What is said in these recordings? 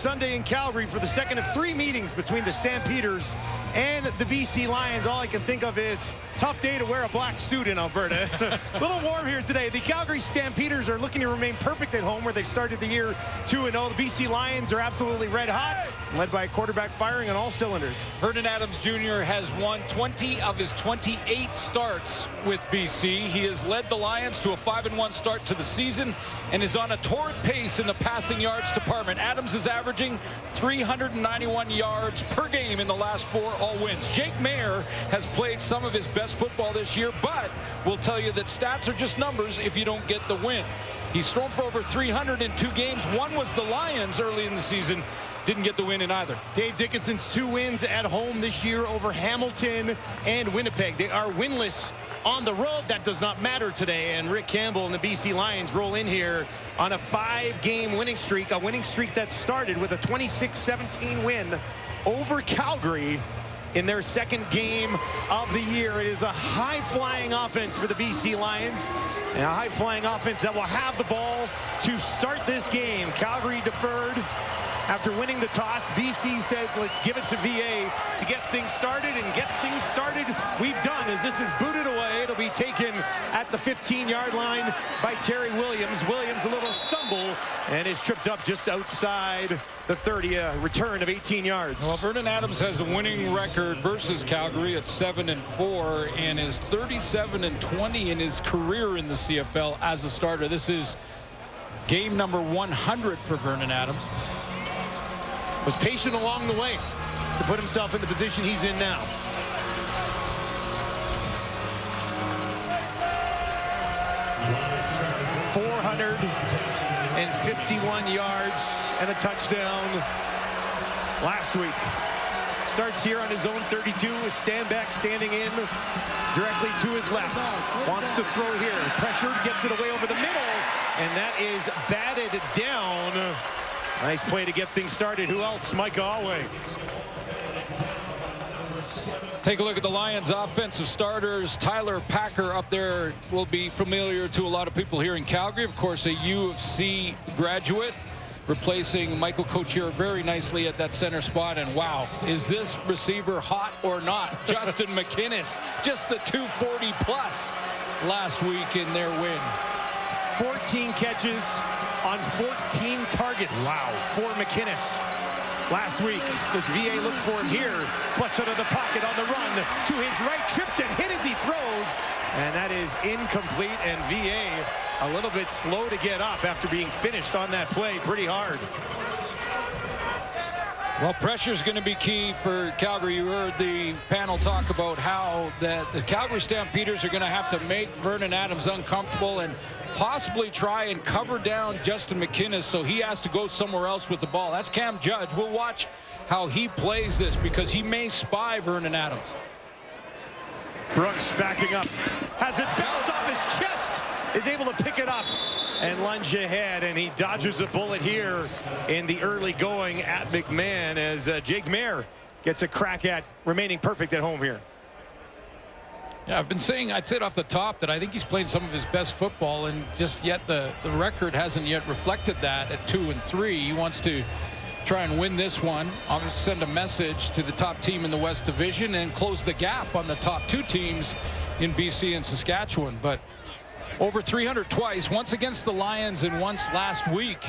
Sunday in Calgary for the second of 3 meetings between the Stampeders and the BC Lions. All I can think of is tough day to wear a black suit in Alberta. It's a little warm here today. The Calgary Stampeders are looking to remain perfect at home where they've started the year 2-0. The BC Lions are absolutely red hot, led by a quarterback firing on all cylinders. Vernon Adams Jr. has won 20 of his 28 starts with BC. He has led the Lions to a 5-1 start to the season and is on a torrid pace in the passing yards department. Adams is averaging 391 yards per game in the last 4 all wins. Jake Maier has played some of his best football this year, but we'll tell you that stats are just numbers if you don't get the win. He's thrown for over 300 in 2 games. One was the Lions early in the season. Didn't get the win in either. Dave Dickinson's 2 wins at home this year over Hamilton and Winnipeg. They are winless on the road. That does not matter today. And Rick Campbell and the BC Lions roll in here on a 5-game winning streak, a winning streak that started with a 26-17 win over Calgary in their 2nd game of the year. It is a high-flying offense for the BC Lions, and a high-flying offense that will have the ball to start this game. Calgary deferred after winning the toss. BC said, let's give it to VA to get things started, and get things started we've done as this is booted away. It'll be taken at the 15-yard line by Terry Williams. Williams a little stumble and is tripped up just outside the 30, a return of 18 yards. Well, Vernon Adams has a winning record versus Calgary at 7-4 and is 37-20 in his career in the CFL as a starter. This is game number 100 for Vernon Adams. Was patient along the way to put himself in the position he's in now. ...451 yards and a touchdown last week. Starts here on his own 32 with Stanback standing in directly to his left. Wants to throw here. Pressured, gets it away over the middle, and that is batted down. Nice play to get things started. Who else? Mike Alway. Take a look at the Lions offensive starters. Tyler Packer up there will be familiar to a lot of people here in Calgary. Of course, a U of C graduate, replacing Michael Couture very nicely at that center spot. And wow, is this receiver hot or not? Justin McInnes, just the 240 plus last week in their win. 14 catches on 14 targets. Wow. For McInnes last week. Does VA look for him here? Flush out of the pocket on the run to his right, tripped and hit as he throws, and that is incomplete. And VA a little bit slow to get up after being finished on that play pretty hard. Well, pressure is going to be key for Calgary. You heard the panel talk about how the Calgary Stampeders are going to have to make Vernon Adams uncomfortable and possibly try and cover down Justin McInnes, so he has to go somewhere else with the ball. That's Cam Judge. We'll watch how he plays this because he may spy Vernon Adams. Brooks backing up. Has it bounce off his chest. Is able to pick it up and lunge ahead, and he dodges a bullet here in the early going at McMahon as Jake Maier gets a crack at remaining perfect at home here. Yeah, I've been saying, I'd say it off the top, that I think he's played some of his best football, and just yet the record hasn't yet reflected that at 2-3. He wants to try and win this one, obviously send a message to the top team in the West Division and close the gap on the top 2 teams in BC and Saskatchewan. But over 300 twice, once against the Lions and once last week.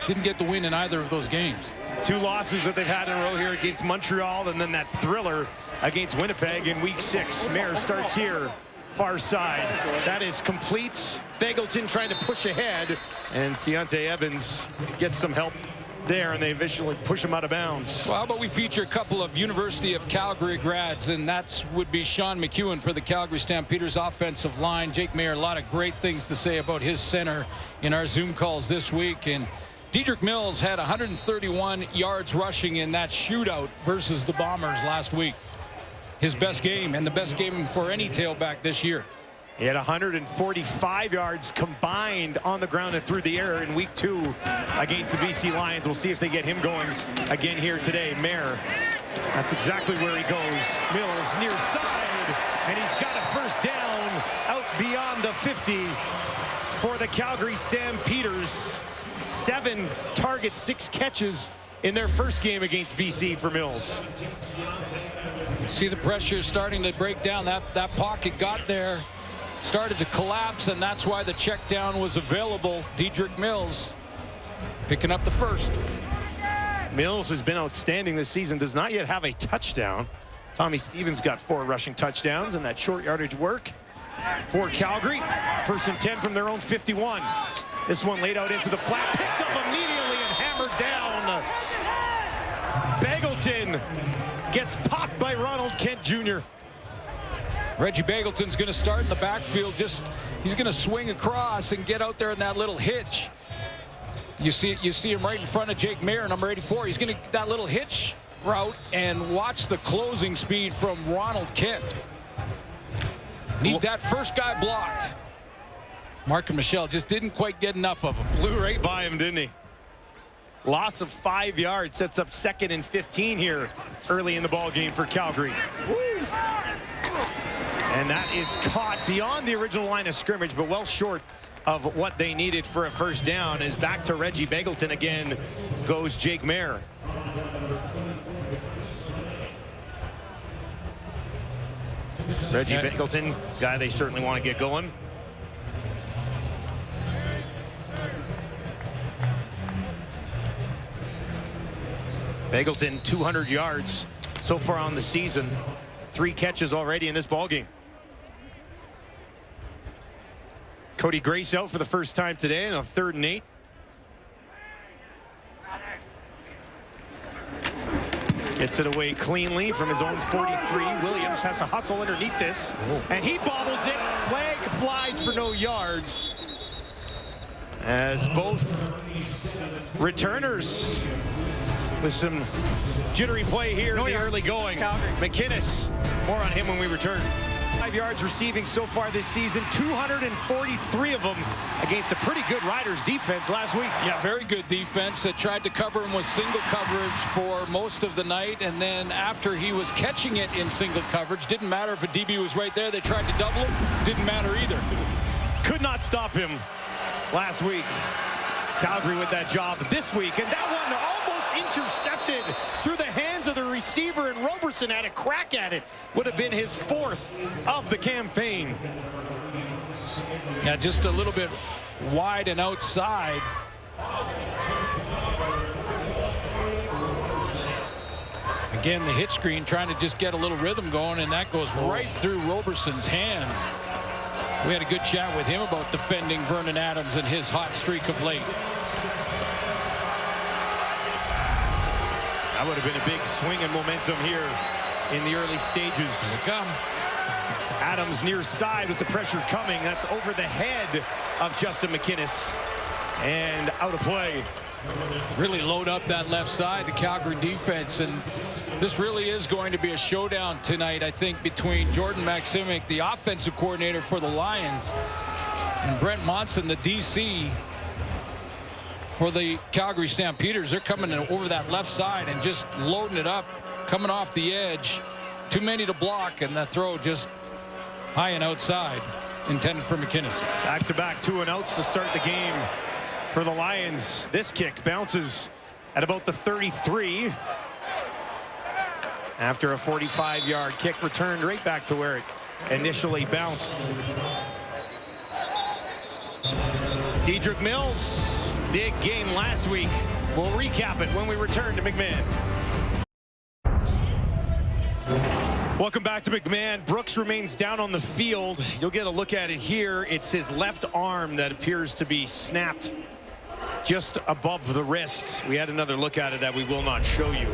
Didn't get the win in either of those games. 2 losses that they've had in a row here against Montreal, and then that thriller against Winnipeg in week 6. Maier starts here, far side. That is complete. Begelton trying to push ahead, and Ciante Evans gets some help there, and they eventually push him out of bounds. Well, how about we feature a couple of University of Calgary grads, and that would be Sean McEwen for the Calgary Stampeders offensive line. Jake Maier, a lot of great things to say about his center in our Zoom calls this week. And Dedrick Mills had 131 yards rushing in that shootout versus the Bombers last week. His best game, and the best game for any tailback this year. He had 145 yards combined on the ground and through the air in week 2 against the BC Lions. We'll see if they get him going again here today. Maier, that's exactly where he goes. Mills near side, and he's got a first down out beyond the 50 for the Calgary Stampeders. 7 targets, 6 catches in their first game against BC for Mills. See the pressure starting to break down. That pocket got there, started to collapse, and that's why the check down was available. Dedrick Mills picking up the first. Mills has been outstanding this season, does not yet have a touchdown. Tommy Stevens got 4 rushing touchdowns, and that short yardage work for Calgary. 1st and 10 from their own 51. This one laid out into the flat, picked up immediately and hammered down. Bagleton gets popped by Ronald Kent Jr. Reggie Bagleton's going to start in the backfield. He's going to swing across and get out there in that little hitch. You see him right in front of Jake Mayer, number 84. He's going to that little hitch route, and watch the closing speed from Ronald Kent. Need that first guy blocked. Mark and Michelle just didn't quite get enough of him. Blew right by him, didn't he? Loss of 5 yards, sets up 2nd and 15 here early in the ball game for Calgary. And that is caught beyond the original line of scrimmage, but well short of what they needed for a first down. Is back to Reggie Bagleton again goes Jake Mayer. Reggie Bagleton, guy they certainly want to get going. Bagleton 200 yards so far on the season. 3 catches already in this ballgame. Cody Grace out for the first time today, and a 3rd and 8. Gets it away cleanly from his own 43. Williams has to hustle underneath this, and he bobbles it. Flag flies for no yards, as both returners with some jittery play here in the early going. McInnes, more on him when we return. 5 yards receiving so far this season, 243 of them against a pretty good Riders defense last week. Yeah, very good defense that tried to cover him with single coverage for most of the night, and then after he was catching it in single coverage, didn't matter if a DB was right there, they tried to double him, didn't matter either. Could not stop him last week. Calgary with that job this week, and that one almost intercepted through the hands of the receiver, and Roberson had a crack at it. Would have been his 4th of the campaign. Yeah, just a little bit wide and outside. Again, the hit screen trying to just get a little rhythm going, and that goes right through Roberson's hands. We had a good chat with him about defending Vernon Adams and his hot streak of late. That would have been a big swing in momentum here in the early stages. Here they come. Adams near side with the pressure coming. That's over the head of Justin McInnes and out of play. Really load up that left side, the Calgary defense, and this really is going to be a showdown tonight, I think, between Jordan Maximic, the offensive coordinator for the Lions, and Brent Monson, the DC for the Calgary Stampeders. They're coming over that left side and just loading it up, coming off the edge. Too many to block, and the throw just high and outside, intended for McInnes. Back-to-back 2-and-outs to start the game for the Lions. This kick bounces at about the 33 after a 45-yard kick returned right back to where it initially bounced. Dedrick Mills, big game last week. We'll recap it when we return to McMahon. Welcome back to McMahon. Brooks remains down on the field. You'll get a look at it here. It's his left arm that appears to be snapped just above the wrist. We had another look at it that we will not show you.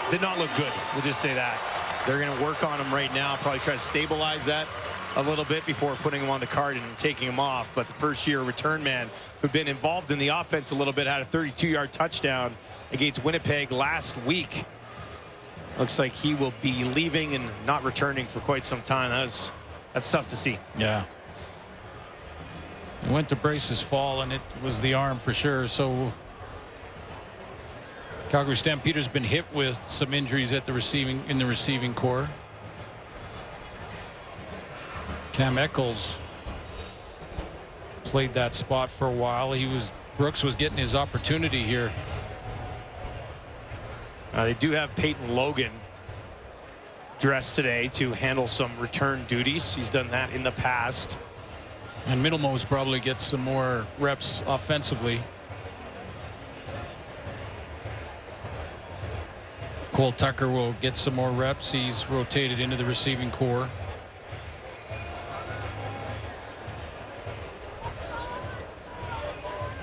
Did not look good. We'll just say that. They're going to work on him right now, probably try to stabilize that a little bit before putting him on the cart and taking him off. But the first-year return man who'd been involved in the offense a little bit had a 32-yard touchdown against Winnipeg last week. Looks like he will be leaving and not returning for quite some time. That's tough to see. Yeah. He went to brace his fall, and it was the arm for sure. So Calgary Stampeders been hit with some injuries at the receiving core. Cam Eccles played that spot for a while. Brooks was getting his opportunity here They do have Peyton Logan dressed today to handle some return duties. He's done that in the past. And Middlemost probably gets some more reps offensively. Cole Tucker will get some more reps. He's rotated into the receiving core.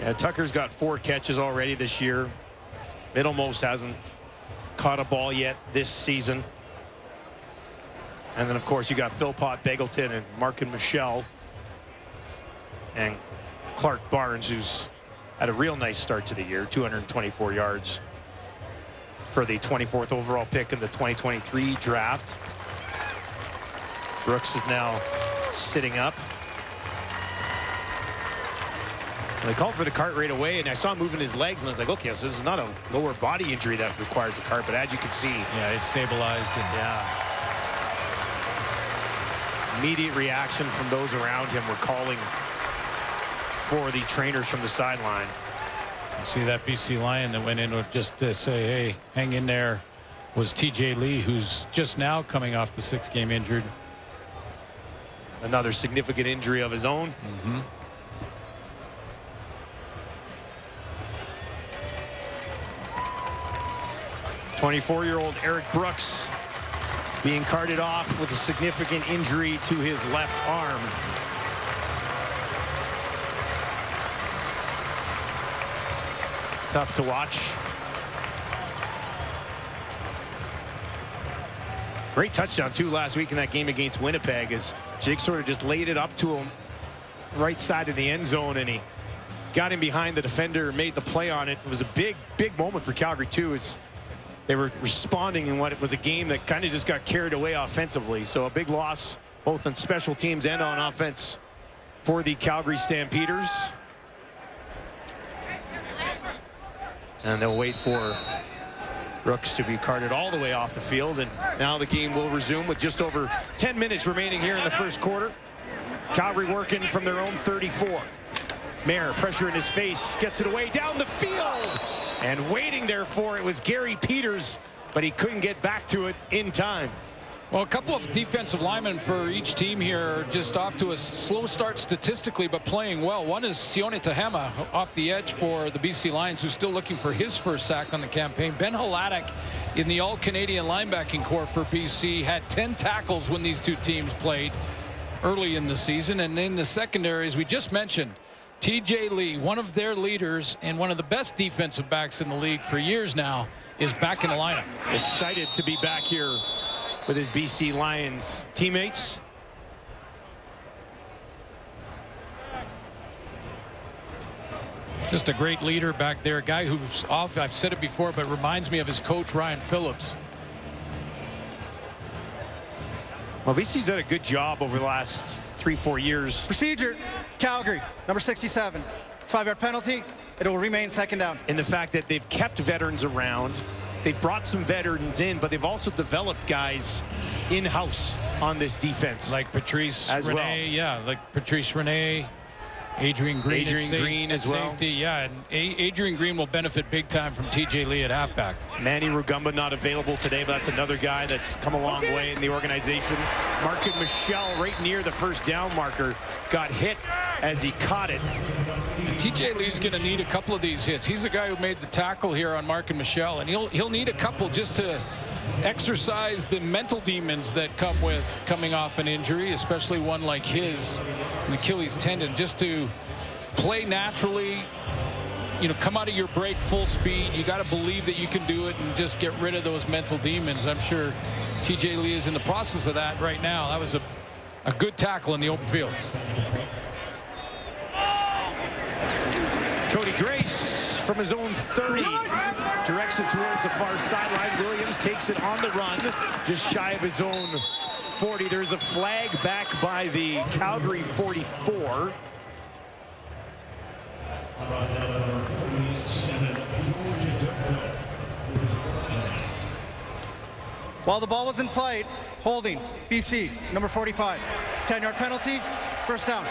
Yeah, Tucker's got 4 catches already this year. Middlemost hasn't caught a ball yet this season. And then, of course, you got Philpott, Begelton, and Markin Michel. And Clark Barnes, who's had a real nice start to the year, 224 yards for the 24th overall pick in the 2023 draft. Brooks is now sitting up. They called for the cart right away, and I saw him moving his legs, and I was like, okay, so this is not a lower body injury that requires a cart, but as you can see, yeah, it's stabilized. And yeah, immediate reaction from those around him. Were calling for the trainers from the sideline. You see that BC Lion that went in just to say, hey, hang in there, was TJ Lee, who's just now coming off the 6-game injured. Another significant injury of his own. 24-year-old Eric Brooks being carted off with a significant injury to his left arm. Tough to watch. Great touchdown too last week in that game against Winnipeg, as Jake sort of just laid it up to him right side of the end zone, and he got him behind the defender, made the play on it. It was a big moment for Calgary too, as they were responding in what it was a game that kind of just got carried away offensively. So a big loss both on special teams and on offense for the Calgary Stampeders. And they'll wait for Brooks to be carted all the way off the field, and now the game will resume with just over 10 minutes remaining here in the first quarter. Calgary working from their own 34. Mayer, pressure in his face, gets it away down the field, and waiting there for it was Gary Peters, but he couldn't get back to it in time. Well, a couple of defensive linemen for each team here, just off to a slow start statistically, but playing well. One is Sione Tahema off the edge for the BC Lions, who's still looking for his first sack on the campaign. Ben Haladik in the all-Canadian linebacking core for BC had 10 tackles when these two teams played early in the season. And in the secondary, as we just mentioned, TJ Lee, one of their leaders and one of the best defensive backs in the league for years now, is back in the lineup. Excited to be back here with his BC Lions teammates. Just a great leader back there, a guy who's off, I've said it before, but reminds me of his coach, Ryan Phillips. Well, BC's done a good job over the last 3-4 years. Procedure, Calgary, number 67. 5-yard penalty. It will remain second down. In the fact that they've kept veterans around. They've brought some veterans in, but they've also developed guys in-house on this defense. Like Patrice as Rene, well. Yeah, like Patrice Rene, Adrian Green, as well. Safety, yeah, and Adrian Green will benefit big time from TJ Lee at halfback. Manny Rugamba not available today, but that's another guy that's come a long way in the organization. Markin Michel right near the first down marker got hit as he caught it. And TJ Lee's going to need a couple of these hits. He's the guy who made the tackle here on Markin Michel, and he'll need a couple just to exercise the mental demons that come with coming off an injury, especially one like his, an Achilles tendon, just to play naturally, you know, come out of your break full speed. You got to believe that you can do it and just get rid of those mental demons. I'm sure TJ Lee is in the process of that right now. That was a good tackle in the open field. Cody Grace from his own 30 directs it towards the far sideline. Williams takes it on the run, just shy of his own 40. There's a flag back by the Calgary 44. While the ball was in flight, holding, BC, number 45. It's a 10-yard penalty, first down.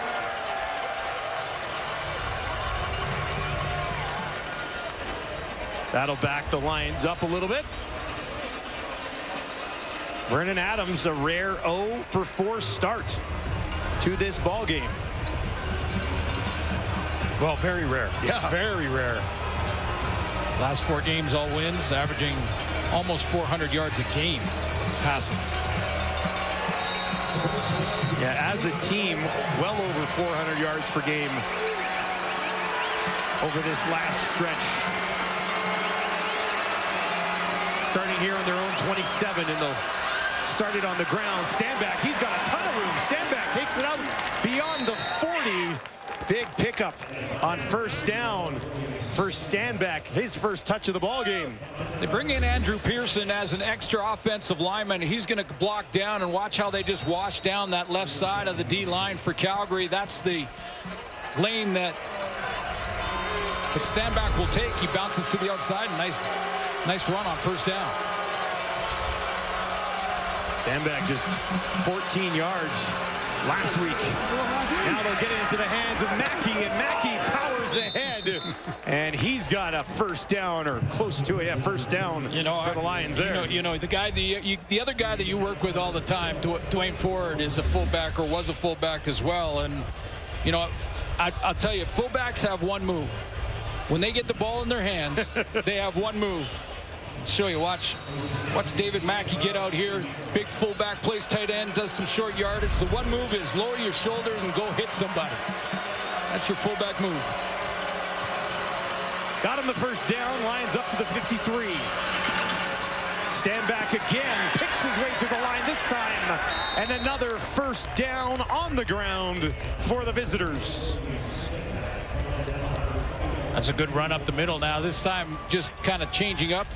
That'll back the Lions up a little bit. Vernon Adams, a rare 0 for 4 start to this ball game. Well, very rare. Yeah. Very rare. Last 4 games, all wins, averaging almost 400 yards a game passing. Yeah, as a team, well over 400 yards per game over this last stretch. Starting here on their own 27, and they'll start it on the ground. Stanback, he's got a ton of room. Stanback takes it out beyond the 40. Big pickup on first down for Stanback, his first touch of the ball game. They bring in Andrew Pearson as an extra offensive lineman. He's going to block down, and watch how they just wash down that left side of the D line for Calgary. That's the lane that Stanback will take. He bounces to the outside. Nice run on first down. Stanback just 14 yards last week. Now they'll get it into the hands of Mackey, and Mackey powers ahead, and he's got a first down, or close to it. Yeah, first down for the Lions there. The other guy that you work with all the time, Dwayne Ford, is a fullback, or was a fullback as well. And I'll tell you, fullbacks have one move. When they get the ball in their hands, they have one move. Show you, watch David Mackey get out here. Big fullback, plays tight end, does some short yardage. The one move is lower your shoulders and go hit somebody. That's your fullback move. Got him the first down. Lions up to the 53. Stanback again, picks his way to the line this time, and another first down on the ground for the visitors. That's a good run up the middle now. This time just kind of changing up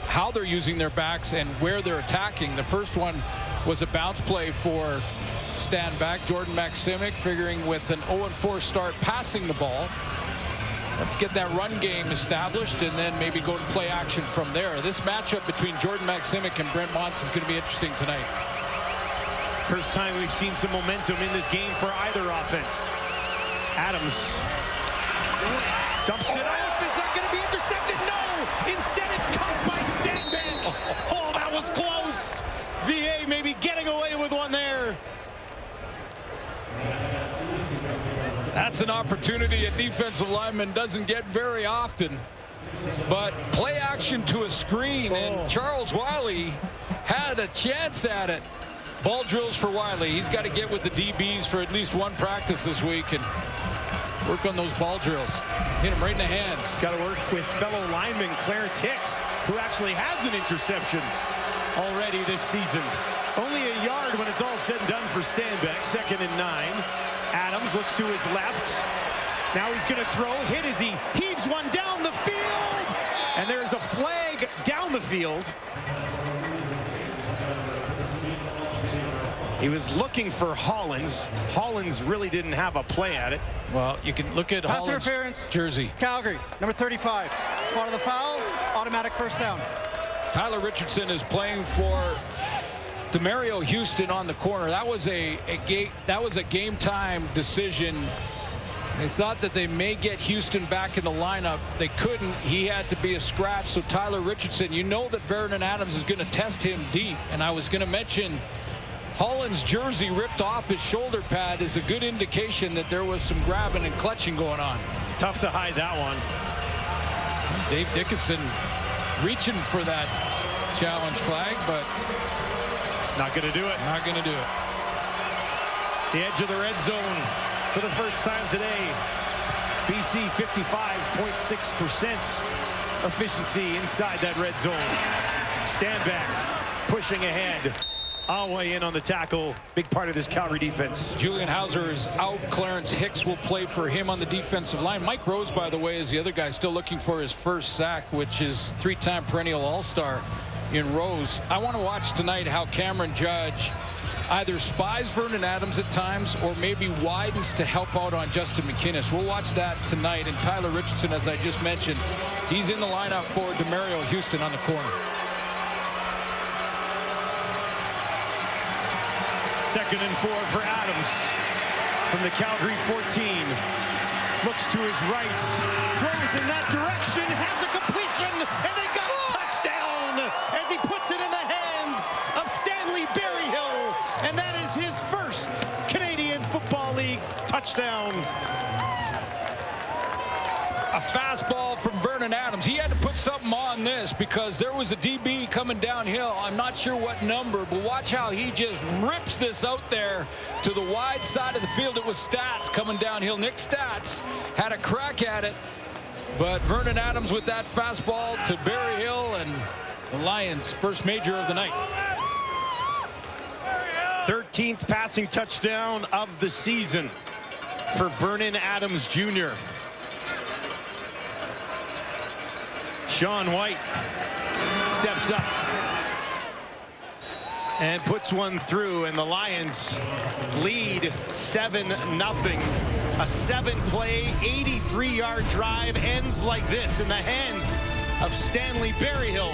how they're using their backs and where they're attacking. The first one was a bounce play for Stanback. Jordan Maximic figuring with an 0-4 start passing the ball. Let's get that run game established and then maybe go to play action from there. This matchup between Jordan Maximic and Brent Mons is going to be interesting tonight. First time we've seen some momentum in this game for either offense. Adams dumps it out. Is that going to be intercepted? No! Instead, it's caught by Stanback. Oh, that was close. VA maybe getting away with one there. That's an opportunity a defensive lineman doesn't get very often. But play action to a screen, and Charles Wiley had a chance at it. Ball drills for Wiley. He's got to get with the DBs for at least one practice this week and work on those ball drills. Hit him right in the hands. Got to work with fellow lineman Clarence Hicks, who actually has an interception already this season. Only a yard when it's all said and done for Stanback. 2nd and 9. Adams looks to his left. Now he's going to throw. Hit as he heaves one down the field. And there's a flag down the field. He was looking for Hollins. Hollins really didn't have a play at it. Well, you can look at Pass Hollins' interference. jersey. Calgary, number 35. Spot of the foul, automatic first down. Tyler Richardson is playing for Demario Houston on the corner. That was a game time decision. They thought that they may get Houston back in the lineup. They couldn't. He had to be a scratch. So Tyler Richardson, you know that Vernon Adams is going to test him deep. And I was going to mention Holland's jersey ripped off his shoulder pad is a good indication that there was some grabbing and clutching going on. Tough to hide that one. Dave Dickinson reaching for that challenge flag, but not going to do it. Not going to do it. The edge of the red zone for the first time today. BC 55.6% efficiency inside that red zone. Stanback pushing ahead. Alway in on the tackle. Big part of this Calgary defense. Julian Hauser is out. Clarence Hicks will play for him on the defensive line. Mike Rose, by the way, is the other guy still looking for his first sack, which is 3-time perennial All-Star in Rose. I want to watch tonight how Cameron Judge either spies Vernon Adams at times or maybe widens to help out on Justin McInnis. We'll watch that tonight. And Tyler Richardson, as I just mentioned, he's in the lineup for Demario Houston on the corner. 2nd and 4 for Adams from the Calgary 14. Looks to his right, throws in that direction, has a completion, and they got a touchdown as he puts it in the hands of Stanley Berryhill, and that is his first Canadian Football League touchdown. A fastball from Vernon Adams. He had to put something on this because there was a DB coming downhill. I'm not sure what number, but watch how he just rips this out there to the wide side of the field. It was Stats coming downhill. Nick Stats had a crack at it, but Vernon Adams with that fastball to Berryhill, and the Lions' first major of the night. 13th passing touchdown of the season for Vernon Adams Jr. Sean White steps up and puts one through, and the Lions lead 7-0. A 7-play, 83-yard drive ends like this in the hands of Stanley Berryhill.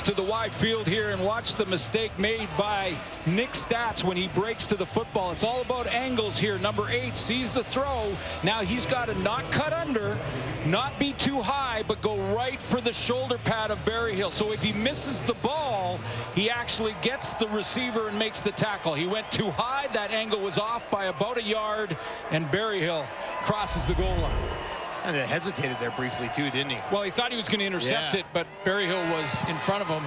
To the wide field here, and watch the mistake made by Nick Stats when he breaks to the football. It's all about angles here. Number 8 sees the throw. Now he's got to not cut under, not be too high, but go right for the shoulder pad of Berryhill. So if he misses the ball, he actually gets the receiver and makes the tackle. He went too high. That angle was off by about a yard, and Berryhill crosses the goal line. And it hesitated there briefly too, didn't he? Well, he thought he was going to intercept it, but Berryhill was in front of him,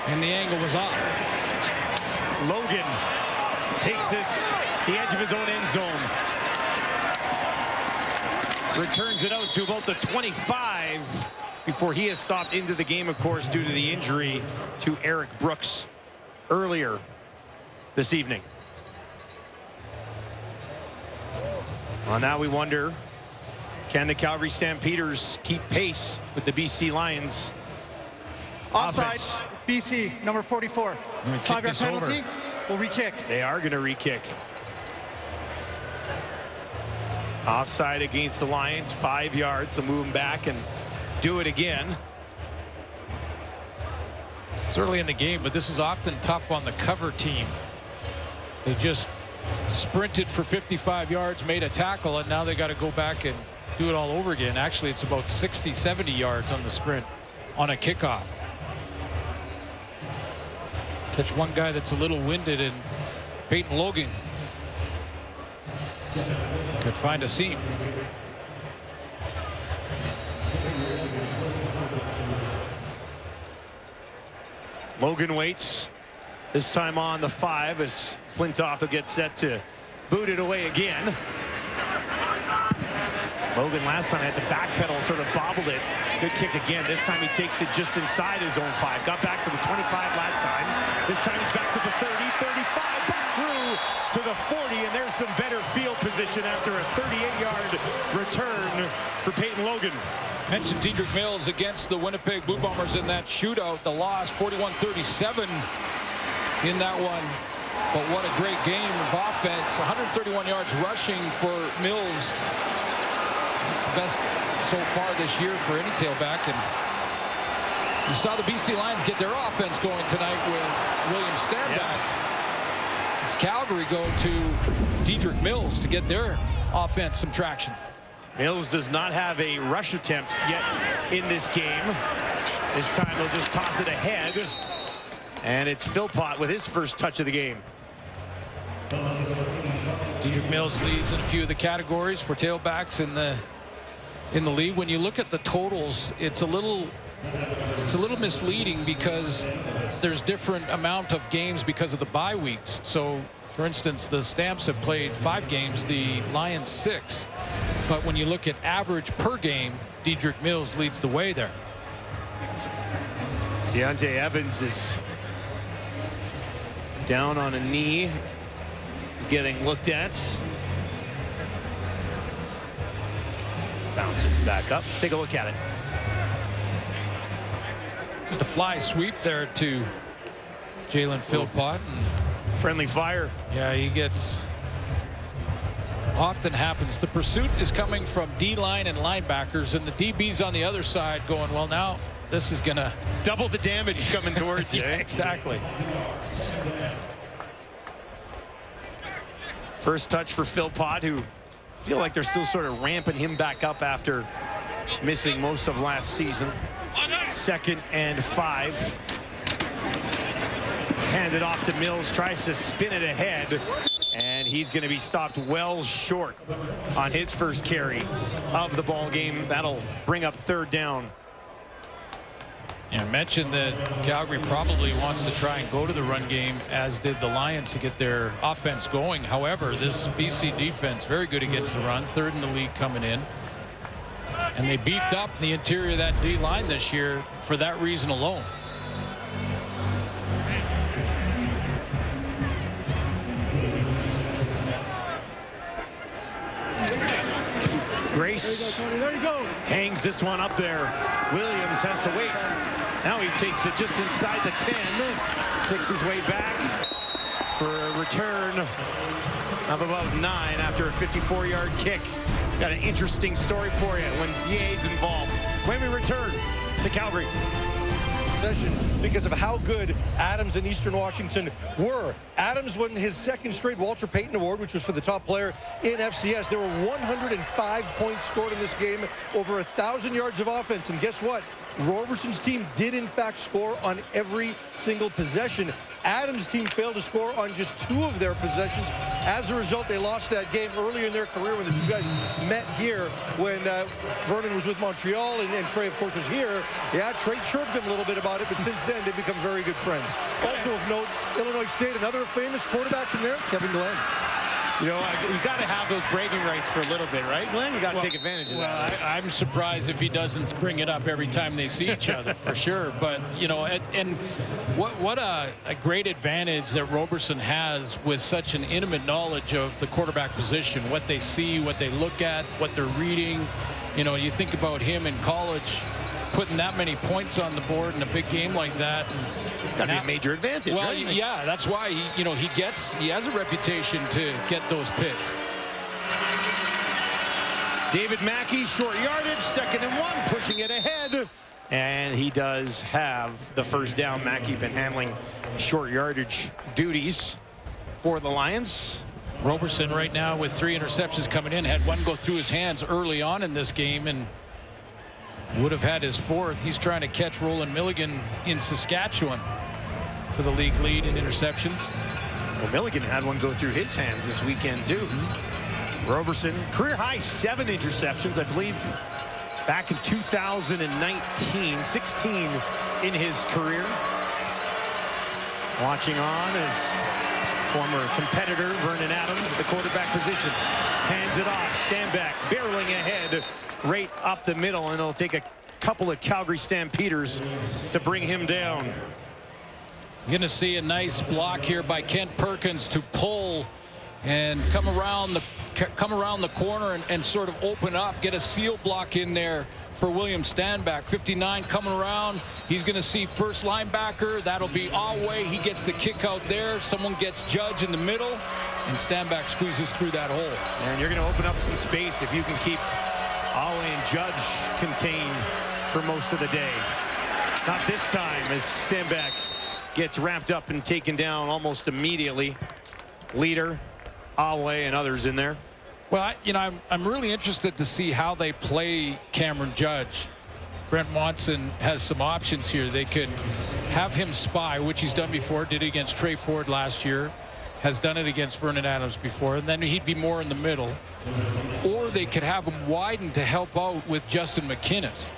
and the angle was off. Logan takes this the edge of his own end zone. Returns it out to about the 25 before he is stopped into the game, of course, due to the injury to Eric Brooks earlier this evening. Well, now we wonder, can the Calgary Stampeders keep pace with the BC Lions? Offside, Offense. BC, number 44. 5-yard penalty, will re-kick. They are going to re-kick. Offside against the Lions, 5 yards. They'll move them back and do it again. It's early in the game, but this is often tough on the cover team. They just sprinted for 55 yards, made a tackle, and now they got to go back and do it all over again. Actually, it's about 60, 70 yards on the sprint on a kickoff. Catch one guy that's a little winded, and Peyton Logan could find a seam. Logan waits, this time on the 5 as Flintoff will get set to boot it away again. Logan last time had the backpedal, sort of bobbled it. Good kick again. This time he takes it just inside his own 5. Got back to the 25 last time. This time he's back to the 30, 35, busts through to the 40, and there's some better field position after a 38-yard return for Peyton Logan. Mentioned Dedrick Mills against the Winnipeg Blue Bombers in that shootout. The loss, 41-37 in that one. But what a great game of offense. 131 yards rushing for Mills. It's best so far this year for any tailback. And you saw the BC Lions get their offense going tonight with William Stanback. As Calgary go to Dedrick Mills to get their offense some traction. Mills does not have a rush attempt yet in this game. This time they'll just toss it ahead. And it's Philpott with his first touch of the game. Dedrick Mills leads in a few of the categories for tailbacks in the league. When you look at the totals, it's a little misleading because there's different amount of games because of the bye weeks. So for instance, the Stamps have played 5 games, the Lions 6. But when you look at average per game, Dedrick Mills leads the way there. Deontay Evans is down on a knee, getting looked at. Bounces back up. Let's take a look at it. Just a fly sweep there to Jalen Philpott. Friendly fire. Yeah, he gets, often happens. The pursuit is coming from D-line and linebackers, and the DB's on the other side going, well, now this is going to double the damage coming towards you. Yeah, exactly. First touch for Philpott, who feel like they're still sort of ramping him back up after missing most of last season. 2nd and 5. Handed off to Mills, tries to spin it ahead, and he's going to be stopped well short on his first carry of the ball game. That'll bring up 3rd down. Yeah, I mentioned that Calgary probably wants to try and go to the run game, as did the Lions, to get their offense going. However, this BC defense very good against the run, 3rd in the league coming in. And they beefed up the interior of that D line this year for that reason alone. Grace hangs this one up there. Williams has to wait. Now he takes it just inside the 10. Kicks his way back for a return of about 9 after a 54-yard kick. Got an interesting story for you when Yea's involved. When we return to Calgary. Because of how good Adams and Eastern Washington were. Adams won his 2nd straight Walter Payton Award, which was for the top player in FCS. There were 105 points scored in this game, over 1,000 yards of offense. And guess what? Roberson's team did, in fact, score on every single possession. Adams' team failed to score on just 2 of their possessions. As a result, they lost that game earlier in their career when the 2 guys met here when Vernon was with Montreal and Trey, of course, was here. Yeah, Trey chirped him a little bit about it, but since then, they've become very good friends. Also of note, Illinois State, another famous quarterback from there, Kevin Glenn. You know, you got to have those bragging rights for a little bit, right, Glenn? You got to take advantage of that. Right? I'm surprised if he doesn't bring it up every time they see each other, for sure. But, you know, and what a great advantage that Roberson has with such an intimate knowledge of the quarterback position, what they see, what they look at, what they're reading. You know, you think about him in college, putting that many points on the board in a big game like that. It's got to be a major advantage. Well, right? yeah, that's why he has a reputation to get those picks. David Mackey, short yardage, 2nd and 1, pushing it ahead. And he does have the first down. Mackey been handling short yardage duties for the Lions. Roberson right now with 3 interceptions coming in, had 1 go through his hands early on in this game and would have had his 4th. He's trying to catch Roland Milligan in Saskatchewan for the league lead in interceptions. Well, Milligan had 1 go through his hands this weekend, too. Roberson, career high 7 interceptions, I believe, back in 2019, 16 in his career. Watching on as former competitor Vernon Adams at the quarterback position. Hands it off, Stanback barreling ahead right up the middle, and it'll take a couple of Calgary Stampeders to bring him down. You're going to see a nice block here by Kent Perkins to pull and come around the corner and sort of open up, get a seal block in there for William Stanback. 59 coming around. He's going to see first linebacker. That'll be Alway. He gets the kick out there. Someone gets Judge in the middle, and Stanback squeezes through that hole. And you're going to open up some space if you can keep Alway and Judge contained for most of the day. Not this time, as Stanback gets wrapped up and taken down almost immediately. Leader, Alway, and others in there. Well, I'm really interested to see how they play Cameron Judge. Brent Watson has some options here. They could have him spy, which he's done before, did it against Trey Ford last year, has done it against Vernon Adams before, and then he'd be more in the middle. Or they could have him widen to help out with Justin McInnes,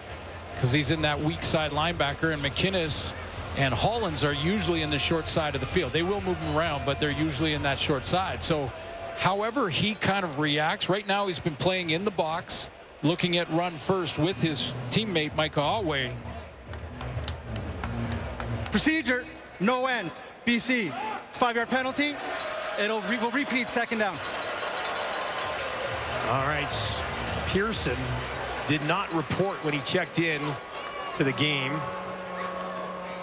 because he's in that weak side linebacker, and McInnes and Hollins are usually in the short side of the field. They will move him around, but they're usually in that short side. So however he kind of reacts, right now he's been playing in the box, looking at run first with his teammate Micah Alway. Procedure, no end. BC, it's 5-yard penalty. We'll repeat 2nd down. All right, Pearson did not report when he checked in to the game.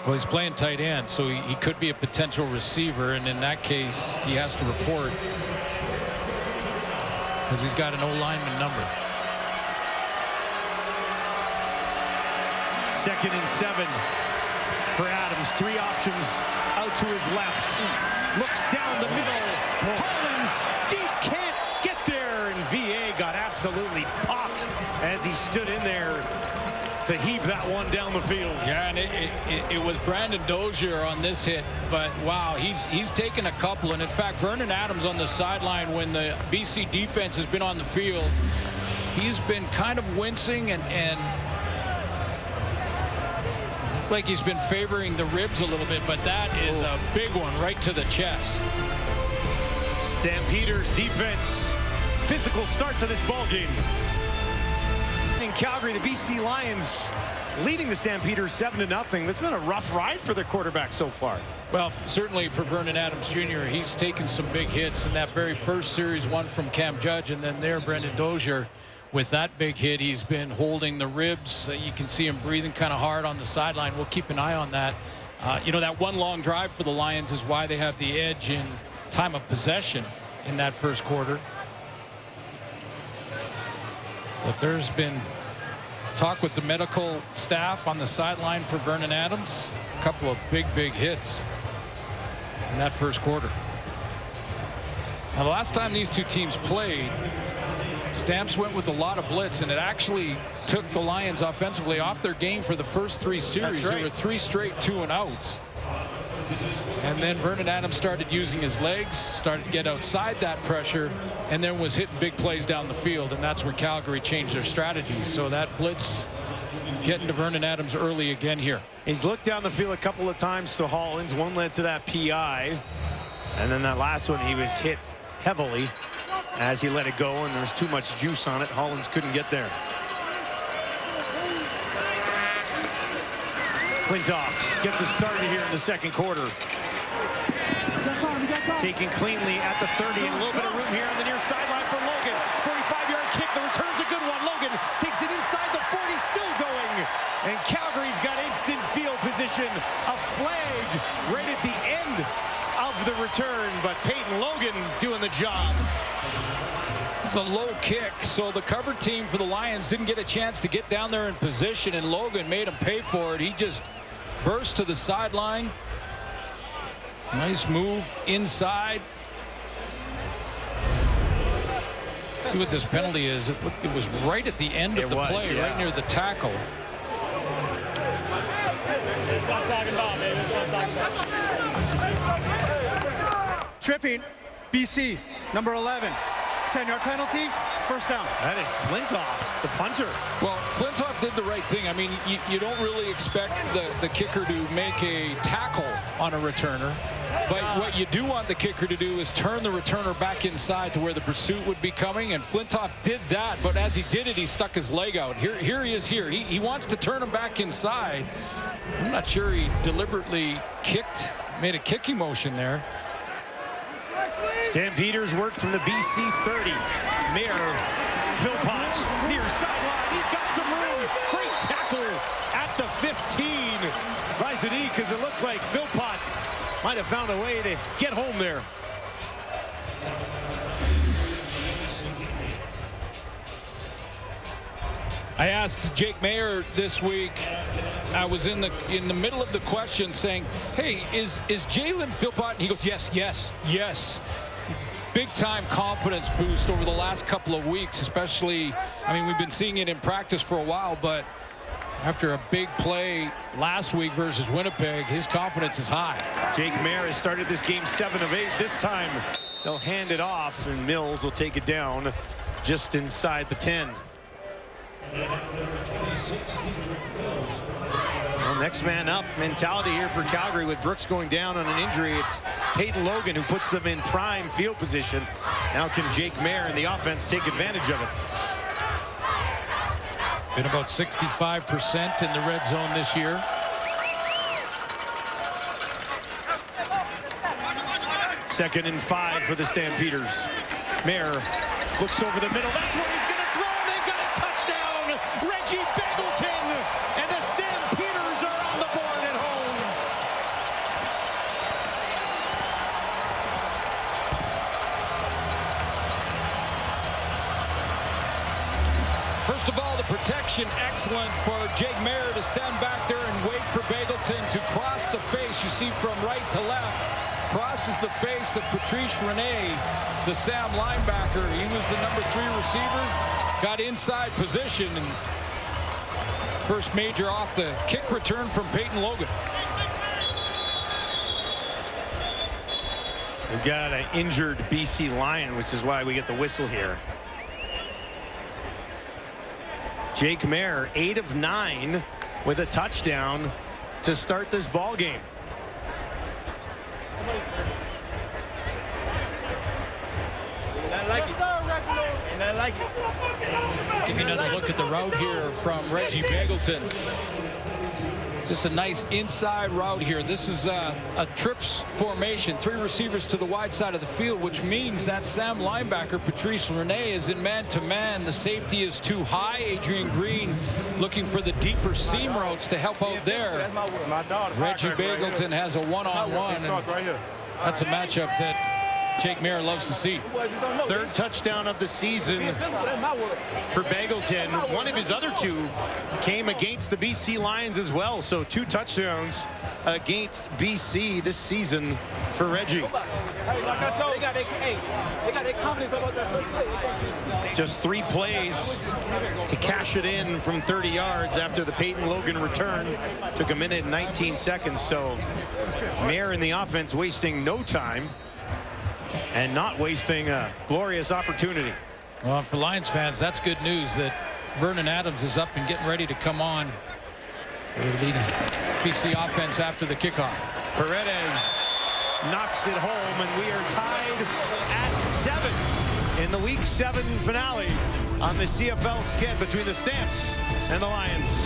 Well, he's playing tight end, so he could be a potential receiver, and in that case, he has to report because he's got an O-lineman number. 2nd and 7. for Adams. 3 options out to his left. Looks down the middle. Hollins deep, can't get there. And VA got absolutely popped as he stood in there to heave that one down the field. Yeah, and it was Brandon Dozier on this hit, but wow, he's taken a couple. And in fact, Vernon Adams on the sideline when the BC defense has been on the field, he's been kind of wincing and like he's been favoring the ribs a little bit, but that is a big one right to the chest. Stampeders defense, physical start to this ball game. In Calgary, the BC Lions leading the Stampeders 7-0. It's been a rough ride for their quarterback so far. Well, certainly for Vernon Adams Jr., he's taken some big hits in that very first series, one from Cam Judge, and then there, Brendan Dozier. With that big hit, he's been holding the ribs. You can see him breathing kind of hard on the sideline. We'll keep an eye on that. You know, that one long drive for the Lions is why they have the edge in time of possession in that first quarter. But there's been talk with the medical staff on the sideline for Vernon Adams. A couple of big hits in that first quarter. Now, the last time these two teams played, Stamps went with a lot of blitz, and it actually took the Lions offensively off their game for the first 3 series. There were 3 straight 2-and-outs. And then Vernon Adams started using his legs, started to get outside that pressure, and then was hitting big plays down the field, and that's where Calgary changed their strategy. So that blitz getting to Vernon Adams early again here. He's looked down the field a couple of times to Hollins. One led to that PI, and then that last one he was hit heavily as he let it go, and there's too much juice on it. Hollins couldn't get there. Flintoff gets us started here in the second quarter. Taken cleanly at the 30, and a little bit of room here on the near sideline for Logan. 45-yard kick. The return's a good one. Logan takes it inside the 40, still going. And Calgary's got instant field position. A flag right at the end of the return, but Peyton Logan doing the job. It's a low kick, so the cover team for the Lions didn't get a chance to get down there in position, and Logan made him pay for it. He just burst to the sideline. Nice move inside. See what this penalty is. It was right at the end of the play, right near the tackle. That's what I'm talking about, baby. That's what I'm talking about. Tripping, BC, number 11. It's a 10-yard penalty, first down. That is Flintoff, the punter. Well, Flintoff did the right thing. I mean, you don't really expect the kicker to make a tackle on a returner. But what you do want the kicker to do is turn the returner back inside to where the pursuit would be coming. And Flintoff did that, but as he did it, he stuck his leg out. Here he is here. He wants to turn him back inside. I'm not sure he deliberately made a kicking motion there. Stampeders work from the BC 30. Mayer, Philpott, near sideline. He's got some room. Great tackle at the 15 by Zadig, because it looked like Philpott might have found a way to get home there. I asked Jake Mayer this week. I was in the middle of the question saying, hey, is Jalen Philpott? And he goes, yes. Big time confidence boost over the last couple of weeks, especially, I mean, we've been seeing it in practice for a while, but after a big play last week versus Winnipeg, his confidence is high. Jake Mayer has started this game 7 of 8. This time they'll hand it off, and Mills will take it down just inside the 10. Well, next man up mentality here for Calgary with Brooks going down on an injury. It's Peyton Logan who puts them in prime field position. Now can Jake Mayer and the offense take advantage of it? Been about 65% in the red zone this year. Second and 5 for the Stampeders. Mayer looks over the middle. That's where he's going to throw, and they've got a touchdown. Reggie Beggleton, and the Stampeders are on the board at home. First of all, the protection excellent for Jake Mayer to stand back there and wait for Bagleton to cross the face. You see from right to left. Crosses the face of Patrice Rene, the Sam linebacker. He was the number 3 receiver. Got inside position. And first major off the kick return from Peyton Logan. We've got an injured BC Lion, which is why we get the whistle here. Jake Mayer, 8 of 9 with a touchdown to start this ball game. Give you another look at the route here from Reggie Bagleton. Just a nice inside route here. This is a trips formation. 3 receivers to the wide side of the field, which means that Sam linebacker, Patrice Rene, is in man-to-man. The safety is too high. Adrian Green looking for the deeper seam routes to help out there. Reggie Bagleton has a one-on-one. That's a matchup that Jake Mayer loves to see. 3rd touchdown of the season for Bagleton. One of his other 2 came against the BC Lions as well. So 2 touchdowns against BC this season for Reggie. Just 3 plays to cash it in from 30 yards after the Peyton Logan return. Took 1 minute and 19 seconds. So Mayer in the offense wasting no time and not wasting a glorious opportunity. Well, for Lions fans, that's good news that Vernon Adams is up and getting ready to come on for the leading BC offense after the kickoff. Paredes knocks it home, and we are tied at 7 in the Week 7 finale on the CFL skid between the Stamps and the Lions.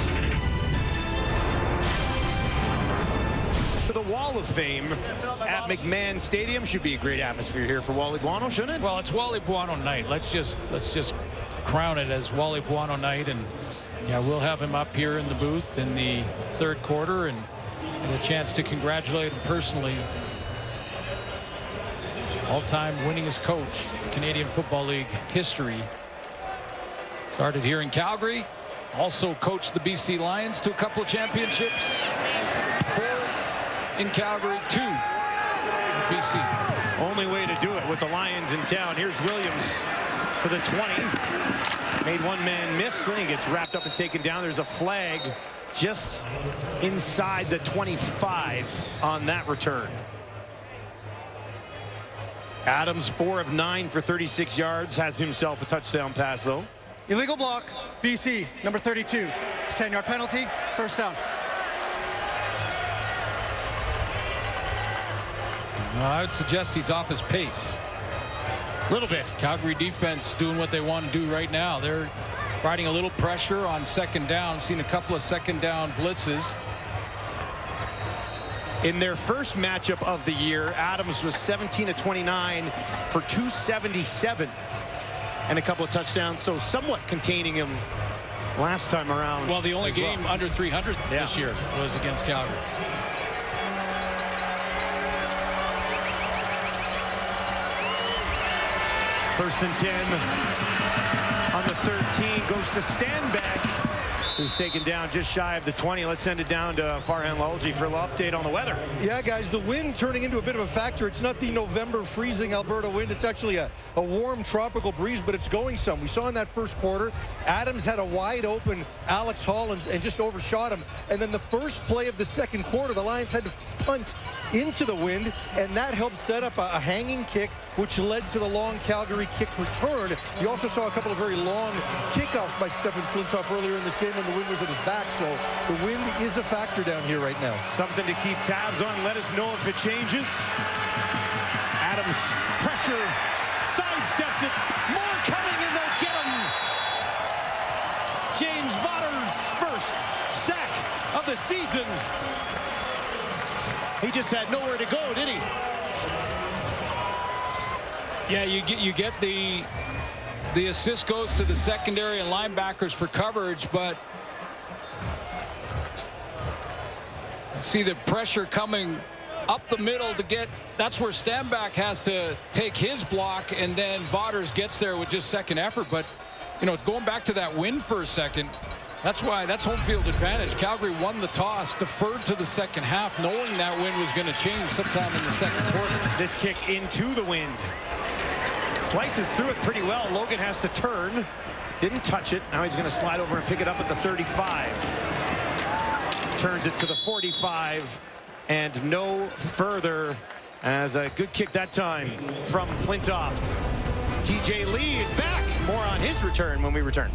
The Wall of Fame at McMahon Stadium. Should be a great atmosphere here for Wally Buono, shouldn't it? Well, it's Wally Buono night. Let's just crown it as Wally Buono night, and yeah, we'll have him up here in the booth in the 3rd quarter and a chance to congratulate him personally. All-time winningest coach in Canadian Football League history. Started here in Calgary. Also coached the BC Lions to a couple of championships. 4 in Calgary, 2 in BC. Only way to do it with the Lions in town. Here's Williams to the 20. Made one man miss. Then he gets wrapped up and taken down. There's a flag just inside the 25 on that return. Adams 4 of 9 for 36 yards. Has himself a touchdown pass, though. Illegal block, BC, number 32. It's a 10-yard penalty, 1st down. I would suggest he's off his pace. A little bit. Calgary defense doing what they want to do right now. They're riding a little pressure on 2nd down. Seen a couple of 2nd down blitzes. In their first matchup of the year, Adams was 17 of 29 for 277 and a couple of touchdowns, so somewhat containing him last time around. Well, the only game under 300 this year was against Calgary. First and 10 on the 13 goes to Stanback, who's taken down just shy of the 20. Let's send it down to Farhan Lalji for a little update on the weather. Yeah, guys, the wind turning into a bit of a factor. It's not the November freezing Alberta wind. It's actually a warm tropical breeze, but it's going some. We saw in that first quarter, Adams had a wide open Alex Hollins and just overshot him. And then the first play of the 2nd quarter, the Lions had to punt into the wind, and that helped set up a hanging kick, which led to the long Calgary kick return. You also saw a couple of very long kickoffs by Stephen Flintoff earlier in this game when the wind was at his back, so the wind is a factor down here right now. Something to keep tabs on. Let us know if it changes. Adams pressure, sidesteps it. More coming, and they'll get him. James Vatter's first sack of the season. He just had nowhere to go, did he? Yeah, you get the assist goes to the secondary and linebackers for coverage, but see the pressure coming up the middle to get. That's where Stanback has to take his block, and then Vaughters gets there with just 2nd effort. But you know, going back to that win for a second, that's home field advantage. Calgary won the toss, deferred to the second half, knowing that win was going to change sometime in the second quarter. This kick into the wind. Slices through it pretty well. Logan has to turn. Didn't touch it. Now he's going to slide over and pick it up at the 35. Turns it to the 45 and no further, as a good kick that time from Flintoft. TJ Lee is back. More on his return when we return.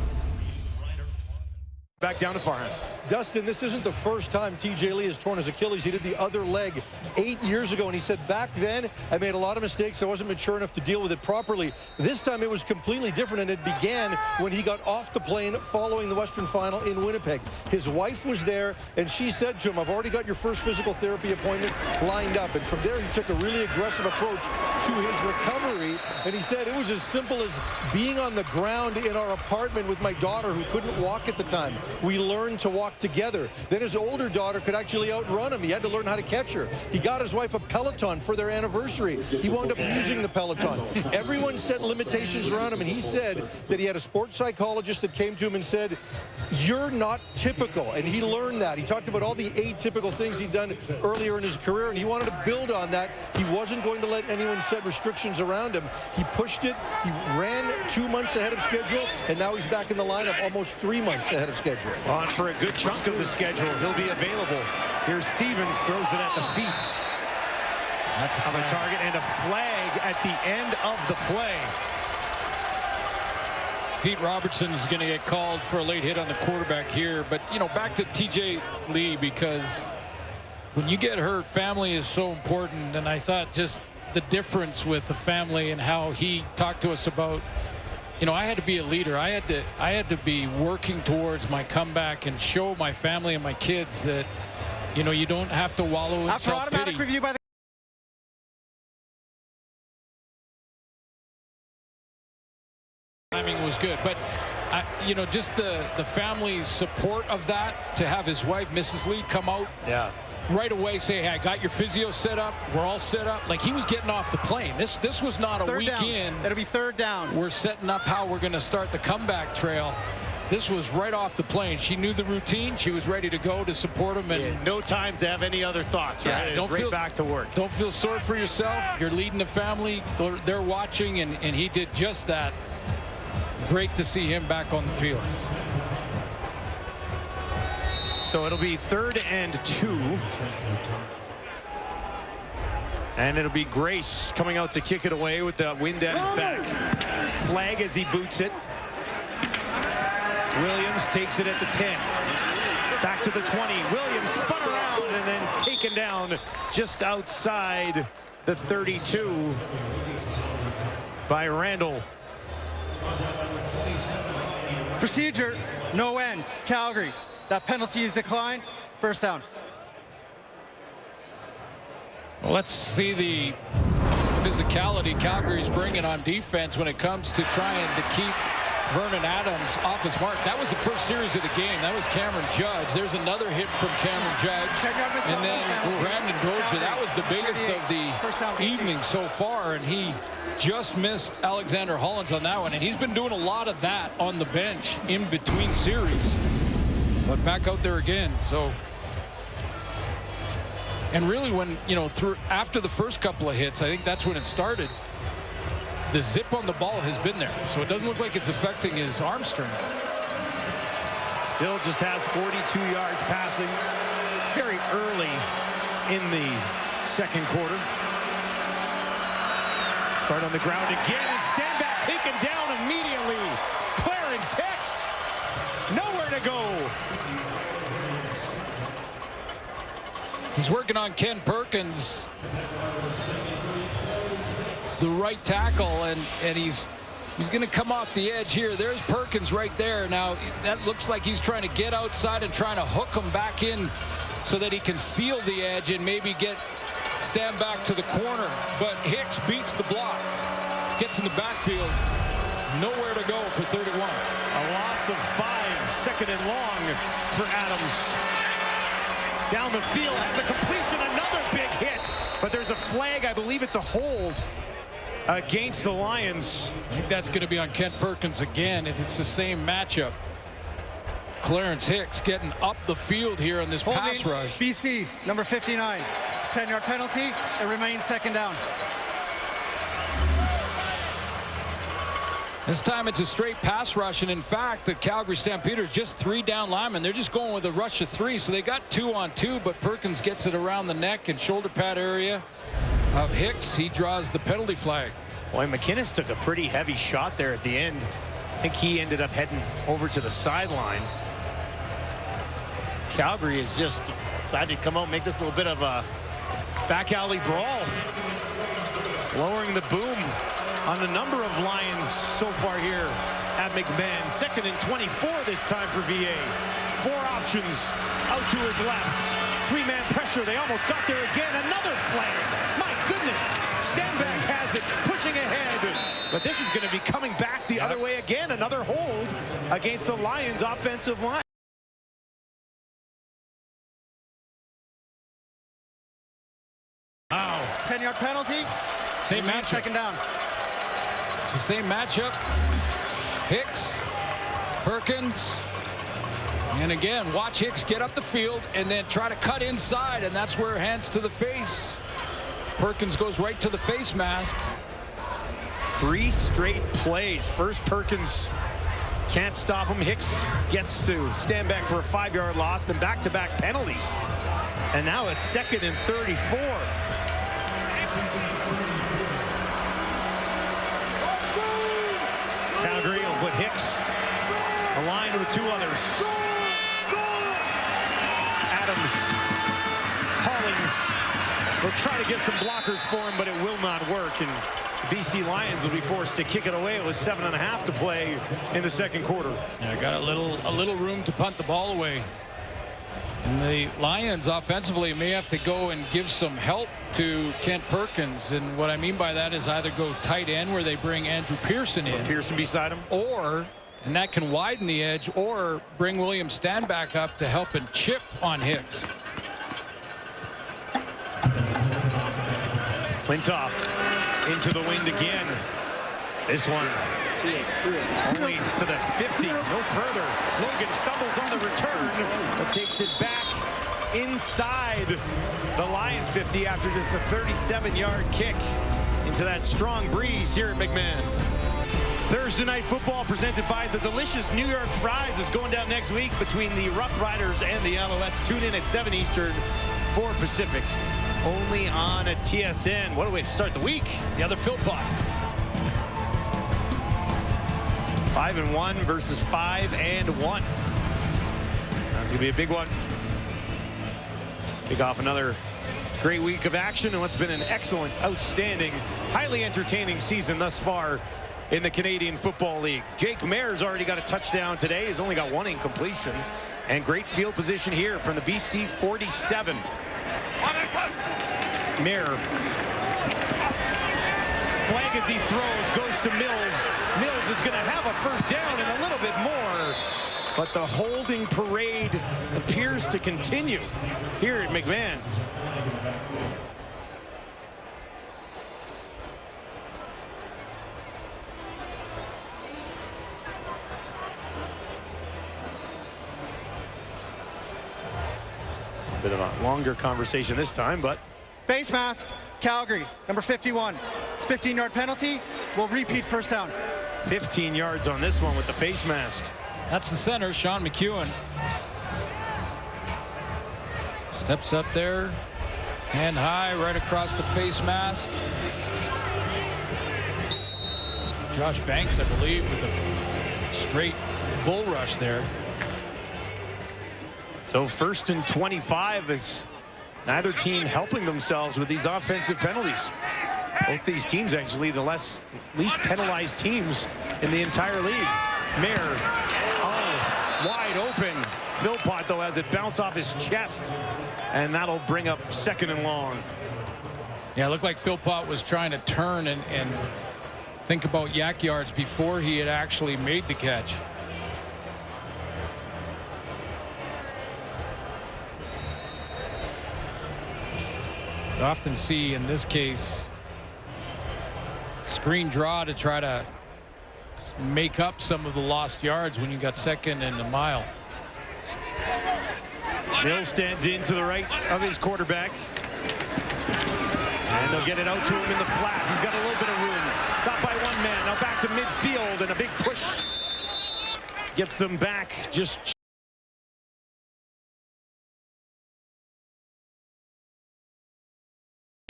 Back down to Farhan. Dustin, this isn't the first time TJ Lee has torn his Achilles. He did the other leg 8 years ago, and he said, back then, I made a lot of mistakes. I wasn't mature enough to deal with it properly. This time, it was completely different, and it began when he got off the plane following the Western Final in Winnipeg. His wife was there, and she said to him, I've already got your first physical therapy appointment lined up. And from there, he took a really aggressive approach to his recovery, and he said it was as simple as being on the ground in our apartment with my daughter who couldn't walk at the time. We learned to walk together. Then his older daughter could actually outrun him. He had to learn how to catch her. He got his wife a Peloton for their anniversary. He wound up using the Peloton. Everyone set limitations around him, and he said that he had a sports psychologist that came to him and said, you're not typical. And he learned that. He talked about all the atypical things he'd done earlier in his career, and he wanted to build on that. He wasn't going to let anyone set restrictions around him. He pushed it. He ran 2 months ahead of schedule, and now he's back in the lineup almost 3 months ahead of schedule. On for a good chunk of the schedule. He'll be available. Here's Stevens, throws it at the feet. That's on the target, and a flag at the end of the play. Pete Robertson is going to get called for a late hit on the quarterback here. But, you know, back to TJ Lee, because when you get hurt, family is so important. And I thought just the difference with the family and how he talked to us about, you know, I had to be a leader. I had to be working towards my comeback and show my family and my kids that, you know, you don't have to wallow in self-pity. After automatic review by the timing was good, but you know, just the family's support of that, to have his wife, Mrs. Lee, come out right away, say, hey, I got your physio set up, we're all set up. Like, he was getting off the plane. This was not a weekend. It'll be third down. We're setting up how we're going to start the comeback trail. This was right off the plane. She knew the routine. She was ready to go to support him. And no time to have any other thoughts, right? Don't feel back to work. Don't feel sorry for yourself. You're leading the family. They're watching, and he did just that. Great to see him back on the field. So it'll be 3rd and 2. And it'll be Grace coming out to kick it away with the wind at his back. Flag as he boots it. Williams takes it at the 10. Back to the 20. Williams spun around and then taken down just outside the 32 by Randall. Procedure, no end. Calgary. That penalty is declined. First down. Well, let's see the physicality Calgary's bringing on defense when it comes to trying to keep Vernon Adams off his mark. That was the first series of the game. That was Cameron Judge. There's another hit from Cameron Judge. And then Brandon Doja. That was the biggest of the evening so far. And he just missed Alexander Hollins on that one. And he's been doing a lot of that on the bench in between series. But back out there again. So, and really when, you know, after the first couple of hits, I think that's when it started. The zip on the ball has been there, so it doesn't look like it's affecting his arm strength. Still just has 42 yards passing very early in the second quarter. Start on the ground again, and stand back taken down immediately. Clarence Hicks, nowhere to go. He's working on Ken Perkins, the right tackle, and he's going to come off the edge here. There's Perkins right there. Now that looks like he's trying to get outside and trying to hook him back in so that he can seal the edge and maybe stand back to the corner. But Hicks beats the block, gets in the backfield, nowhere to go for 31. A loss of 5, 2nd and long for Adams. Down the field, has a completion, another big hit, but there's a flag. I believe it's a hold. against the Lions. I think that's going to be on Kent Perkins again. It's the same matchup. Clarence Hicks getting up the field here on this pass rush. BC, number 59. It's a 10-yard penalty. It remains second down. This time it's a straight pass rush, and in fact, the Calgary Stampeders just 3 down linemen. They're just going with a rush of 3, so they got 2-on-2, but Perkins gets it around the neck and shoulder pad area of Hicks. He draws the penalty flag. Boy, McInnes took a pretty heavy shot there at the end. I think he ended up heading over to the sideline. Calgary has just decided to come out and make this little bit of a back alley brawl, lowering the boom on a number of Lions so far here at McMahon. 2nd and 24 this time for VA. 4 options out to his left. 3-man pressure. They almost got there again. Another flag. My goodness. Stanback has it, pushing ahead. But this is going to be coming back the other way again. Another hold against the Lions offensive line. Wow. 10-yard penalty. Same matchup. Second down. It's the same matchup. Hicks, Perkins, and again, watch Hicks get up the field and then try to cut inside, and that's where hands to the face. Perkins goes right to the face mask. 3 straight plays. First, Perkins can't stop him. Hicks gets to stand back for a 5-yard loss, then back-to-back penalties. And now it's 2nd and 34. Calgary will put Hicks aligned with 2 others. Adams, Hollins will try to get some blockers for him, but it will not work. And the BC Lions will be forced to kick it away. It was 7.5 to play in the second quarter. Yeah, got a little room to punt the ball away. And the Lions offensively may have to go and give some help to Kent Perkins. And what I mean by that is either go tight end where they bring Andrew Pearson in. Pearson beside him. Or, and that can widen the edge, or bring William Stanback up to help and chip on Hicks. Flintoff into the wind again. This one only to the 50, no further. Logan stumbles on the return, but takes it back inside the Lions 50 after just a 37-yard kick into that strong breeze here at McMahon. Thursday Night Football presented by the delicious New York Fries is going down next week between the Rough Riders and the Alouettes. Tune in at 7 Eastern, 4 Pacific, only on a TSN. What a way to start the week. The other Philpott. 5-1 versus 5-1. That's gonna be a big one. Kick off another great week of action and what's been an excellent, outstanding, highly entertaining season thus far in the Canadian Football League. Jake Maher's already got a touchdown today. He's only got 1 incompletion. And great field position here from the BC 47. Maher. Flag as he throws, goes to Mills. Mills is going to have a first down and a little bit more. But the holding parade appears to continue here at McMahon. Bit of a longer conversation this time, but Face mask, Calgary, number 51. It's 15-yard penalty. We'll repeat first down. 15 yards on this one with the face mask. That's the center, Sean McEwen. Steps up there, hand high, right across the face mask. Josh Banks, I believe, with a straight bull rush there. So 1st and 25 is neither team helping themselves with these offensive penalties. Both these teams actually the least penalized teams in the entire league. Maher, wide open. Philpott, though, has it bounce off his chest, and that'll bring up 2nd and long. Yeah, it looked like Philpott was trying to turn and think about yak yards before he had actually made the catch. You often see in this case screen draw to try to make up some of the lost yards when you got second and a mile. Mills stands in to the right of his quarterback. And they'll get it out to him in the flat. He's got a little bit of room. Got by one man. Now back to midfield, and a big push gets them back. Just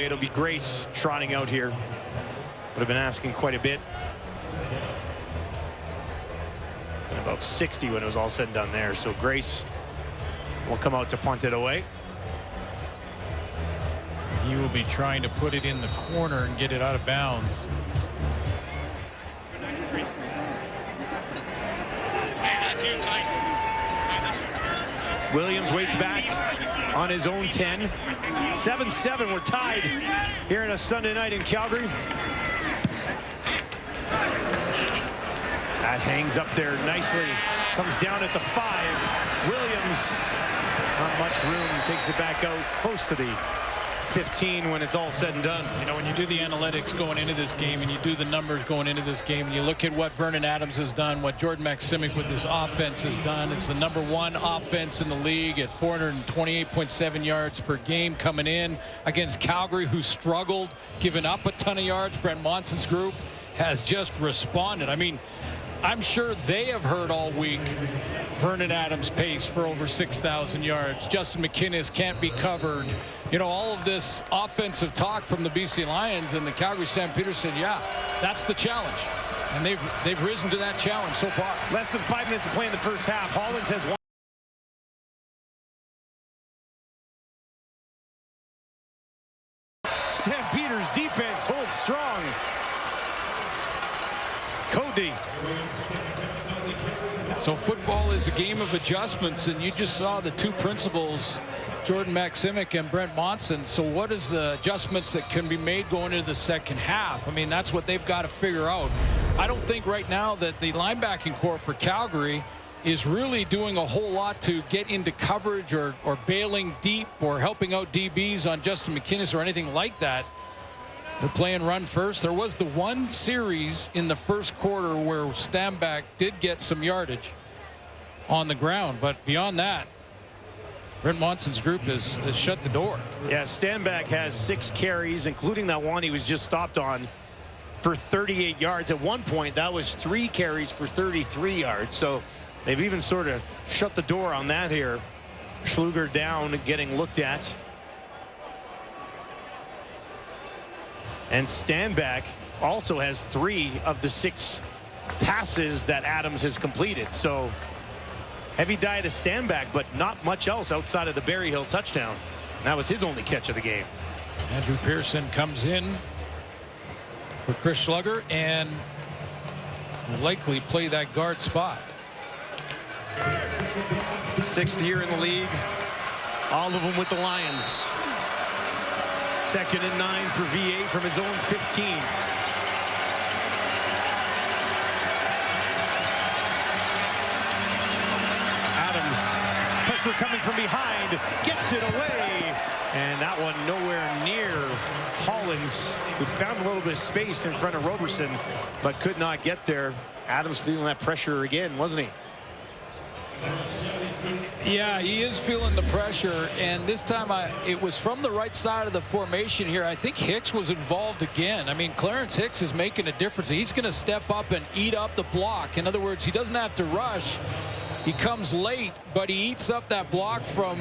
it'll be Grace trotting out here. Would have been asking quite a bit. And about 60 when it was all said and done there. So Grace will come out to punt it away. He will be trying to put it in the corner and get it out of bounds. Williams waits back on his own 10. 7-7, we're tied here in a Sunday night in Calgary. That hangs up there nicely. Comes down at the 5. Williams, not much room, takes it back out close to the 15 when it's all said and done. You know, when you do the analytics going into this game and you do the numbers going into this game and you look at what Vernon Adams has done, what Jordan Maksimic with this offense has done, it's the #1 offense in the league at 428.7 yards per game coming in against Calgary, who struggled, giving up a ton of yards. Brent Monson's group has just responded. I mean, I'm sure they have heard all week Vernon Adams pace for over 6,000 yards. Justin McInnis can't be covered. You know, all of this offensive talk from the BC Lions, and the Calgary Stampeders said, yeah, that's the challenge. And they've risen to that challenge so far. Less than 5 minutes of play in the first half. Hollins has one. Stampeders defense holds strong. Cody. So football is a game of adjustments, and you just saw the two principals, Jordan Maksimic and Brent Monson. So what is the adjustments that can be made going into the second half? I mean, that's what they've got to figure out. I don't think right now that the linebacking core for Calgary is really doing a whole lot to get into coverage or bailing deep or helping out DBs on Justin McInnis or anything like that. They're playing run first. There was the one series in the first quarter where Stanback did get some yardage on the ground, but beyond that, Brent Monson's group has shut the door. Yeah, Stanback has 6 carries, including that one he was just stopped on, for 38 yards. At one point, that was 3 carries for 33 yards. So they've even sort of shut the door on that here. Schluger down, getting looked at. And Stanback also has 3 of the 6 passes that Adams has completed. So heavy diet of Stanback, but not much else outside of the Berryhill touchdown. And that was his only catch of the game. Andrew Pearson comes in for Chris Schluger and will likely play that guard spot. 6th year in the league, all of them with the Lions. 2nd and 9 for V8 from his own 15. Adams, pressure coming from behind, gets it away. And that one nowhere near Hollins, who found a little bit of space in front of Roberson, but could not get there. Adams feeling that pressure again, wasn't he? Yeah, he is feeling the pressure, and this time it was from the right side of the formation here. I think Hicks was involved again. I mean, Clarence Hicks is making a difference. He's going to step up and eat up the block. In other words, he doesn't have to rush. He comes late, but he eats up that block from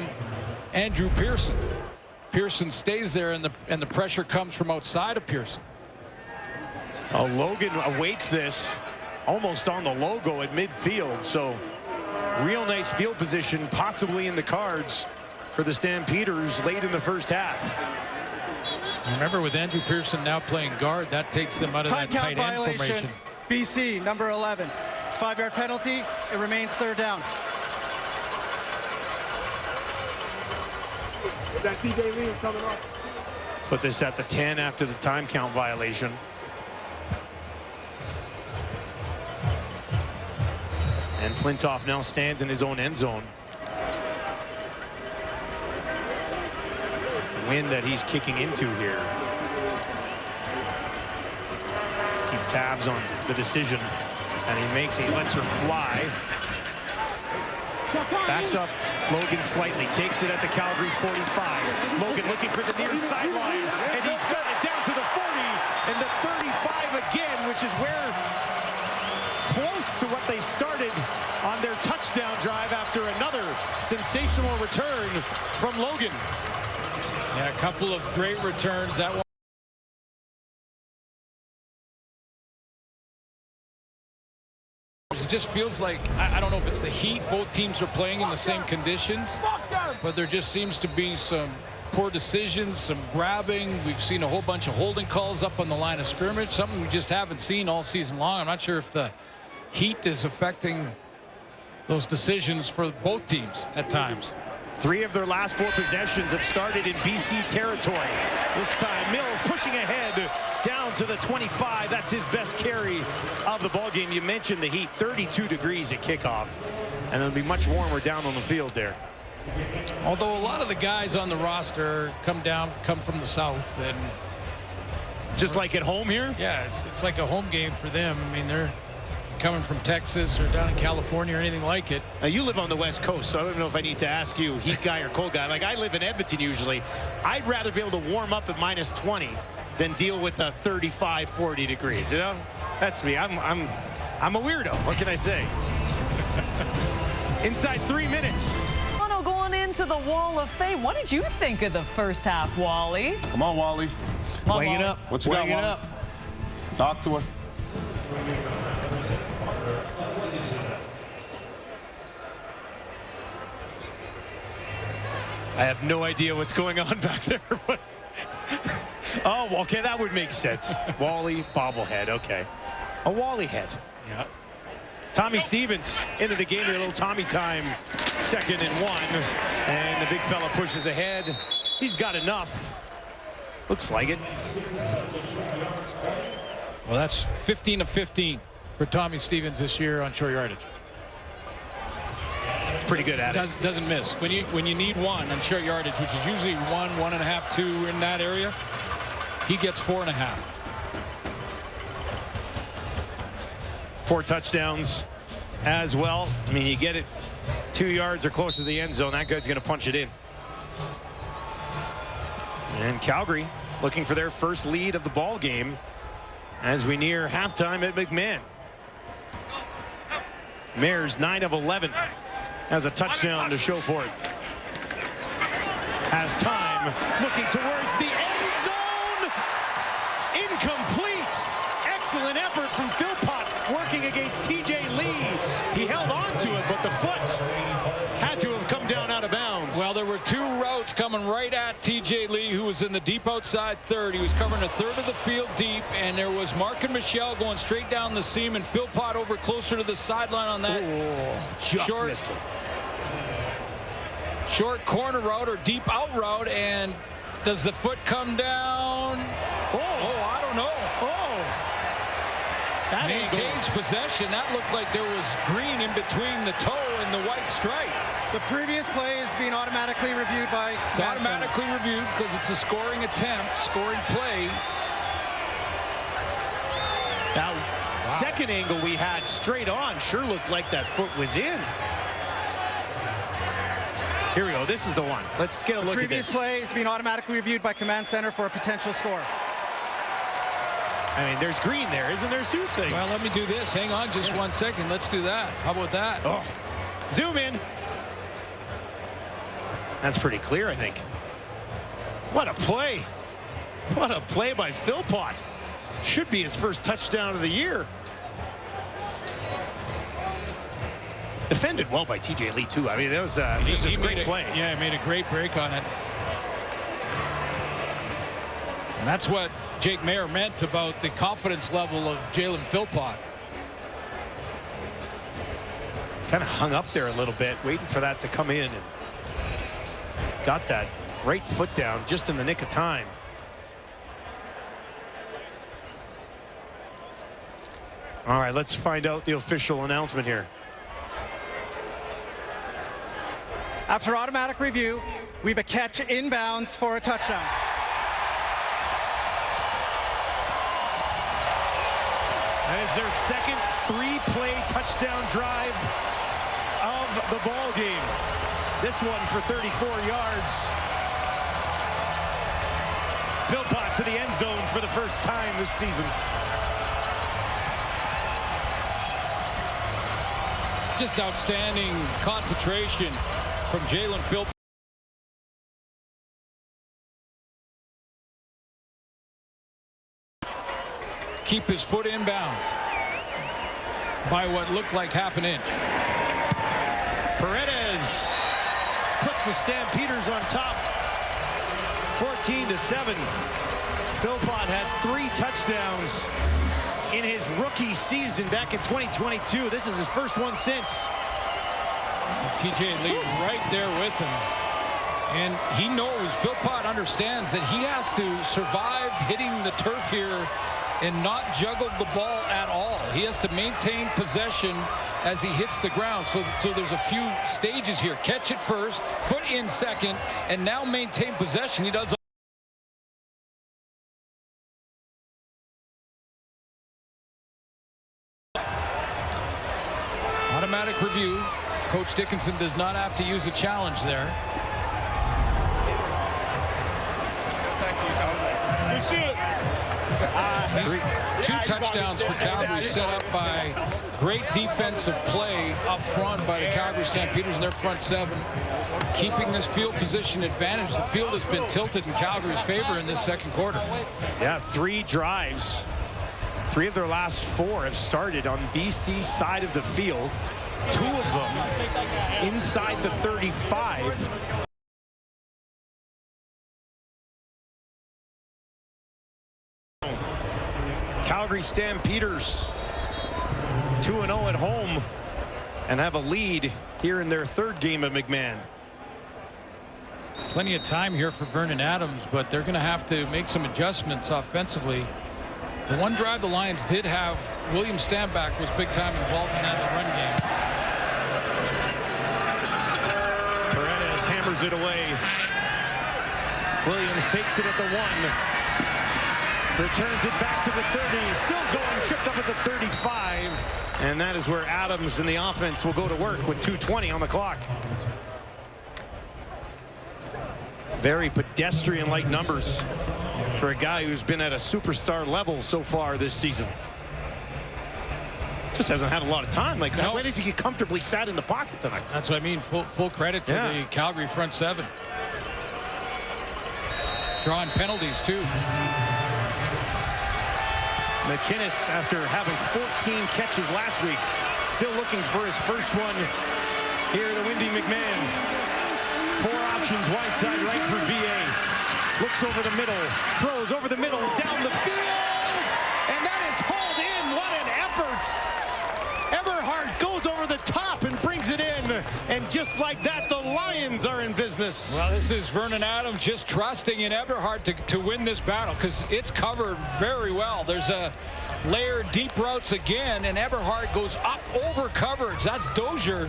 Andrew Pearson. Pearson stays there, and the pressure comes from outside of Pearson. Logan awaits this almost on the logo at midfield, so real nice field position possibly in the cards for the Stampeders late in the first half. Remember, with Andrew Pearson now playing guard, that takes them out of that tight end formation. BC, number 11. It's 5-yard penalty. It remains 3rd down. That TJ Lee is coming up. Put this at the 10 after the time count violation. And Flintoff now stands in his own end zone. The wind that he's kicking into here. tabs on the decision, and he lets her fly. Backs up Logan slightly, takes it at the Calgary 45. Logan looking for the near sideline, and he's got it down to the 40 and the 35 again, which is where close to what they started on their touchdown drive after another sensational return from Logan. Yeah, a couple of great returns. That one. It just feels like, I don't know if it's the heat. Both teams are playing in the same conditions, but there just seems to be some poor decisions, some grabbing. We've seen a whole bunch of holding calls up on the line of scrimmage, something we just haven't seen all season long. I'm not sure if the heat is affecting those decisions for both teams at times. 3 of their last 4 possessions have started in BC territory. This time Mills pushing ahead down to the 25. That's his best carry of the ball game. You mentioned the heat, 32 degrees at kickoff, and it'll be much warmer down on the field there. Although a lot of the guys on the roster come from the south, and just like at home here. Yeah, it's like a home game for them. I mean, they're coming from Texas or down in California or anything like it. Now, you live on the West Coast, so I don't know if I need to ask you, heat guy or cold guy. Like, I live in Edmonton usually. I'd rather be able to warm up at -20 than deal with the 35, 40 degrees. You know, that's me. I'm a weirdo. What can I say? Inside 3 minutes. Going into the Wall of Fame. What did you think of the first half, Wally? Come on, Wally. Wake it up. What you got, Wally? Up. Talk to us. I have no idea what's going on back there. But oh, okay, that would make sense. Wally bobblehead. Okay, a Wally head. Yeah. Tommy Stevens into the game here. A little Tommy time. 2nd and 1, and the big fella pushes ahead. He's got enough. Looks like it. Well, that's 15 of 15 for Tommy Stevens this year on short yardage. Pretty good at it. Doesn't miss. When you need one on short yardage, which is usually 1, 1.5, 2 in that area, he gets 4.5. 4 touchdowns as well. I mean, you get it 2 yards or close to the end zone, that guy's going to punch it in. And Calgary looking for their first lead of the ball game as we near halftime at McMahon. Mares 9 of 11 has a touchdown to show for it. Has time, looking towards the end zone. Incomplete. Excellent effort from Philpott working against TJ Lee. He held on to it, but the foot had to have come down out of bounds. Well, there were 2 routes coming right at TJ Lee, who was in the deep outside third. He was covering a third of the field deep, and there was Mark and Michelle going straight down the seam, and Philpott over closer to the sideline on that. Just missed it. Short corner route or deep out route, and does the foot come down? Oh, I don't know. That maintains possession. That looked like there was green in between the toe and the white stripe. The previous play is being automatically reviewed by It's automatically reviewed because it's a scoring attempt, scoring play. Now, second angle we had straight on sure looked like that foot was in. Here we go. This is the one. Let's get a look at this. Previous play is being automatically reviewed by Command Center for a potential score. I mean, there's green there, isn't there, Sue? Well, let me do this. Hang on just 1 second. Let's do that. How about that? Oh, zoom in. That's pretty clear, I think. What a play. What a play by Philpott. Should be his first touchdown of the year. Defended well by TJ Lee, too. I mean, that was a great play. Yeah, he made a great break on it. And that's what Jake Mayer meant about the confidence level of Jalen Philpott. Kind of hung up there a little bit, waiting for that to come in. And got that right foot down just in the nick of time. All right, let's find out the official announcement here. After automatic review, we have a catch inbounds for a touchdown. That is their second 3-play touchdown drive of the ball game. This one for 34 yards. Philpott to the end zone for the first time this season. Just outstanding concentration from Jalen Philpott. Keep his foot in bounds by what looked like half an inch. Paredes puts the Stampeders on top, 14-7. Philpott had 3 touchdowns in his rookie season back in 2022. This is his first one since. TJ Lee right there with him. And he knows, Philpott understands that he has to survive hitting the turf here and not juggle the ball at all. He has to maintain possession as he hits the ground. So there's a few stages here. Catch it first, foot in second, and now maintain possession. He does. Automatic review. Coach Dickinson does not have to use a challenge there. Two touchdowns for Calgary set up by great defensive play up front by the Calgary Stampeders in their front 7. Keeping this field position advantage. The field has been tilted in Calgary's favor in this second quarter. Yeah, 3 drives. 3 of their last 4 have started on BC's side of the field. 2 of them inside the 35. Calgary Stampeders 2-0 at home and have a lead here in their 3rd game at McMahon. Plenty of time here for Vernon Adams, but they're going to have to make some adjustments offensively. The one drive the Lions did have, William Stanback was big time involved in that run game. Paredes hammers it away. Williams takes it at the 1. Returns it back to the 30. Still going, tripped up at the 35. And that is where Adams and the offense will go to work with 2:20 on the clock. Very pedestrian-like numbers for a guy who's been at a superstar level so far this season. Just hasn't had a lot of time. Like, no. Where does he get comfortably sat in the pocket tonight? That's what I mean. Full credit to the Calgary front 7. Drawing penalties, too. McInnes, after having 14 catches last week, still looking for his first one here at the Windy McMahon. 4 options, wide side right for VA. Looks over the middle, throws over the middle, down the field, and that is hauled in. What an effort! Eberhardt goes over the top and brings it in, and just like that, the Lions are in business. Well, this is Vernon Adams just trusting in Eberhardt to win this battle because it's covered very well. There's a layer deep routes again, and Eberhardt goes up over coverage. That's Dozier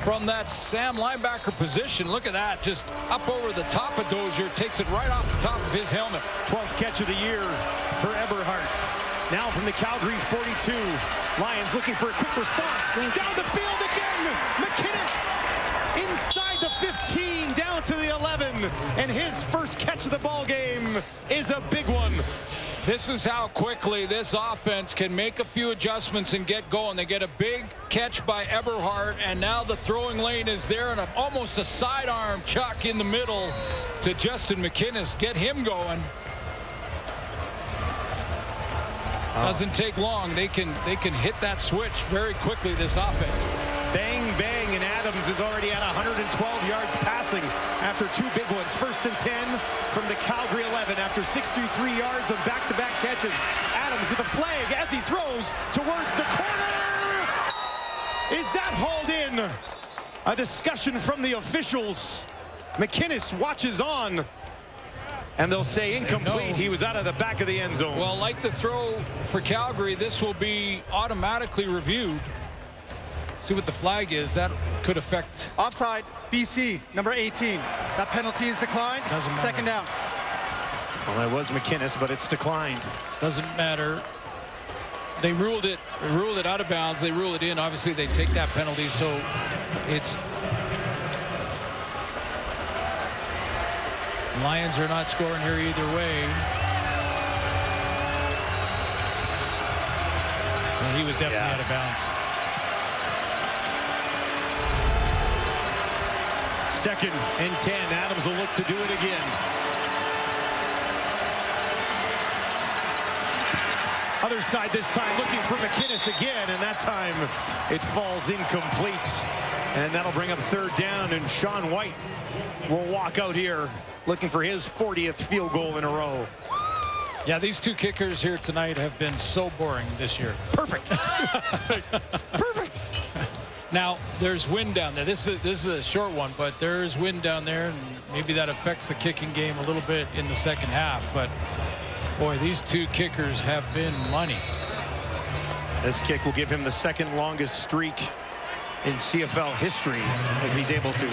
from that Sam linebacker position. Look at that, just up over the top of Dozier, takes it right off the top of his helmet. 12th catch of the year for Eberhardt. Now from the Calgary 42. Lions looking for a quick response. Down the field again. McInnes inside the 15, down to the 11. And his first catch of the ball game is a big one. This is how quickly this offense can make a few adjustments and get going. They get a big catch by Eberhardt, and now the throwing lane is there, and almost a sidearm chuck in the middle to Justin McInnes. Get him going. Doesn't take long. They can hit that switch very quickly, this offense. Bang, bang, and Adams is already at 112 yards passing after 2 big ones. 1st and 10 from the Calgary 11 after 63 yards of back-to-back catches. Adams with a flag as he throws towards the corner. Is that hauled in? A discussion from the officials. McInnes watches on. And they'll say incomplete. He was out of the back of the end zone. Well, like the throw for Calgary, this will be automatically reviewed. See what the flag is. That could affect. Offside, BC, number 18. That penalty is declined. Doesn't matter. 2nd down. Well, that was McInnes, but it's declined. Doesn't matter. they ruled it out of bounds. They rule it in. Obviously, they take that penalty. So it's Lions are not scoring here either way. And he was definitely out of bounds. 2nd and 10. Adams will look to do it again. Other side this time, looking for McInnes again, and that time it falls incomplete. And that'll bring up 3rd down, and Sean White will walk out here looking for his 40th field goal in a row. Yeah, these 2 kickers here tonight have been so boring this year. Perfect. Perfect. Now, there's wind down there. This is a short one, but there's wind down there, and maybe that affects the kicking game a little bit in the 2nd half. But, boy, these 2 kickers have been money. This kick will give him the 2nd longest streak in CFL history if he's able to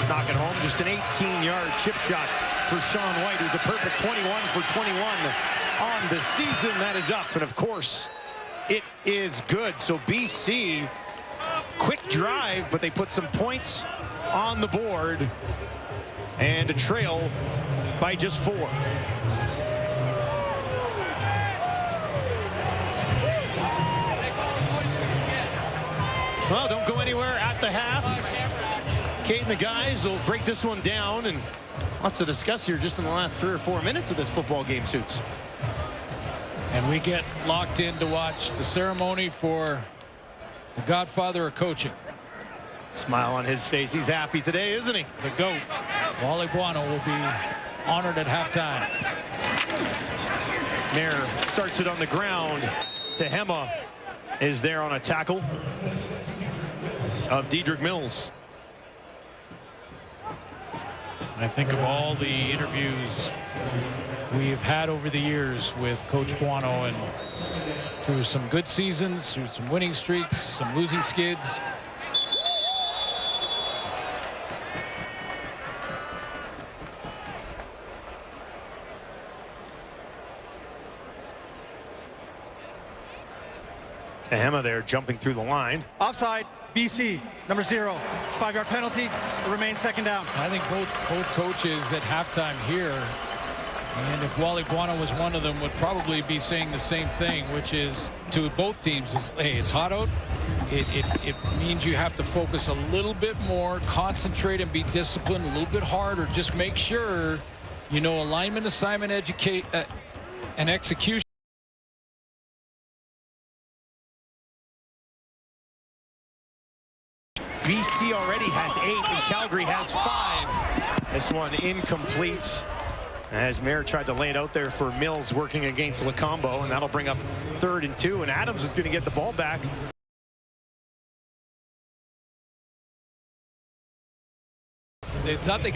knock it home. Just an 18-yard chip shot for Sean White, who's a perfect 21 for 21 on the season. That is up, and of course, it is good. So BC, quick drive, but they put some points on the board and a trail by just 4. Well, don't go anywhere at the half. Kate and the guys will break this one down, and lots to discuss here just in the last 3 or 4 minutes of this football game, Suits. And we get locked in to watch the ceremony for the godfather of coaching. Smile on his face. He's happy today, isn't he? The GOAT, Wally Buono, will be honored at halftime. Mayer starts it on the ground. Tehema is there on a tackle of Dedrick Mills. I think of all the interviews we've had over the years with Coach Buono, and through some good seasons, through some winning streaks, some losing skids. Tehema there jumping through the line. Offside, BC, number 0. 5-yard penalty. It remains 2nd down. I think both coaches at halftime here, and if Wally Buono was one of them, would probably be saying the same thing, which is to both teams is, hey, it's hot out. It means you have to focus a little bit more, concentrate and be disciplined a little bit harder. Just make sure you know alignment, assignment, and execution. BC already has 8 and Calgary has 5. This one incomplete as Mayer tried to lay it out there for Mills working against Lacombo, and that'll bring up 3rd and 2, and Adams is going to get the ball back. They thought they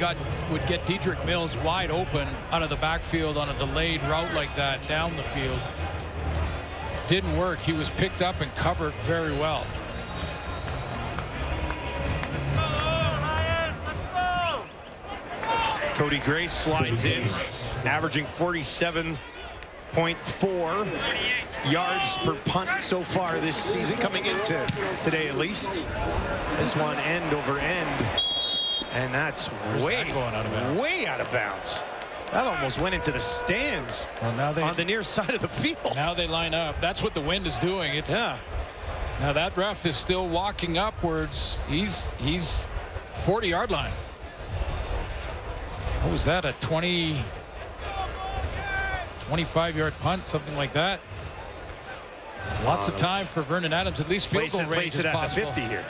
would get Dedrick Mills wide open out of the backfield on a delayed route like that down the field. Didn't work. He was picked up and covered very well. Cody Grace slides in, averaging 47.4 yards per punt so far this season, coming into today at least. This one end over end, and that's way out of bounds. That almost went into the stands. Well, now on the near side of the field. Now they line up. That's what the wind is doing. Yeah. Now that ref is still walking upwards. He's 40-yard line. What was that, a 25-yard punt, something like that? Lots of time for Vernon Adams, at least field goal range is possible. Place it at the 50 here.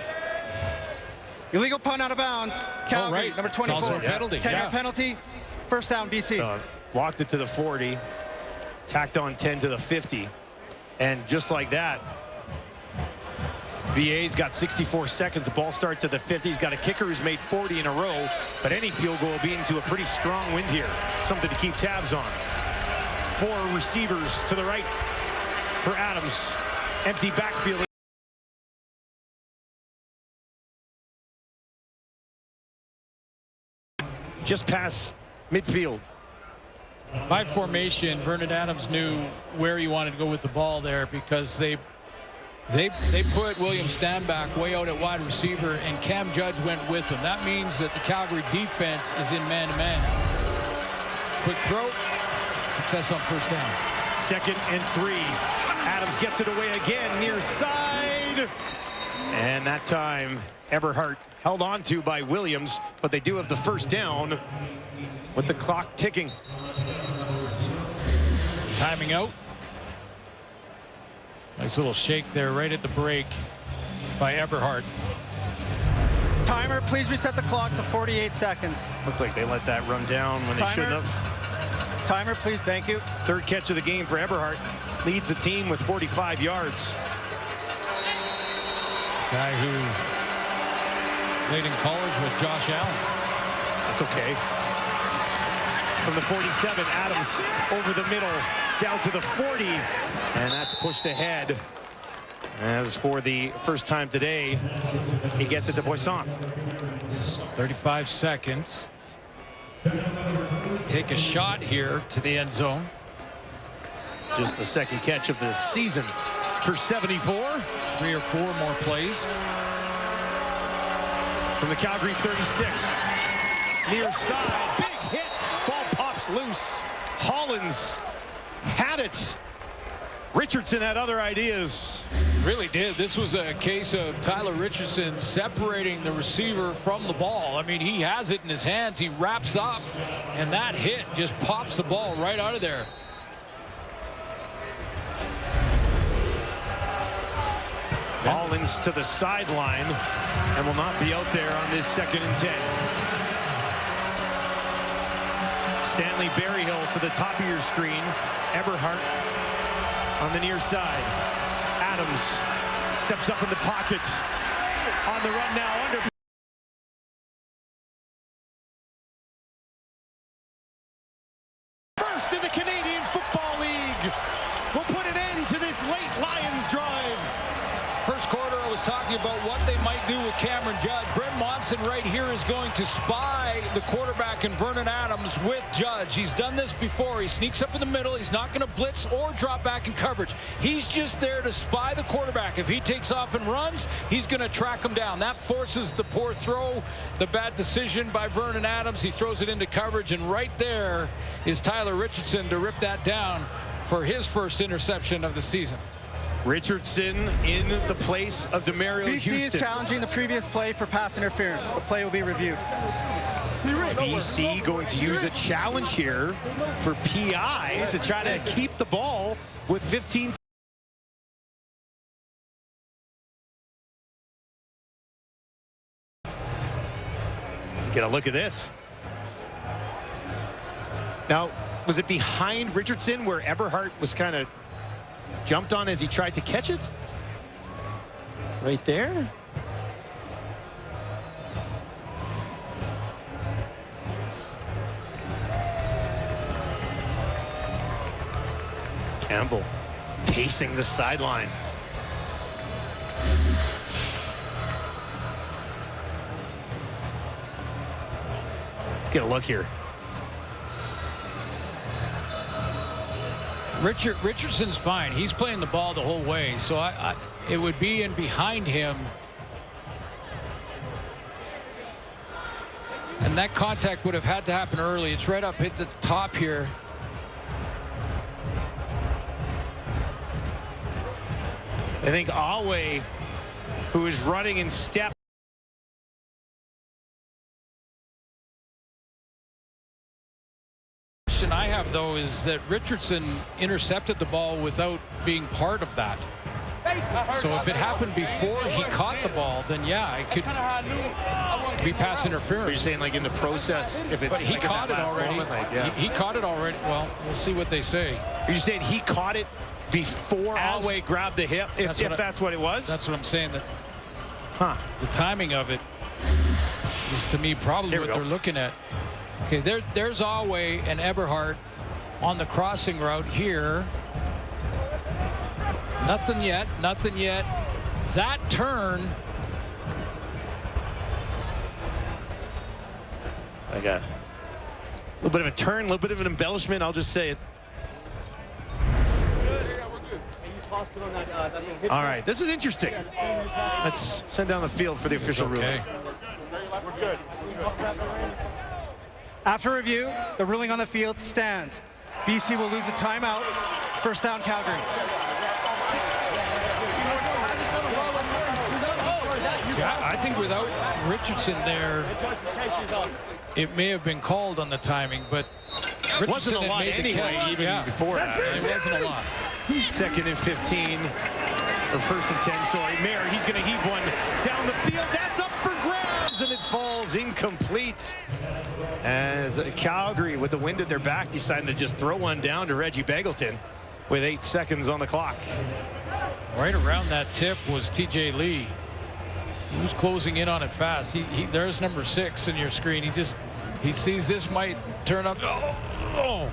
Illegal punt out of bounds. Calgary, number 24. Also a penalty. 10-yard penalty. 1st down, BC. So walked it to the 40, tacked on 10 to the 50, and just like that, VA's got 64 seconds. The ball starts at the 50. He's got a kicker who's made 40 in a row, but any field goal will be into a pretty strong wind here. Something to keep tabs on. 4 receivers to the right for Adams. Empty backfield. Just past midfield. By formation, Vernon Adams knew where he wanted to go with the ball there because they They put William Stanback way out at wide receiver, and Cam Judge went with him. That means that the Calgary defense is in man-to-man. Quick throw. Success on first down. 2nd and 3. Adams gets it away again, near side. And that time, Eberhardt held on to by Williams, but they do have the first down with the clock ticking. Timing out. Nice little shake there right at the break by Eberhardt. Timer, please reset the clock to 48 seconds. Looked like they let that run down when they shouldn't have. Timer, please, thank you. 3rd catch of the game for Eberhardt. Leads the team with 45 yards. Guy who played in college with Josh Allen. That's okay. From the 47, Adams over the middle, down to the 40. And that's pushed ahead. As for the first time today, he gets it to Poisson. 35 seconds. Take a shot here to the end zone. Just the 2nd catch of the season for 74. 3 or 4 more plays. From the Calgary 36. Near side. Big hits. Ball pops loose. Hollins had it. Richardson had other ideas. Really did. This was a case of Tyler Richardson separating the receiver from the ball. I mean, he has it in his hands. He wraps up, and that hit just pops the ball right out of there. Hollins to the sideline and will not be out there on this 2nd and 10. Stanley Berryhill to the top of your screen. Eberhardt on the near side. Adams steps up in the pocket. On the run now under. First in the Canadian Football League will put an end to this late Lions drive. First quarter, I was talking about what they might do with Cameron Judge. Brent Monson right here is going to spy the quarterback in Vernon Adams with Judge. He's done this before. He sneaks up in the middle. He's not going to blitz or drop back in coverage. He's just there to spy the quarterback. If he takes off and runs, he's going to track him down. That forces the poor throw, the bad decision by Vernon Adams. He throws it into coverage, and right there is Tyler Richardson to rip that down for his first interception of the season. Richardson in the place of Demario BC Houston. is challenging the previous play for pass interference. The play will be reviewed. BC going to use a challenge here for PI to try to keep the ball with 15 Get a look at this. Now, was it behind Richardson where Eberhardt was kind of jumped on as he tried to catch it? Right there? Campbell pacing the sideline. Let's get a look here. Richardson's fine. He's playing the ball the whole way, so it would be in behind him. And that contact would have had to happen early. It's right up at the top here. I think Alway, who is running in step. I have, though, is that Richardson intercepted the ball without being part of that. So if it happened before he caught the ball, then yeah, it could be pass interference. You're saying like in the process, if it's but he like caught it already. Moment, like, yeah. He caught it already. Well, we'll see what they say. Are you saying he caught it before Alway grabbed the hip, if that's what it was? That's what I'm saying. That the timing of it is, to me, probably what they're looking at. Okay, there's Alway and Eberhardt on the crossing route here. Nothing yet. Nothing yet. That turn. Like a little bit of a turn, a little bit of an embellishment. I'll just say it. All right, this is interesting. Let's send down the field for the official ruling. After review, the ruling on the field stands. BC will lose a timeout. First down, Calgary. Yeah, I think without Richardson there, it may have been called on the timing, but Richardson wasn't a lot made anyway, even before that. It wasn't a lot. 2nd and 15, or 1st and 10, sorry. Mayer, he's going to heave one down the field. That's up for grabs, and it falls incomplete. As Calgary, with the wind at their back, decided to just throw one down to Reggie Begelton with 8 seconds on the clock. Right around that tip was TJ Lee. He was closing in on it fast. There's number 6 in your screen. He sees this might turn up. Oh.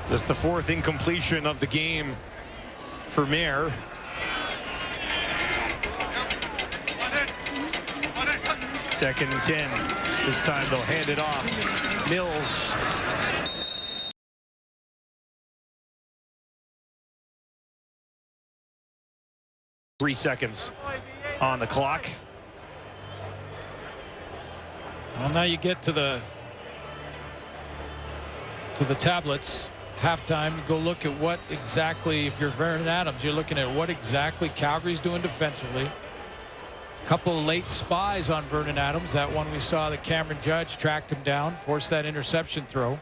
Just the 4th incompletion of the game for Mayer. Second and 10. This time they'll hand it off. Mills. Three seconds on the clock. Well, now you get to the tablets. Halftime, you go look at what exactly, if you're Vernon Adams, you're looking at what exactly Calgary's doing defensively. A couple of late spies on Vernon Adams. That one we saw that Cameron Judge tracked him down, forced that interception throw.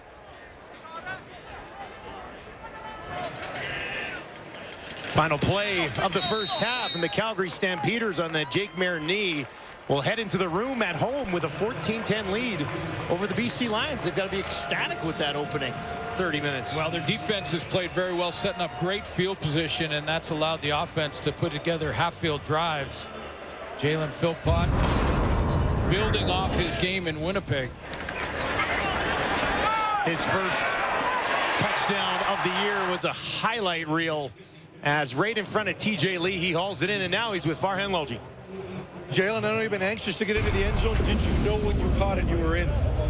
Final play of the first half, and the Calgary Stampeders on that Jake Mayer knee will head into the room at home with a 14-10 lead over the BC Lions. They've got to be ecstatic with that opening 30 minutes. Well, their defense has played very well, setting up great field position, and that's allowed the offense to put together half-field drives. Jalen Philpott building off his game in Winnipeg. His first touchdown of the year was a highlight reel, as right in front of TJ Lee, he hauls it in, and now he's with Farhan Lalji. Jalen, I know you've been anxious to get into the end zone. Did you know when you caught it you were in?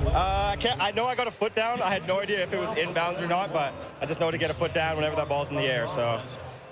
I know I got a foot down. I had no idea if it was inbounds or not, but I just know to get a foot down whenever that ball's in the air. So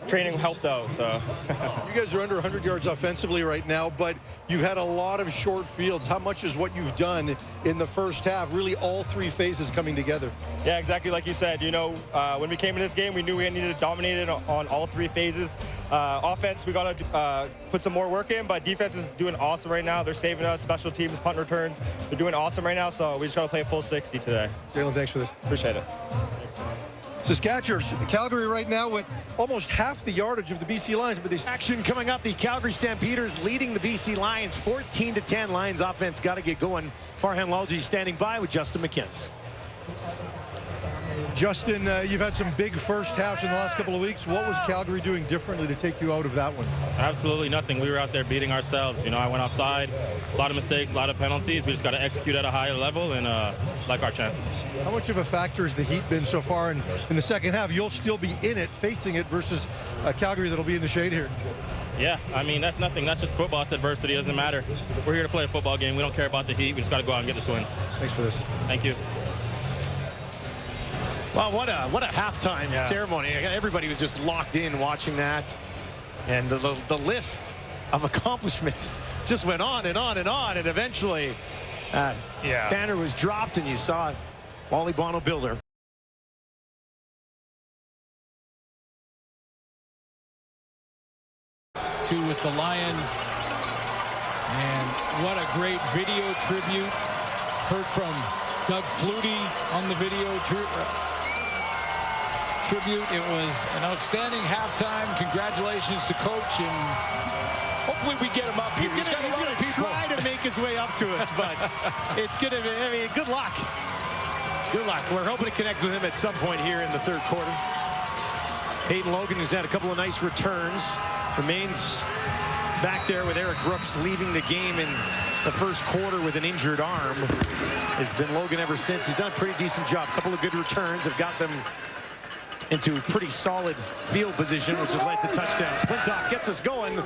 training helped out. So you guys are under 100 yards offensively right now, but you've had a lot of short fields. How much is what you've done in the first half, really all 3 phases coming together? Yeah, exactly like you said. You know, when we came in this game, we knew we needed to dominate it on all 3 phases. Offense, we got to put some more work in, but defense is doing awesome right now. They're saving us. Special teams, punt returns, they're doing awesome right now, so we just got to play a full 60 today. Jalen, thanks for this. Appreciate it. Saskatchewan, Calgary right now with almost half the yardage of the BC Lions, but this action coming up. The Calgary Stampeders leading the BC Lions 14-10. Lions offense got to get going. Farhan Lalji standing by with Justin McInnes. Justin, you've had some big first halves in the last couple of weeks. What was Calgary doing differently to take you out of that one? Absolutely nothing. We were out there beating ourselves. You know, I went offside, a lot of mistakes, a lot of penalties. We just got to execute at a higher level and like our chances. How much of a factor has the heat been so far in the second half? You'll still be in it, facing it, versus Calgary that'll be in the shade here. Yeah, I mean, that's nothing. That's just football. It's adversity. It doesn't matter. We're here to play a football game. We don't care about the heat. We just got to go out and get this win. Thanks for this. Thank you. Well, what a halftime ceremony. Everybody was just locked in watching that. And the list of accomplishments just went on and on and on. And eventually, banner was dropped, and you saw Wally Bono Builder. Two with the Lions. And what a great video tribute. Heard from Doug Flutie on the video tribute. It was an outstanding halftime. Congratulations to Coach, and hopefully we get him up here. He's going to try to make his way up to us, but it's going to be, I mean, good luck. Good luck. We're hoping to connect with him at some point here in the third quarter. Hayden Logan, who's had a couple of nice returns, remains back there with Eric Brooks leaving the game in the first quarter with an injured arm. It's been Logan ever since. He's done a pretty decent job. A couple of good returns have got them into pretty solid field position, which has led to touchdowns. Flintoff gets us going,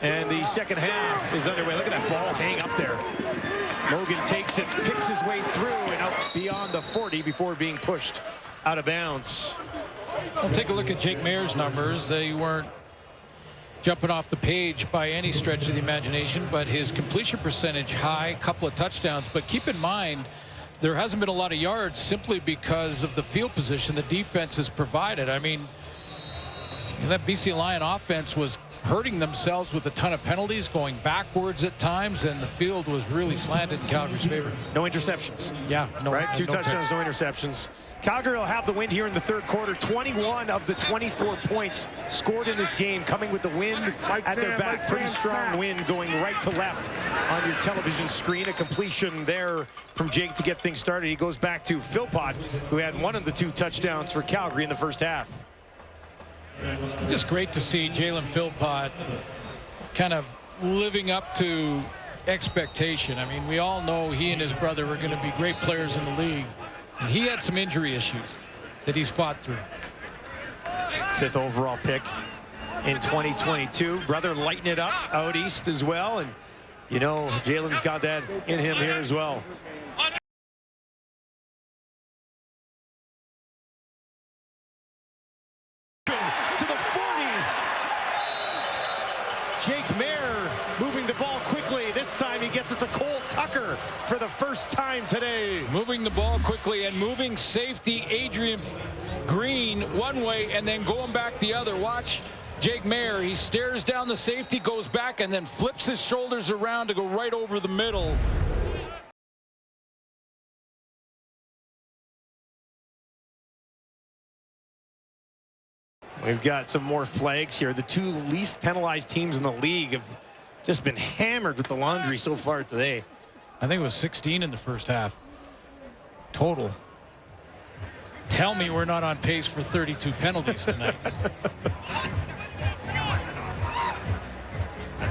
and the second half is underway. Look at that ball hang up there. Logan takes it, picks his way through and out beyond the 40 before being pushed out of bounds. Well, take a look at Jake Maier's numbers. They weren't jumping off the page by any stretch of the imagination, but his completion percentage high, couple of touchdowns. But keep in mind, there hasn't been a lot of yards simply because of the field position the defense has provided. I mean, that BC Lion offense was hurting themselves with a ton of penalties, going backwards at times, and the field was really slanted in Calgary's favor. No interceptions. Yeah, no, right? Two no touchdowns, picks. no interceptions. Calgary will have the win here in the third quarter. 21 of the 24 points scored in this game coming with the wind at their back. Pretty strong wind going right to left on your television screen. A completion there from Jake to get things started. He goes back to Philpott, who had one of the two touchdowns for Calgary in the first half. Just great to see Jalen Philpott kind of living up to expectation. I mean, we all know he and his brother were going to be great players in the league. And he had some injury issues that he's fought through. 5th overall pick in 2022. Brother lighting it up out east as well. And, you know, Jalen's got that in him here as well. To the 40. Jake Maier moving the ball quickly. This time he gets it to Cole Tucker for the first time today. Moving the ball quickly and moving safety Adrian Green one way and then going back the other. Watch Jake Maier. He stares down the safety, goes back, and then flips his shoulders around to go right over the middle. We've got some more flags here. The two least penalized teams in the league have just been hammered with the laundry so far today. I think it was 16 in the first half total. Tell me we're not on pace for 32 penalties tonight.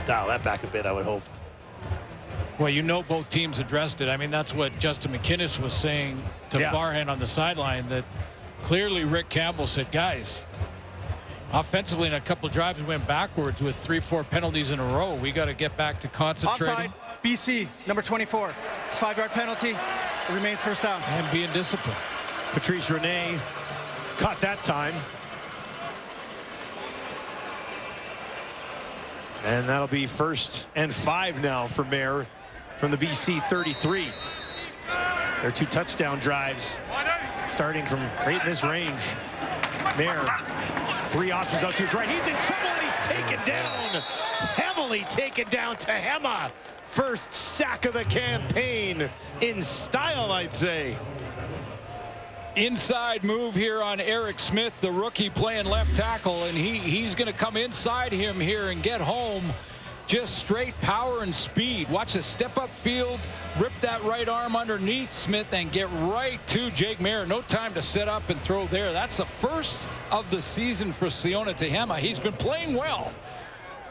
Dial that back a bit, I would hope. Well, you know, both teams addressed it. I mean, that's what Justin McInnes was saying to Farhan on the sideline, that clearly Rick Campbell said, guys, offensively in a couple of drives we went backwards with 3-4 penalties in a row. We got to get back to concentrating. Offside, BC, number 24. It's a 5-yard penalty. It remains first down. And being disciplined. Patrice Rene caught that time. And that'll be 1st and 5 now for Maier from the BC 33. Their two touchdown drives starting from right in this range. Maier, 3 options out to his right. He's in trouble and he's taken down. Heavily taken down to Hema. First sack of the campaign in style, I'd say. Inside move here on Eric Smith, the rookie playing left tackle, and he's going to come inside him here and get home. Just straight power and speed. Watch the step up field, rip that right arm underneath Smith and get right to Jake Maier. No time to set up and throw there. That's the first of the season for Siona Tehama. He's been playing well,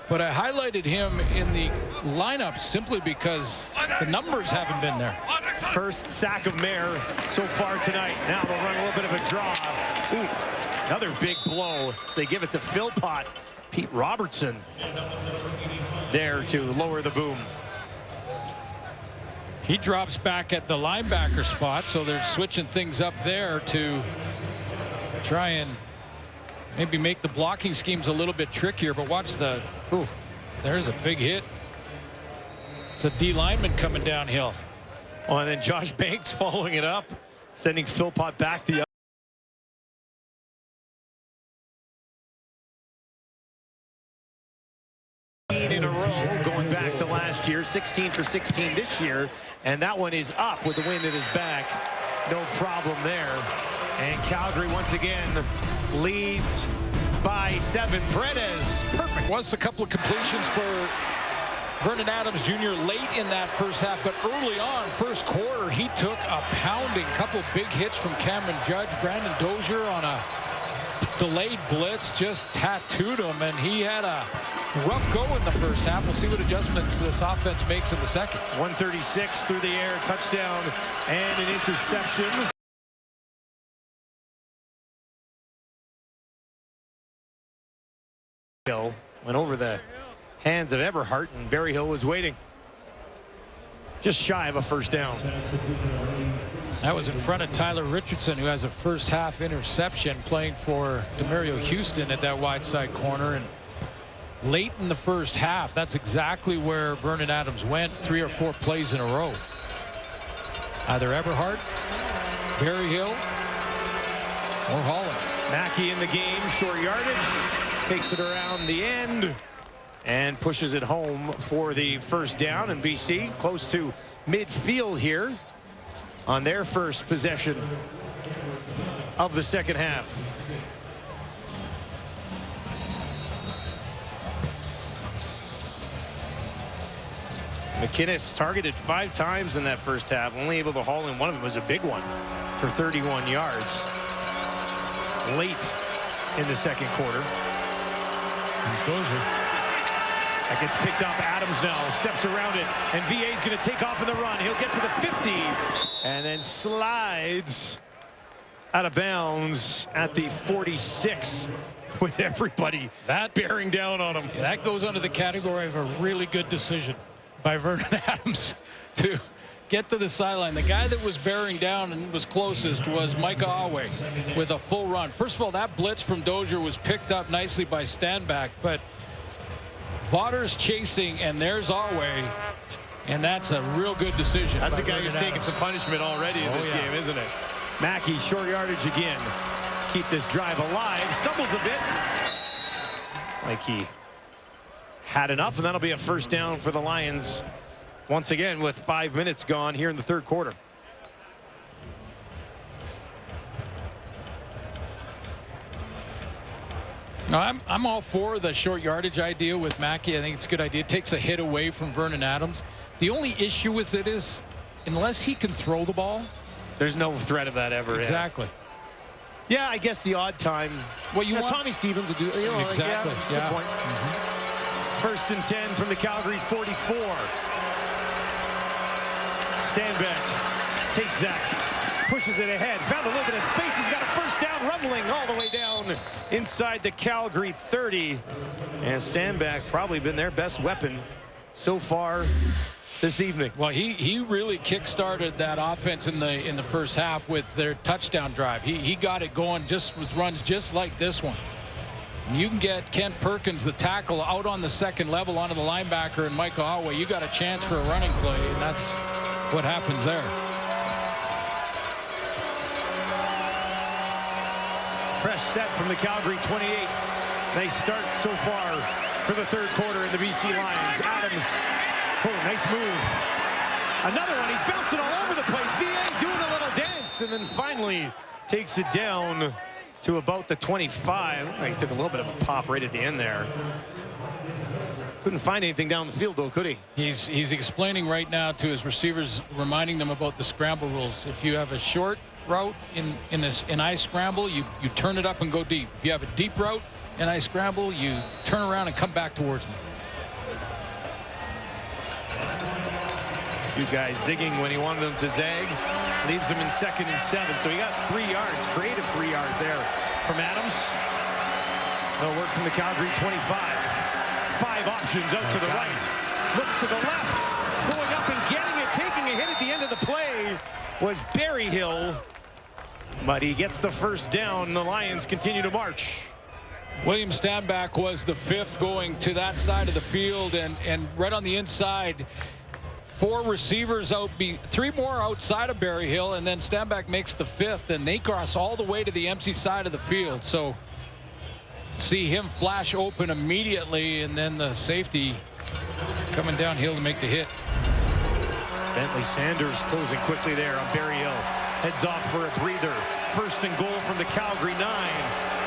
but I highlighted him in the lineup simply because the numbers haven't been there. First sack of Maier so far tonight. Now they'll run a little bit of a draw. Ooh, another big blow. They give it to Philpott. Pete Robertson there to lower the boom. He drops back at the linebacker spot, so they're switching things up there to try and maybe make the blocking schemes a little bit trickier. But watch the, there's a big hit. It's a D lineman coming downhill. Oh, and then Josh Banks following it up, sending Philpott back the other. In a row, going back to last year, 16 for 16 this year, and that one is up with the wind at his back. No problem there. And Calgary once again leads by 7. Paredes, perfect. Was a couple of completions for Vernon Adams Jr. late in that first half, but early on, first quarter, he took a pounding. Couple big hits from Cameron Judge. Brandon Dozier on a delayed blitz just tattooed him, and he had a rough go in the first half. We'll see what adjustments this offense makes in the second. 136 through the air, touchdown and an interception. Went over the hands of Eberhardt, and Berryhill was waiting. Just shy of a first down. That was in front of Tyler Richardson, who has a first half interception playing for Demario Houston at that wide side corner. And late in the first half, that's exactly where Vernon Adams went, 3 or 4 plays in a row. Either Eberhardt, Barry Hill, or Hollins. Mackey in the game, short yardage, takes it around the end and pushes it home for the first down. And BC close to midfield here on their first possession of the second half. McInnes targeted 5 times in that first half, only able to haul in one of them. Was a big one for 31 yards late in the second quarter. That gets picked up. Adams now steps around it, and VA's going to take off in the run. He'll get to the 50 and then slides out of bounds at the 46 with everybody bearing down on him. That goes under the category of a really good decision by Vernon Adams to get to the sideline. The guy that was bearing down and was closest was Micah Awe with a full run. First of all, that blitz from Dozier was picked up nicely by Standback, but Votter's chasing, and there's Awe, and that's a real good decision. That's a guy Vernon who's Adams. taking some punishment already in this game, isn't it? Mackey, short yardage again. Keep this drive alive. Stumbles a bit. Like he had enough, and that'll be a first down for the Lions once again with 5 minutes gone here in the third quarter. No, I'm all for the short yardage idea with Mackey. I think it's a good idea. It takes a hit away from Vernon Adams. The only issue with it is, unless he can throw the ball, there's no threat of that ever. Exactly. Yeah, I guess the odd time. Well, you want Tommy Stevens will do. You know, exactly. Like, yeah, that's a good point. First and 10 from the Calgary 44. Standback takes that, pushes it ahead, found a little bit of space. He's got a first down, rumbling all the way down inside the Calgary 30. And Standback probably been their best weapon so far this evening. Well, he really kick-started that offense in the first half with their touchdown drive. He got it going just with runs just like this one. You can get Kent Perkins, the tackle, out on the second level onto the linebacker and Micah Awe. You got a chance for a running play, and that's what happens there. Fresh set from the Calgary 28. Nice start so far for the third quarter in the BC Lions. Adams, oh, nice move. Another one. He's bouncing all over the place. VA doing a little dance, and then finally takes it down to about the 25. He took a little bit of a pop right at the end there. Couldn't find anything down the field, though, could he? He's explaining right now to his receivers, reminding them about the scramble rules. If you have a short route in I scramble, you turn it up and go deep. If you have a deep route in I scramble, you turn around and come back towards me. A few guys zigging when he wanted them to zag. Leaves them in 2nd and 7. So he got 3 yards, creative 3 yards there from Adams. No work from the Calgary 25. 5 options out to the right. Looks to the left. Going up and getting it. Taking a hit at the end of the play was Barry Hill. But he gets the first down. The Lions continue to march. William Standback was the 5th going to that side of the field, and right on the inside, 4 receivers out, 3 more outside of Barry Hill, and then Standback makes the 5th, and they cross all the way to the empty side of the field. So see him flash open immediately, and then the safety coming downhill to make the hit. Bentley Sanders closing quickly there on Barry Hill. Heads off for a breather. 1st and goal from the Calgary 9.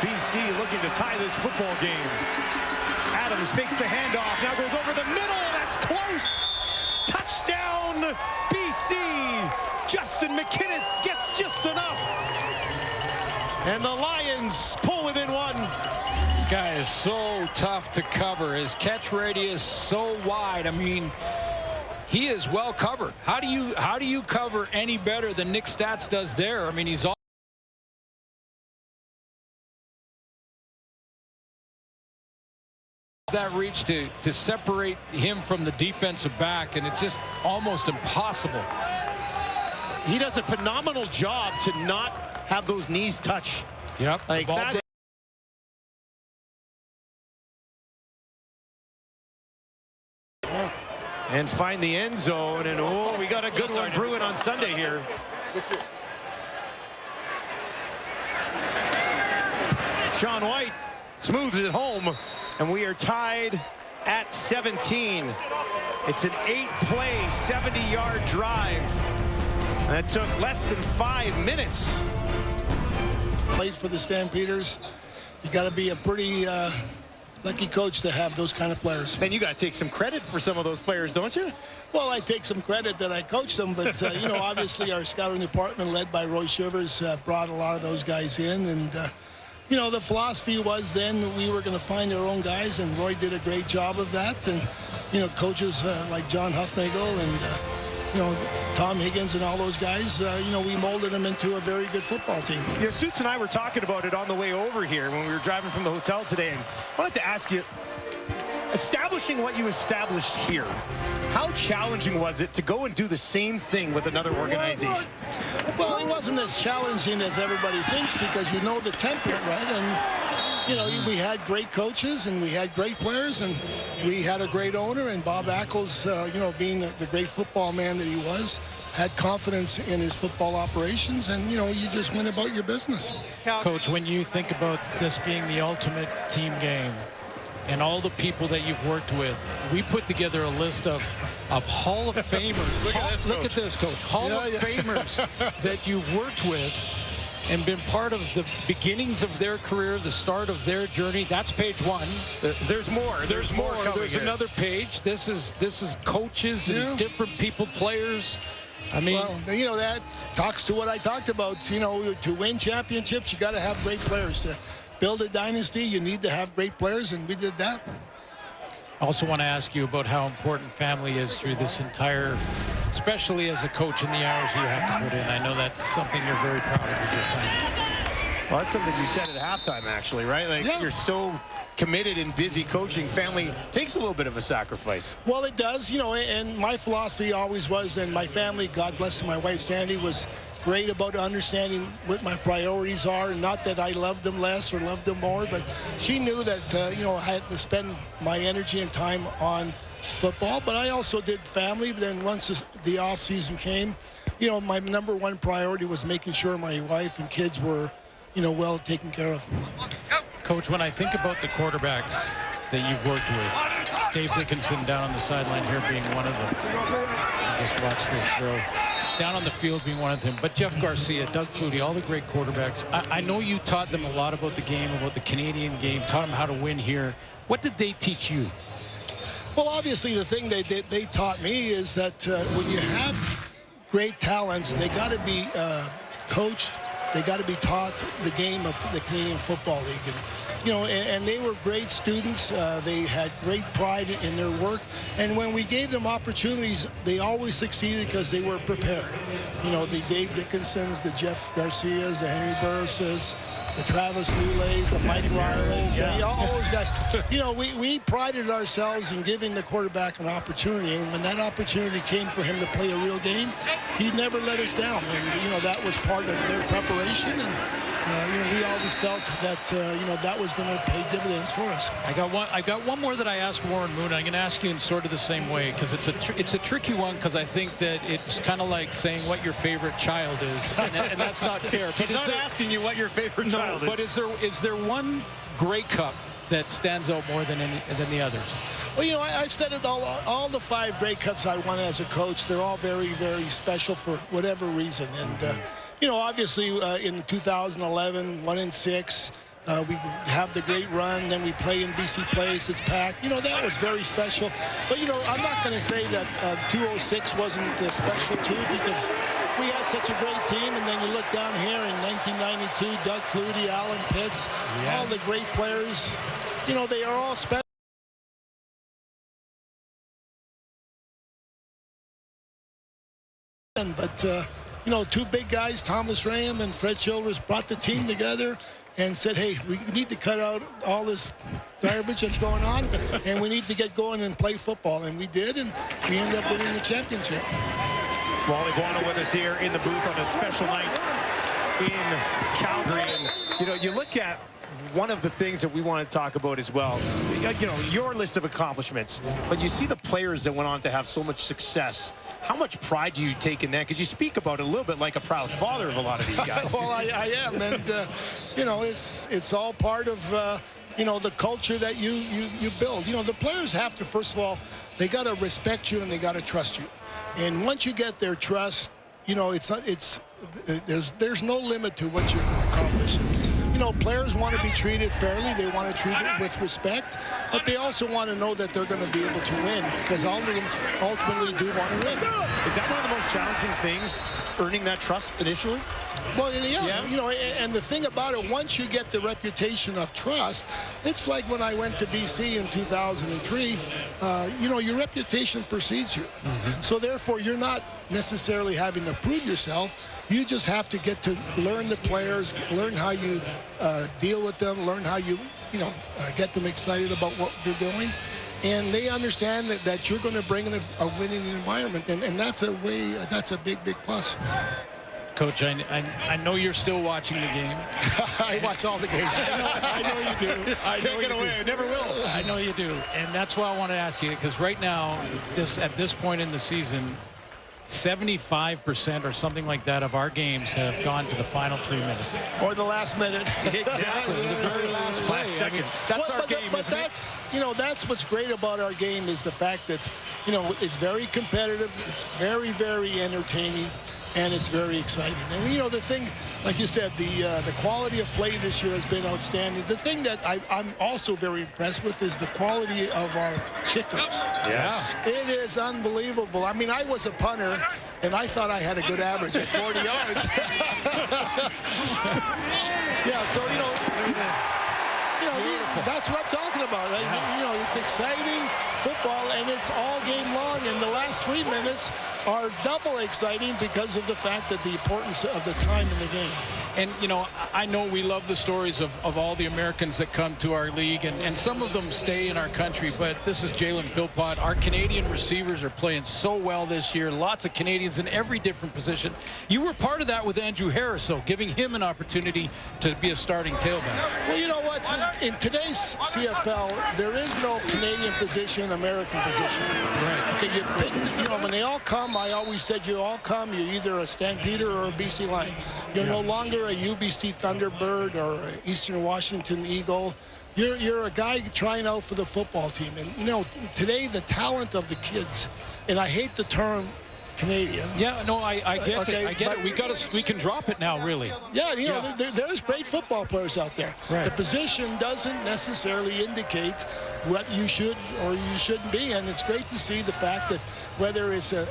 BC looking to tie this football game. Adams fakes the handoff. Now goes over the middle. That's close. Touchdown, BC. Justin McInnes gets just enough. And the Lions pull within 1. This guy is so tough to cover. His catch radius so wide. I mean, he is well covered. How do you cover any better than Nick Stats does there? I mean, he's all that reach to separate him from the defensive back, and it's just almost impossible. He does a phenomenal job to not have those knees touch. Yep. Like that. And find the end zone, and oh, we got a good one brewing on Sunday here. Sean White smooths it home, and we are tied at 17. It's an 8-play, 70-yard drive. That took less than 5 minutes. Played for the Stampeders. You got to be a pretty lucky coach to have those kind of players. And you got to take some credit for some of those players, don't you? Well, I take some credit that I coached them, but you know, obviously our scouting department, led by Roy Shivers, brought a lot of those guys in, and you know, the philosophy was then we were going to find our own guys, and Roy did a great job of that. And you know, coaches like John Huffnagel and you know, Tom Higgins and all those guys, you know, we molded them into a very good football team. Yeah, Suits and I were talking about it on the way over here when we were driving from the hotel today, and I wanted to ask you, establishing what you established here, how challenging was it to go and do the same thing with another organization? Well, it wasn't as challenging as everybody thinks, because you know the template, right? And you know, we had great coaches and we had great players, and we had a great owner, and Bob Ackles, you know, being the great football man that he was, had confidence in his football operations, and you know, you just went about your business. Coach, when you think about this being the ultimate team game and all the people that you've worked with, we put together a list of Hall of Famers. Look at this, Coach. Hall of Famers that you've worked with and been part of the beginnings of their career, the start of their journey. That's page one. There's more. There's more coming. There's another page. This is coaches and different people, players. I mean, well, you know, that talks to what I talked about. You know, to win championships, you got to have great players. To build a dynasty, you need to have great players, and we did that. I also want to ask you about how important family is through this entire, especially as a coach, and the hours you have to put in. I know that's something you're very proud of with your family. Well, that's something you said at halftime, actually, right? Like, you're so committed and busy coaching. Family takes a little bit of a sacrifice. Well, it does, you know, and my philosophy always was, and my family, God bless them, my wife Sandy, was great about understanding what my priorities are. Not that I loved them less or loved them more, but she knew that, you know, I had to spend my energy and time on football, but I also did family. But then once the off season came, you know, my number one priority was making sure my wife and kids were, you know, well taken care of. Coach, when I think about the quarterbacks that you've worked with, Dave Dickinson down on the sideline here being one of them. Just watch this throw. Down on the field being one of them. But Jeff Garcia, Doug Flutie, all the great quarterbacks. I know you taught them a lot about the game, about the Canadian game, taught them how to win here. What did they teach you? Well, obviously, the thing they taught me is that when you have great talents, they got to be coached. They got to be taught the game of the Canadian Football League. And, you know, and they were great students. They had great pride in their work. And when we gave them opportunities, they always succeeded because they were prepared. You know, the Dave Dickinsons, the Jeff Garcias, the Henry Burrises, the Travis Lulays, the Mike Riley, all those guys. You know, we prided ourselves in giving the quarterback an opportunity. And when that opportunity came for him to play a real game, he never let us down. And, you know, that was part of their preparation. And, you know, we always felt that, you know, that was going to pay dividends for us. I got one more that I asked Warren Moon. I'm going to ask you in sort of the same way, because it's a tricky one, because I think that it's kind of like saying what your favorite child is, and that's not fair. He's not asking you what your favorite child is. But is there one Grey Cup that stands out more than the others? Well, you know, I've said it all the 5 Grey Cups I won as a coach, they're all very, very special for whatever reason. And, you know, obviously in 2011, 1-6, we have the great run, then we play in BC Place, it's packed. You know, that was very special. But, you know, I'm not going to say that 206 wasn't special too, because we had such a great team. And then you look down here in 1992, Doug Flutie, Alan Pitts, all the great players, you know, they are all special. But, you know, 2 big guys, Thomas Raham and Fred Childress, brought the team together. and said, hey, we need to cut out all this garbage that's going on, and we need to get going and play football. And we did, and we ended up winning the championship. Wally Buono with us here in the booth on a special night in Calgary. And, you look at one of the things that we want to talk about as well, your list of accomplishments, but you see the players that went on to have so much success. How much pride do you take in that? Because you speak about it a little bit like a proud father of a lot of these guys. Well, I am, and it's all part of the culture that you build. The players have to, first of all, they got to respect you and they got to trust you. And once you get their trust, there's no limit to what you can accomplish. Players want to be treated fairly. They want to treat it with respect, but they also want to know that they're going to be able to win, because all of them ultimately do want to win. Is that one of the most challenging things, earning that trust initially? Well, yeah. And the thing about it, once you get the reputation of trust, it's like when I went to BC in 2003, your reputation precedes you. Mm-hmm. So therefore, you're not necessarily having to prove yourself. You just have to get to learn the players, learn how you deal with them, learn how you, get them excited about what you're doing. And they understand that you're going to bring in a winning environment. And that's a big, big plus. Coach, I know you're still watching the game. I watch all the games. I know you do. Can't get away. I never will. I know you do. And that's why I want to ask you, because right now, at this point in the season, 75% or something like that of our games have gone to the final 3 minutes. Or the last minute. Exactly. The very last play. Second. That's our game, but that's what's great about our game, is the fact that, it's very competitive. It's very, very entertaining. And it's very exciting. And, the thing, like you said, the quality of play this year has been outstanding. The thing that I'm also very impressed with is the quality of our kickers. Yes. It is unbelievable. I mean, I was a punter, and I thought I had a good average at 40 yards. Yeah, so, that's what I'm talking about. Right? It's exciting football, and it's all game long, and the last 3 minutes are double exciting because of the fact that the importance of the time in the game. And, I know we love the stories of all the Americans that come to our league, and some of them stay in our country, but this is Jalen Philpott. Our Canadian receivers are playing so well this year. Lots of Canadians in every different position. You were part of that with Andrew Harris, though, giving him an opportunity to be a starting tailback. Well, you know what? In today's CFL, there is no Canadian position, American position. Right. Okay, you pick, when they all come, I always said you all come, you're either a Stampeder or a BC Lion. You're no longer a UBC Thunderbird or an Eastern Washington Eagle. You're a guy trying out for the football team. And, today the talent of the kids, and I hate the term Canadian. Yeah, no, I get it. I get it. We can drop it now, really. Yeah, there's great football players out there. Right. The position doesn't necessarily indicate what you should or you shouldn't be, and it's great to see the fact that whether it's a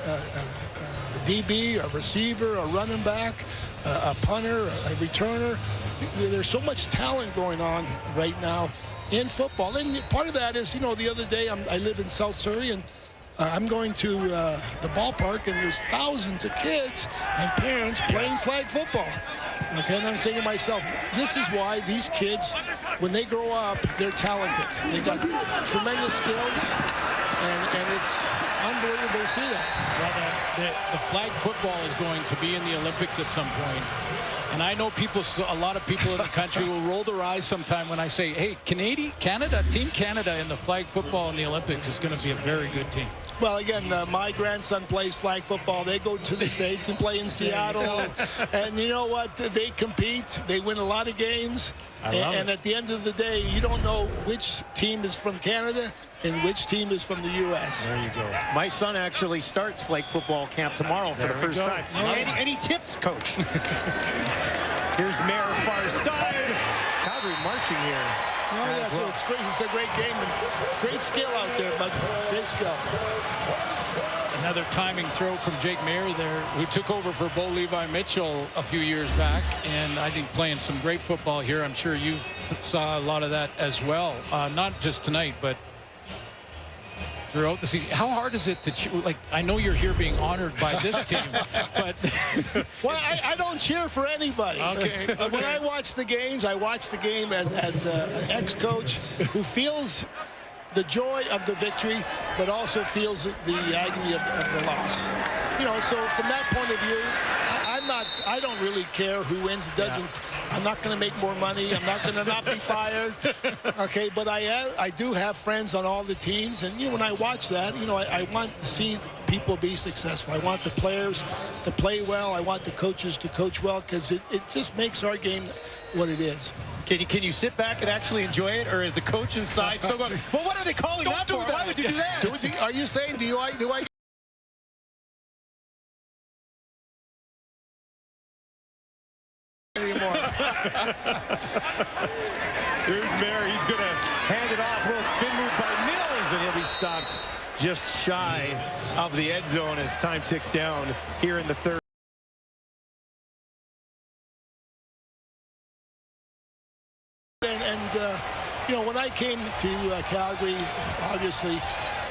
DB, a receiver, a running back, a punter, a returner, there's so much talent going on right now in football. And part of that is, the other day I live in South Surrey, and I'm going to the ballpark, and there's thousands of kids and parents playing flag football. Okay, and I'm saying to myself, this is why these kids, when they grow up, they're talented. They got tremendous skills, and it's unbelievable to see that. Well, the flag football is going to be in the Olympics at some point. And I know a lot of people in the country will roll their eyes sometime when I say, hey, Team Canada in the flag football in the Olympics is going to be a very good team. Well, again, my grandson plays flag football. They go to the States and play in Seattle. And you know what? They compete. They win a lot of games. And at the end of the day, you don't know which team is from Canada and which team is from the U.S. There you go. My son actually starts flag football camp tomorrow for the first time. Any tips, Coach? Here's Mayer far side. Calgary marching here. It's great. It's a great game. And great skill out there, but big skill. Another timing throw from Jake Mayer there, who took over for Bo Levi Mitchell a few years back, and I think playing some great football here. I'm sure you saw a lot of that as well. Not just tonight, but throughout the season. How hard is it to like? I know you're here being honored by this team, but well, I don't cheer for anybody. Okay. When I watch the games, I watch the game as an ex-coach who feels the joy of the victory, but also feels the agony of the loss. You know, so from that point of view, I don't really care who wins, doesn't. Yeah. I'm not going to make more money. I'm not going to not be fired. Okay, but I do have friends on all the teams, and you know, when I watch that, you know, I want to see people be successful. I want the players to play well. I want the coaches to coach well, because it just makes our game what it is. Can you sit back and actually enjoy it, or is the coach inside still going, well, what are they calling that for? Why would you do that? Are you saying, do I anymore? Here's Mayer. He's going to hand it off. A little spin move by Mills, and he'll be stopped just shy of the end zone as time ticks down here in the third. You know, when I came to Calgary, obviously,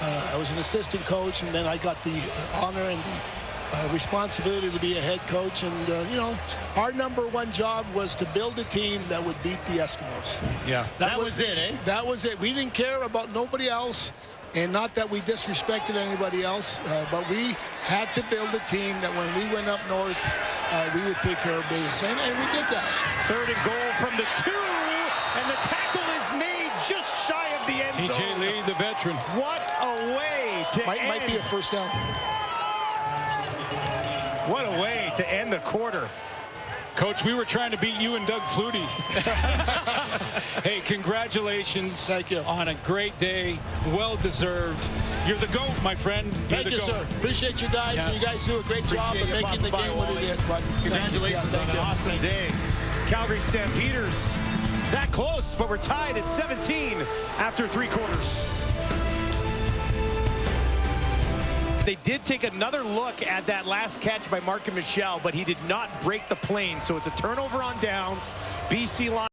I was an assistant coach, and then I got the honor and the responsibility to be a head coach. And, you know, our #1 job was to build a team that would beat the Eskimos. Yeah, that was it, eh? That was it. We didn't care about nobody else. And not that we disrespected anybody else, but we had to build a team that when we went up north, we would take care of business. And we did that. 3rd and goal from the 2, and the tackle is made just shy of the end zone. TJ Lee, the veteran. What a way to end. Might be a first down. What a way to end the quarter. Coach, we were trying to beat you and Doug Flutie. Hey, congratulations. Thank you. On a great day. Well deserved. You're the GOAT, my friend. Thank you, sir. Appreciate you guys. Yeah. You guys do a great job of making the game what it is, bud. Congratulations on an awesome day. Calgary Stampeders that close, but we're tied at 17 after 3 quarters. They did take another look at that last catch by Mark and Michel, but he did not break the plane. So it's a turnover on downs. BC line.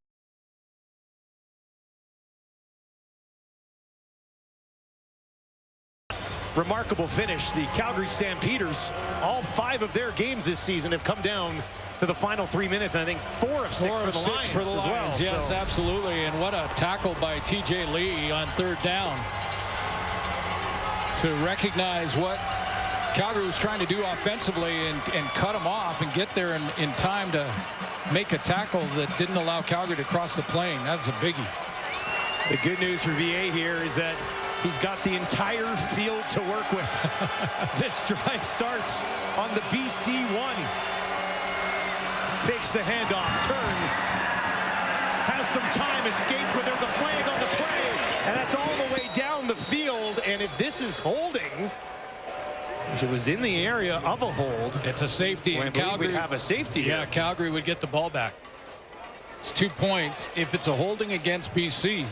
Remarkable finish. The Calgary Stampeders, all 5 of their games this season have come down to the final 3 minutes. And I think 4 of 6 for the Lions as well. Yes, so. absolutely. And what a tackle by TJ Lee on 3rd down. To recognize what Calgary was trying to do offensively and cut them off and get there in time to make a tackle that didn't allow Calgary to cross the plane. That's a biggie. The good news for VA here is that he's got the entire field to work with. This drive starts on the BC 1. Fakes the handoff, turns, has some time, escapes, but there's a flag on the play, and that's all the way down the field. And if this is holding, which it was in the area of a hold, it's a safety. And Calgary would have a safety. Yeah, here. Calgary would get the ball back. It's 2 points. If it's a holding against BC,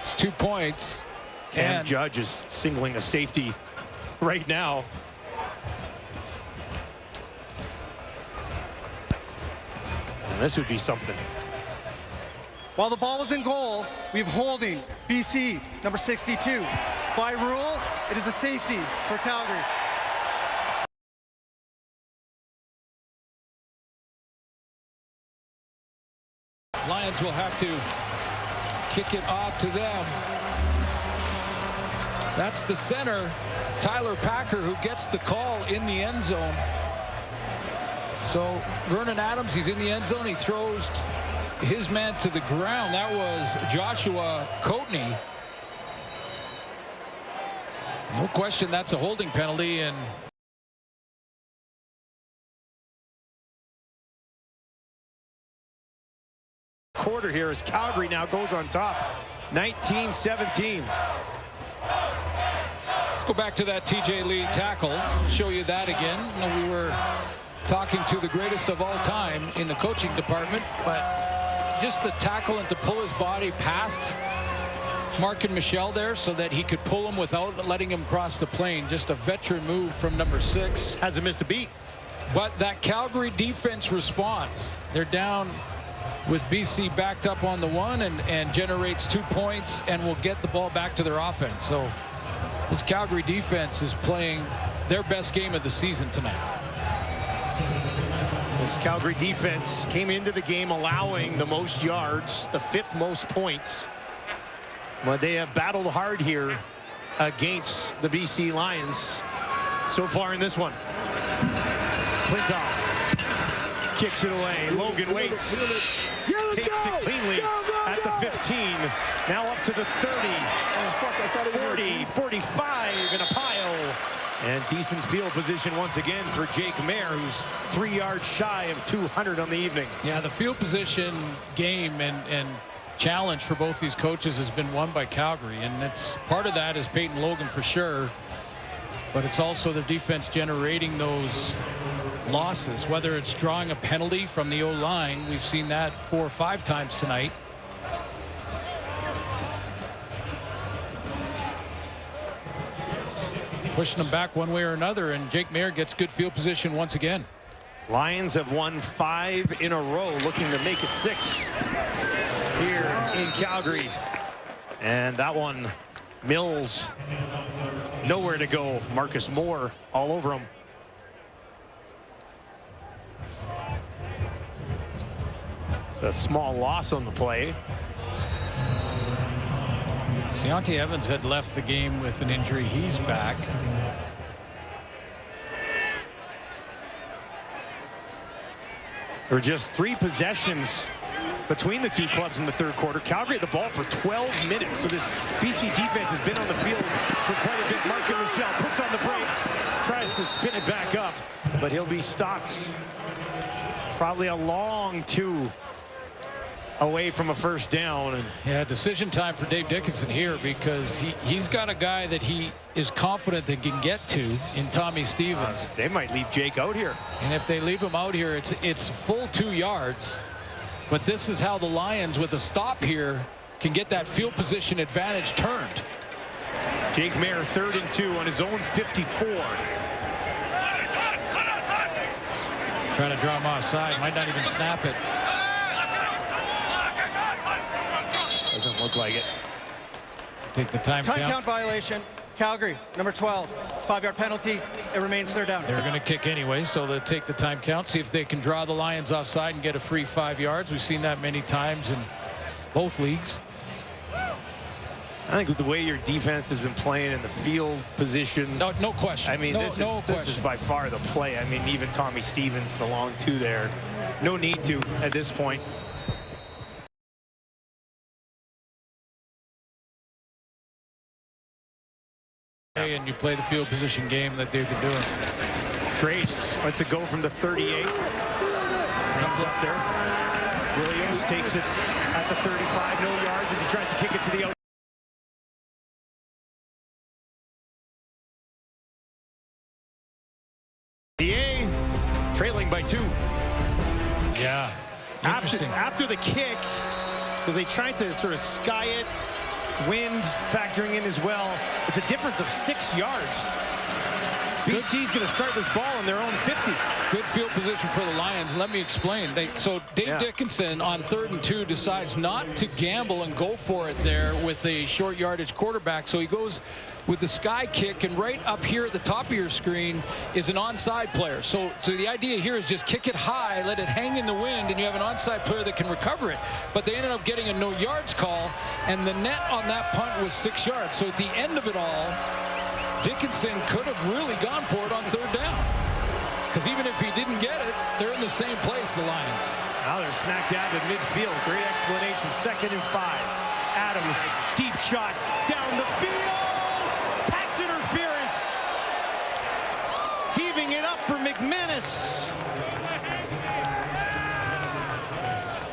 it's 2 points. Cam Judge is singling a safety right now. And this would be something. While the ball was in goal, we have holding BC, number 62. By rule, it is a safety for Calgary. Lions will have to kick it off to them. That's the center, Tyler Packer, who gets the call in the end zone. So Vernon Adams, he's in the end zone. He throws his man to the ground. That was Joshua Coatney. No question that's a holding penalty. And quarter here as Calgary now goes on top, 19-17. Let's go back to that TJ Lee tackle, show you that again. We were talking to the greatest of all time in the coaching department, but just the tackle and to pull his body past Mark and Michel there so that he could pull him without letting him cross the plane. Just a veteran move from number 6. Hasn't missed a beat. But that Calgary defense responds. They're down with BC backed up on the 1 and generates 2 points and will get the ball back to their offense. So This Calgary defense is playing their best game of the season tonight. This Calgary defense came into the game allowing the most yards, the 5th most points. But they have battled hard here against the BC Lions so far in this one. Flintoff kicks it away. Logan waits, takes it cleanly at the 15. Now up to the 30, 40, 45 in a pile. And decent field position once again for Jake Mayer, who's 3 yards shy of 200 on the evening. Yeah, the field position game and challenge for both these coaches has been won by Calgary, and it's part of that is Peyton Logan for sure, but it's also the defense generating those losses, whether it's drawing a penalty from the O-line. We've seen that 4 or 5 times tonight. Pushing them back one way or another, and Jake Mayer gets good field position once again. Lions have won 5 in a row, looking to make it 6 here in Calgary. And that one, Mills, nowhere to go. Marcus Moore all over him. It's a small loss on the play. Deontay Evans had left the game with an injury. He's back. There were just 3 possessions between the two clubs in the third quarter. Calgary had the ball for 12 minutes, so this BC defense has been on the field for quite a bit. Mark Michelle puts on the brakes, tries to spin it back up, but he'll be stopped. Probably a long 2 away from a first down. And yeah, decision time for Dave Dickinson here, because he's got a guy that he is confident they can get to in Tommy Stevens. They might leave Jake out here. And if they leave him out here, it's full 2 yards. But this is how the Lions, with a stop here, can get that field position advantage turned. Jake Mayer 3rd and 2 on his own 54. Trying to draw him offside, might not even snap it. Doesn't look like it. Take the time count violation. Calgary, number 12. 5-yard penalty. It remains 3rd down. They're going to kick anyway, so they'll take the time count, see if they can draw the Lions offside and get a free 5 yards. We've seen that many times in both leagues. I think with the way your defense has been playing in the field position. No question. I mean, this is by far the play. I mean, even Tommy Stevens, the long 2 there. No need to at this point. And you play the field position game that they've been doing. Grace lets it go from the 38. Comes up there. Williams takes it at the 35. No yards as he tries to kick it to the outside. DA trailing by 2. Yeah. After the kick, because they tried to sort of sky it. Wind factoring in as well. It's a difference of 6 yards. BC's going to start this ball on their own 50. Good field position for the Lions. Let me explain. So Dave Dickinson on 3rd and 2 decides not to gamble and go for it there with a short yardage quarterback. So he goes with the sky kick, and right up here at the top of your screen is an onside player. So the idea here is just kick it high, let it hang in the wind, and you have an onside player that can recover it. But they ended up getting a no yards call, and the net on that punt was 6 yards. So at the end of it all, Dickinson could have really gone for it on 3rd down. Because even if he didn't get it, they're in the same place, the Lions. Now they're smack dab at midfield. Great explanation. 2nd and 5. Adams, deep shot down the field. Pass interference. Heaving it up for McManus.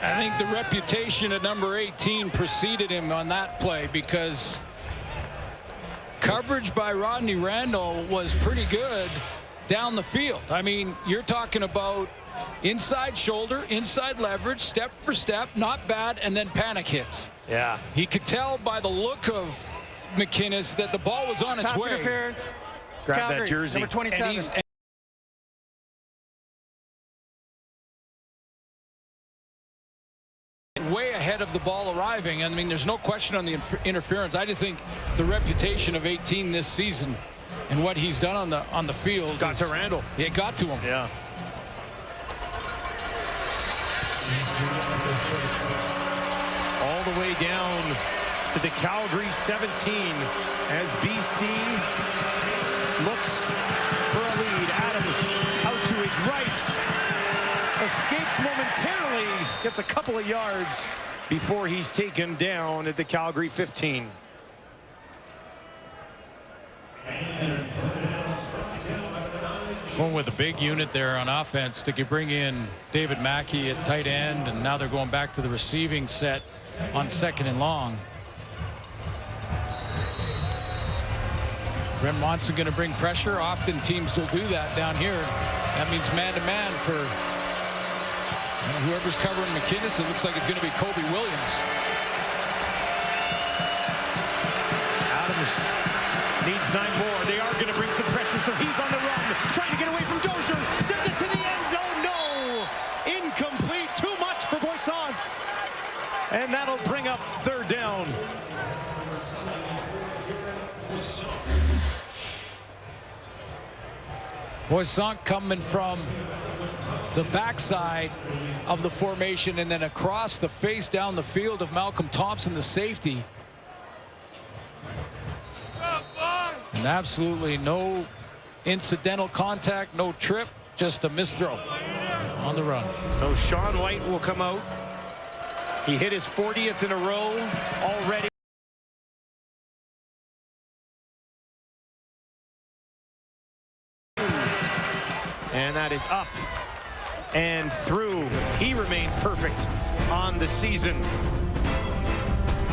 I think the reputation of number 18 preceded him on that play, because coverage by Rodney Randall was pretty good down the field. I mean, you're talking about inside shoulder, inside leverage, step for step, not bad, and then panic hits. Yeah. He could tell by the look of McInnes that the ball was on its way. Pass interference. Grab Calgary, that jersey. number 27. Way ahead of of the ball arriving. I mean, there's no question on the interference. I just think the reputation of 18 this season and what he's done on the field got to Randall. It got to him. Yeah. All the way down to the Calgary 17 as BC looks for a lead. Adams out to his right. Escapes momentarily, gets a couple of yards before he's taken down at the Calgary 15. Going with a big unit there on offense to bring in David Mackey at tight end, and now they're going back to the receiving set on 2nd and long. Brent Monson going to bring pressure. Often teams will do that down here. That means man-to-man for whoever's covering McInnes. It looks like it's going to be Kobe Williams. Adams needs 9 more. They are going to bring some pressure, so he's on the run, trying to get away from Dozier. Sends it to the end zone. No! Incomplete. Too much for Boisson. And that'll bring up 3rd down. Boisson coming from the backside of the formation and then across the face down the field of Malcolm Thompson, the safety. And absolutely no incidental contact, no trip, just a misthrow on the run. So Sean White will come out. He hit his 40th in a row already. And that is up and through. He remains perfect on the season.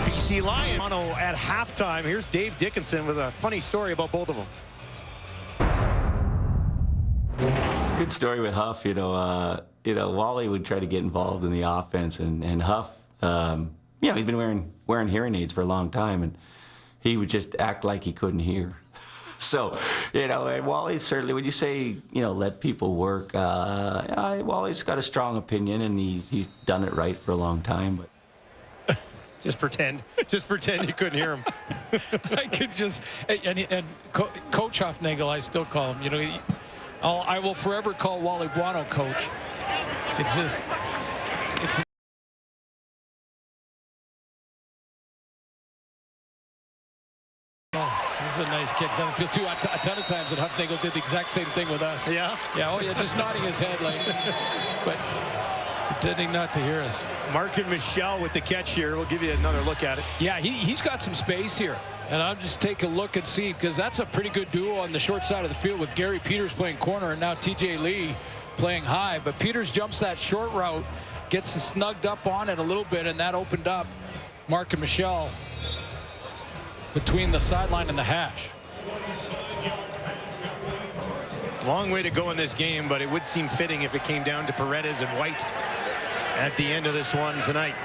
BC Lions at halftime. Here's Dave Dickinson with a funny story about both of them. Good story with Huff. Wally would try to get involved in the offense, and Huff, he's been wearing hearing aids for a long time, and he would just act like he couldn't hear. So, and Wally certainly, when you say, let people work, Wally's got a strong opinion, and he's done it right for a long time. But just pretend you couldn't hear him. I could just, and Coach Huffnagel, I still call him. I will forever call Wally Buono Coach. It's just, it's This is a nice catch. Down the field, too. A ton of times that Huffnagel did the exact same thing with us. Yeah? Yeah, oh yeah, just nodding his head like, but pretending not to hear us. Markin Michel with the catch here. We'll give you another look at it. Yeah, he's got some space here. And I'll just take a look and see, because that's a pretty good duo on the short side of the field with Gary Peters playing corner and now TJ Lee playing high. But Peters jumps that short route, gets snugged up on it a little bit, and that opened up Markin Michel between the sideline and the hash. Long way to go in this game, but it would seem fitting if it came down to Paredes and White at the end of this one tonight.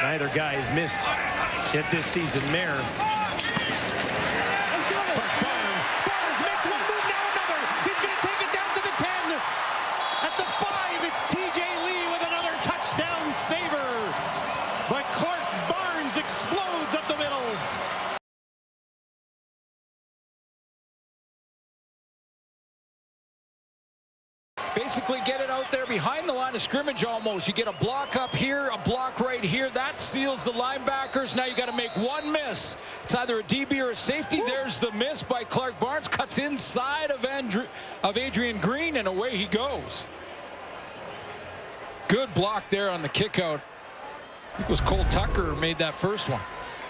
Neither guy has missed yet this season. Mayer. Barnes makes one move, now another. He's going to take it down to the 10. At the 5, it's TJ Lee with another touchdown saver. But Clark Barnes explodes up the middle. Basically get it out there behind the line of scrimmage almost. You get a block up here, a block right here. That seals the linebackers. Now you got to make one miss. It's either a DB or a safety. There's the miss by Clark Barnes. Cuts inside of Adrian Green, and away he goes. Good block there on the kick out. I think it was Cole Tucker who made that first one.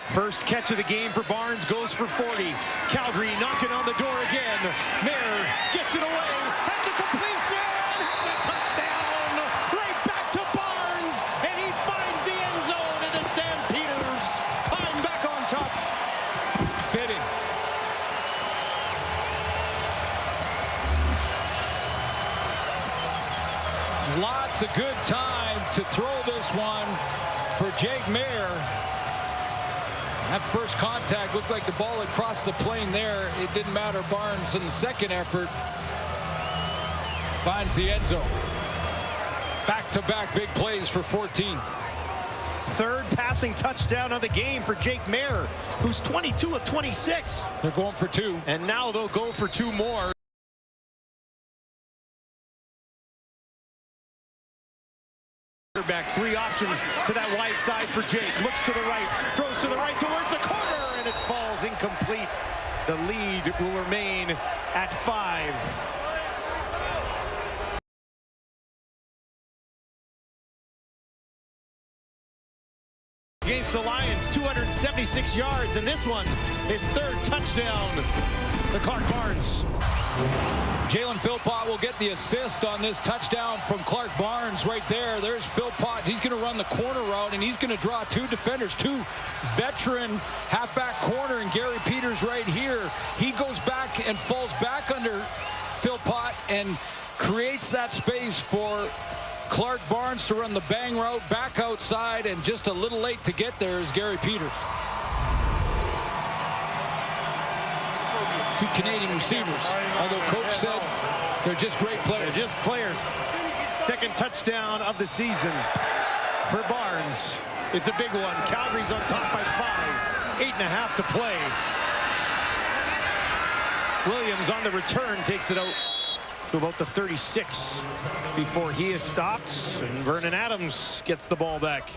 First catch of the game for Barnes, goes for 40. Calgary knocking on the door again. Mayer gets it away. Has the completion. Has a touchdown. Right back to Barnes. And he finds the end zone. And the Stampeders climb back on top. Fitting. Lots of good time to throw this one for Jake Mayer. That first contact looked like the ball had crossed the plane there. It didn't matter. Barnes in the second effort finds the end zone. Back-to-back big plays for 14. Third passing touchdown of the game for Jake Mayer, who's 22 of 26. They're going for 2. And now they'll go for 2 more. Back 3 options to that wide side for Jake. Looks to the right, throws to the right towards the corner, and it falls incomplete. The lead will remain at 5. Against the Lions, 276 yards, and this one, his 3rd touchdown to Clark Barnes. Jalen Philpott will get the assist on this touchdown from Clark Barnes right there. There's Philpott. He's going to run the corner route, and he's going to draw 2 defenders, 2 veteran halfback corner, and Gary Peters right here. He goes back and falls back under Philpott and creates that space for Clark Barnes to run the bang route back outside, and just a little late to get there is Gary Peters. 2 Canadian receivers, although coach said they're just great players. They're just players. 2nd touchdown of the season for Barnes. It's a big one. Calgary's on top by 5. 8.5 to play. Williams on the return takes it out to about the 36 before he is stopped, and Vernon Adams gets the ball back.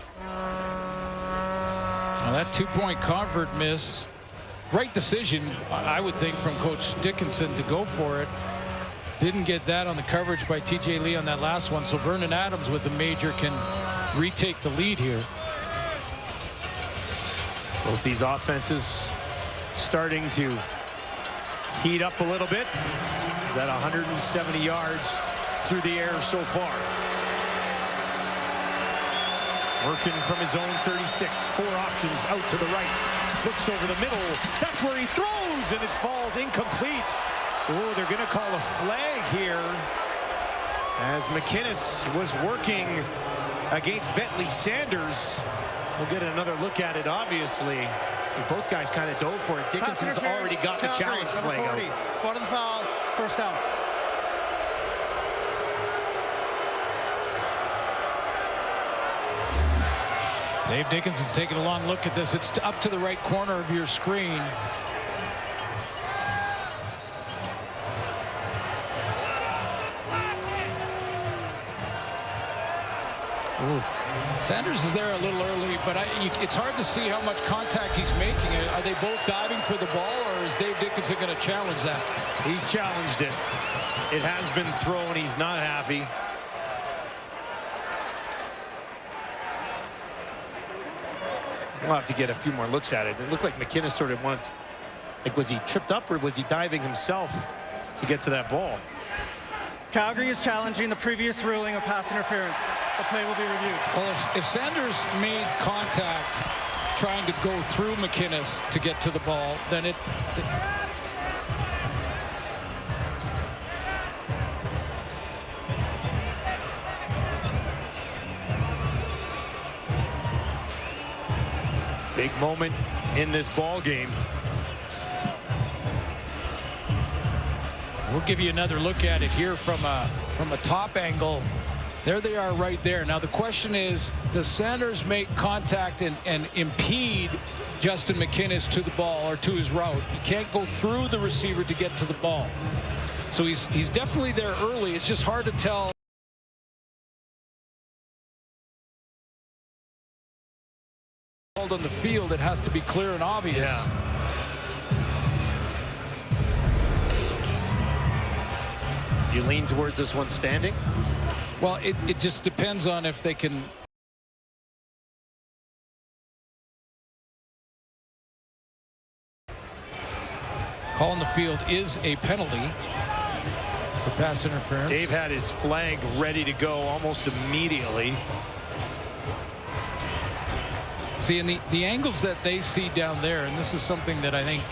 Well, that 2-point convert miss. Right decision, I would think, from Coach Dickinson to go for it. Didn't get that on the coverage by TJ Lee on that last one, so Vernon Adams with a major can retake the lead here. Both these offenses starting to heat up a little bit. Is at 170 yards through the air so far. Working from his own 36. 4 options out to the right. Looks over the middle. That's where he throws, and it falls incomplete. Oh, they're going to call a flag here as McInnes was working against Bentley Sanders. We'll get another look at it, obviously. Both guys kind of dove for it. Dickinson's already got the challenge flag out. Spot of the foul, 1st down. Dave Dickinson's taking a long look at this. It's up to the right corner of your screen. Ooh. Sanders is there a little early, but it's hard to see how much contact he's making. Are they both diving for the ball, or is Dave Dickinson going to challenge that? He's challenged it. It has been thrown. He's not happy. We'll have to get a few more looks at it. It looked like McInnes sort of wanted, like, was he tripped up or was he diving himself to get to that ball? Calgary is challenging the previous ruling of pass interference. The play will be reviewed. Well, if Sanders made contact trying to go through McInnes to get to the ball, then big moment in this ball game. We'll give you another look at it here from a top angle. There they are right there. Now the question is, does Sanders make contact and impede Justin McInnes to the ball or to his route? He can't go through the receiver to get to the ball. So he's definitely there early. It's just hard to tell. On the field, it has to be clear and obvious. Yeah. You lean towards this one standing? Well, it just depends on if they can. Call on the field is a penalty for pass interference. Dave had his flag ready to go almost immediately. See, and the angles that they see down there, and this is something that I think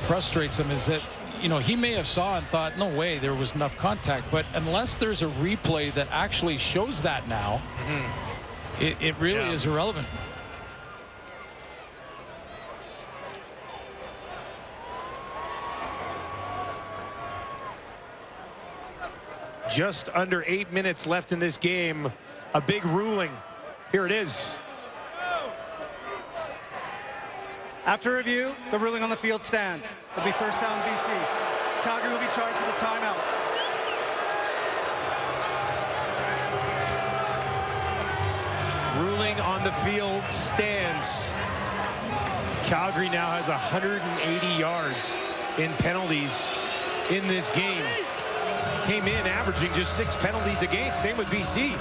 frustrates them, is that, you know, he may have saw and thought, no way, there was enough contact. But unless there's a replay that actually shows that now, it really is irrelevant. Just under 8 minutes left in this game. A big ruling. Here it is. After review, the ruling on the field stands. It'll be first down BC. Calgary will be charged with a timeout. Ruling on the field stands. Calgary now has 180 yards in penalties in this game. Came in averaging just 6 penalties a game. Same with BC.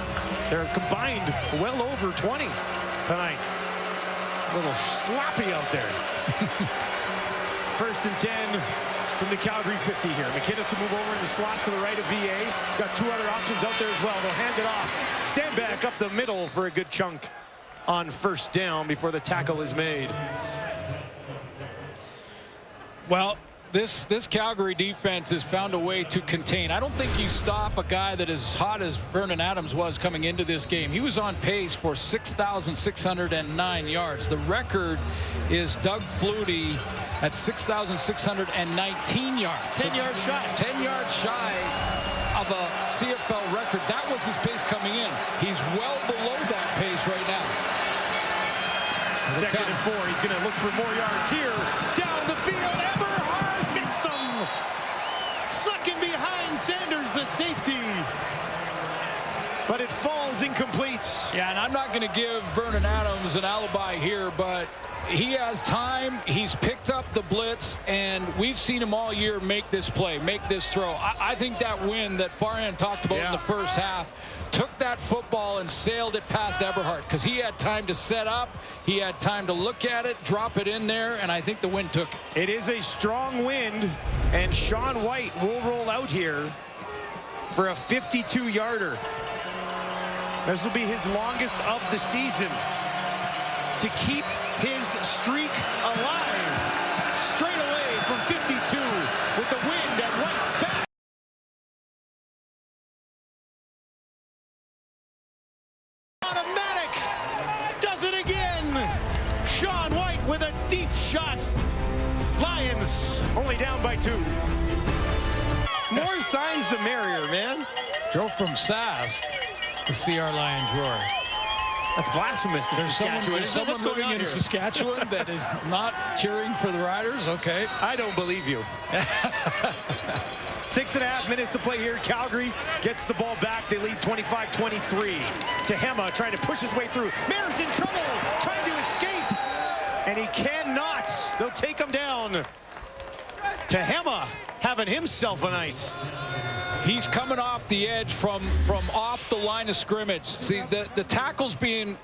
They're combined well over 20 tonight. A little sloppy out there. First and 10 from the Calgary 50 here. McInnes will move over in the slot to the right of VA. He's got 2 other options out there as well. They'll hand it off. Stand back up the middle for a good chunk on first down before the tackle is made. Well, this Calgary defense has found a way to contain. I don't think you stop a guy that is hot as Vernon Adams was coming into this game. He was on pace for 6,609 yards. The record is Doug Flutie at 6,619 yards. 10 yards shy. 10 yards shy of a CFL record. That was his pace coming in. He's well below that pace right now. Second and 4. He's going to look for more yards here. Down the field. Eberhard missed him. Sucking behind Sanders, the safety. But it falls incomplete. Yeah, and I'm not going to give Vernon Adams an alibi here, but he has time. He's picked up the blitz, and we've seen him all year make this play, make this throw. I think that win that Farhan talked about in the first half took that football and sailed it past Eberhard because he had time to set up. He had time to look at it, drop it in there, and I think the wind took it. It is a strong wind, and Sean White will roll out here for a 52-yarder. This will be his longest of the season to keep his streak alive. Straight away from 52 with the wind at White's back. Automatic does it again. Sean White with a deep shot. Lions only down by 2. More signs the merrier, man. Go from Sass to see our Lions roar. That's blasphemous in Saskatchewan. There's someone living in Saskatchewan that is not cheering for the Riders? Okay. I don't believe you. 6.5 minutes to play here. Calgary gets the ball back. They lead 25-23. Tehema trying to push his way through. Mayor's in trouble, trying to escape. And he cannot. They'll take him down. Tehema having himself a night. He's coming off the edge from off the line of scrimmage. See, the tackle's being,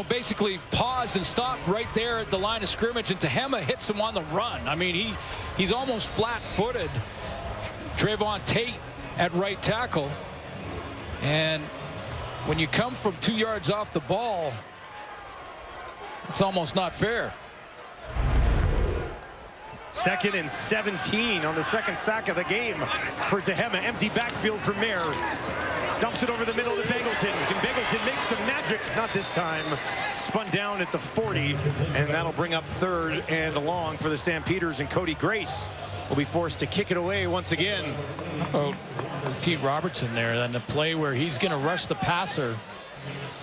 basically paused and stopped right there at the line of scrimmage, and Tehema hits him on the run. I mean, he's almost flat-footed. Trayvon Tate at right tackle. And when you come from 2 yards off the ball, it's almost not fair. 2nd and 17 on the second sack of the game for Tehema. Empty backfield for Mayer. Dumps it over the middle to Begelton. Can Begelton make some magic? Not this time. Spun down at the 40, and that'll bring up 3rd and long for the Stampeders, and Cody Grace will be forced to kick it away once again. Oh, Pete Robertson there, then the play where he's going to rush the passer,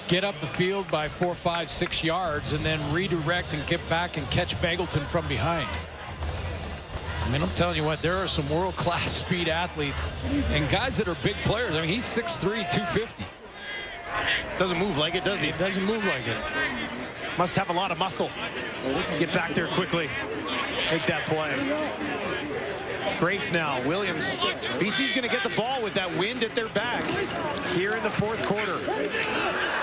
get up the field by 4, 5, 6 yards, and then redirect and get back and catch Begelton from behind. I mean, I'm telling you what, there are some world-class speed athletes and guys that are big players. I mean, he's 6'3", 250. Doesn't move like it, does he? It doesn't move like it. Must have a lot of muscle. Get back there quickly. Make that play. Grace now. Williams. BC's going to get the ball with that wind at their back here in the 4th quarter.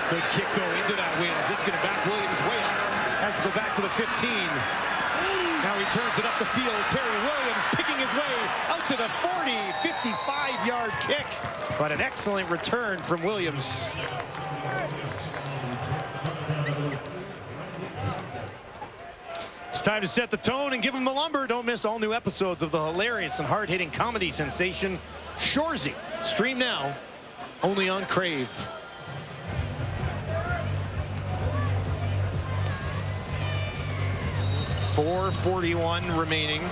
Good kick though into that wind. This is going to back Williams way up. Has to go back to the 15. Now he turns it up the field. Terry Williams picking his way out to the 40, 55-yard kick. But an excellent return from Williams. It's time to set the tone and give him the lumber. Don't miss all new episodes of the hilarious and hard-hitting comedy sensation Shoresy. Stream now, only on Crave. 4:41 remaining.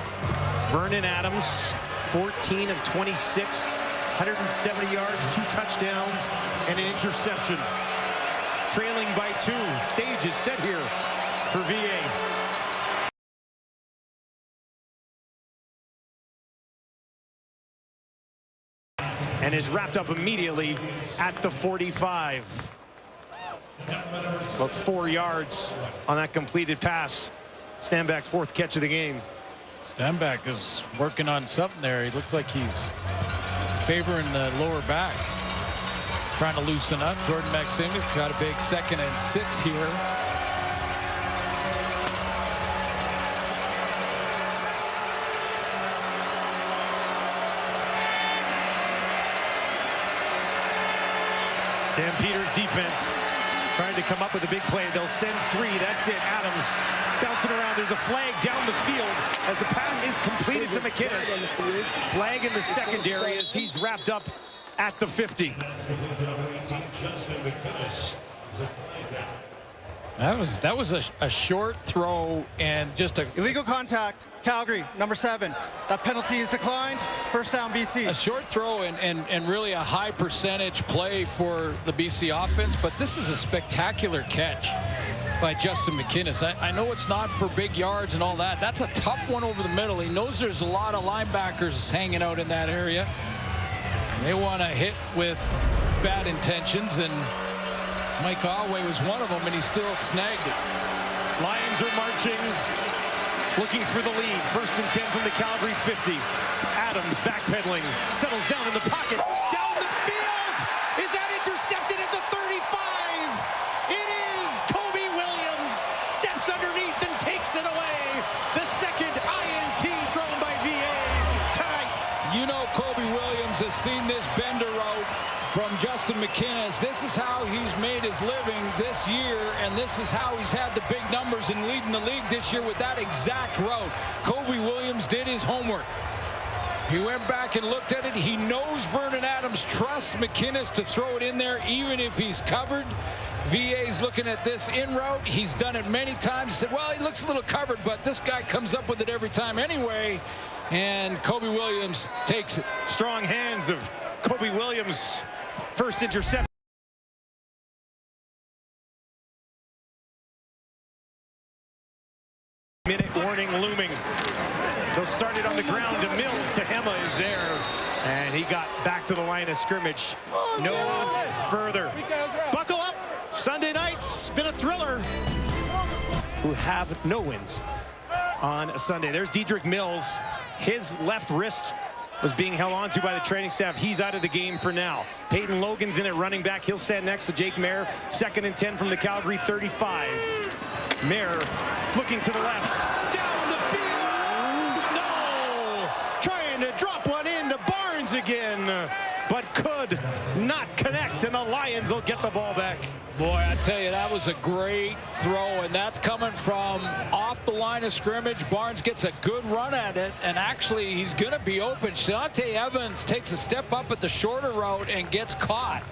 Vernon Adams, 14 of 26, 170 yards, 2 touchdowns, and an interception. Trailing by 2. Stage is set here for VA. And is wrapped up immediately at the 45. About 4 yards on that completed pass. Stanback's 4th catch of the game. Stanback is working on something there. He looks like he's favoring the lower back. Trying to loosen up. Jordan Maxim's got a big 2nd and 6 here. Stampeders defense trying to come up with a big play. They'll send 3. That's it. Adams bouncing around. There's a flag down the field as the pass is completed to McInnes. Flag in the secondary as he's wrapped up at the 50. That was a short throw and just a illegal contact. Calgary, number 7. That penalty is declined. First down, BC. A short throw and really a high percentage play for the BC offense, but this is a spectacular catch by Justin McInnes. I know it's not for big yards and all that. That's a tough one over the middle. He knows there's a lot of linebackers hanging out in that area. They want to hit with bad intentions, and Mike Alway was one of them, and he still snagged it. Lions are marching, looking for the lead. 1st and 10 from the Calgary 50. Adams backpedaling, settles down in the pocket. Down the field! Is that intercepted at the 35? It is! Kobe Williams steps underneath and takes it away. The 2nd INT thrown by VA tonight. You know Kobe Williams has seen this bender route from Justin McInnes. This is how he's made his living this year, and this is how he's had the big numbers in leading the league this year with that exact route. Kobe Williams did his homework. He went back and looked at it. He knows Vernon Adams trusts McInnes to throw it in there even if he's covered. VA's looking at this in route. He's done it many times. He said, well, he looks a little covered, but this guy comes up with it every time anyway. And Kobe Williams takes it. Strong hands of Kobe Williams. First interception. Minute warning looming. They'll start it on the ground to Mills. To Hema is there. And he got back to the line of scrimmage. No further. Buckle up. Sunday night's been a thriller. Who have no wins on Sunday. There's Dedrick Mills. His left wrist was being held on to by the training staff. He's out of the game for now. Peyton Logan's in at running back. He'll stand next to Jake Mayer. 2nd and 10 from the Calgary 35. Mayer looking to the left. Down the field! No! Trying to drop one into Barnes again, but could not connect, and the Lions will get the ball back. Boy, I tell you, that was a great throw, and that's coming from off the line of scrimmage. Barnes gets a good run at it, and actually he's going to be open. Shante Evans takes a step up at the shorter route and gets caught.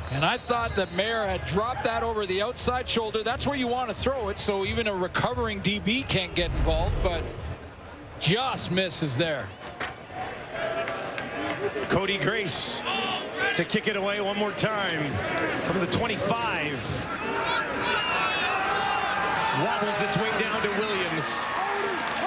And I thought that Mayer had dropped that over the outside shoulder. That's where you want to throw it, so even a recovering DB can't get involved, but just misses there. Cody Grace to kick it away one more time from the 25. Wobbles its way down to Williams.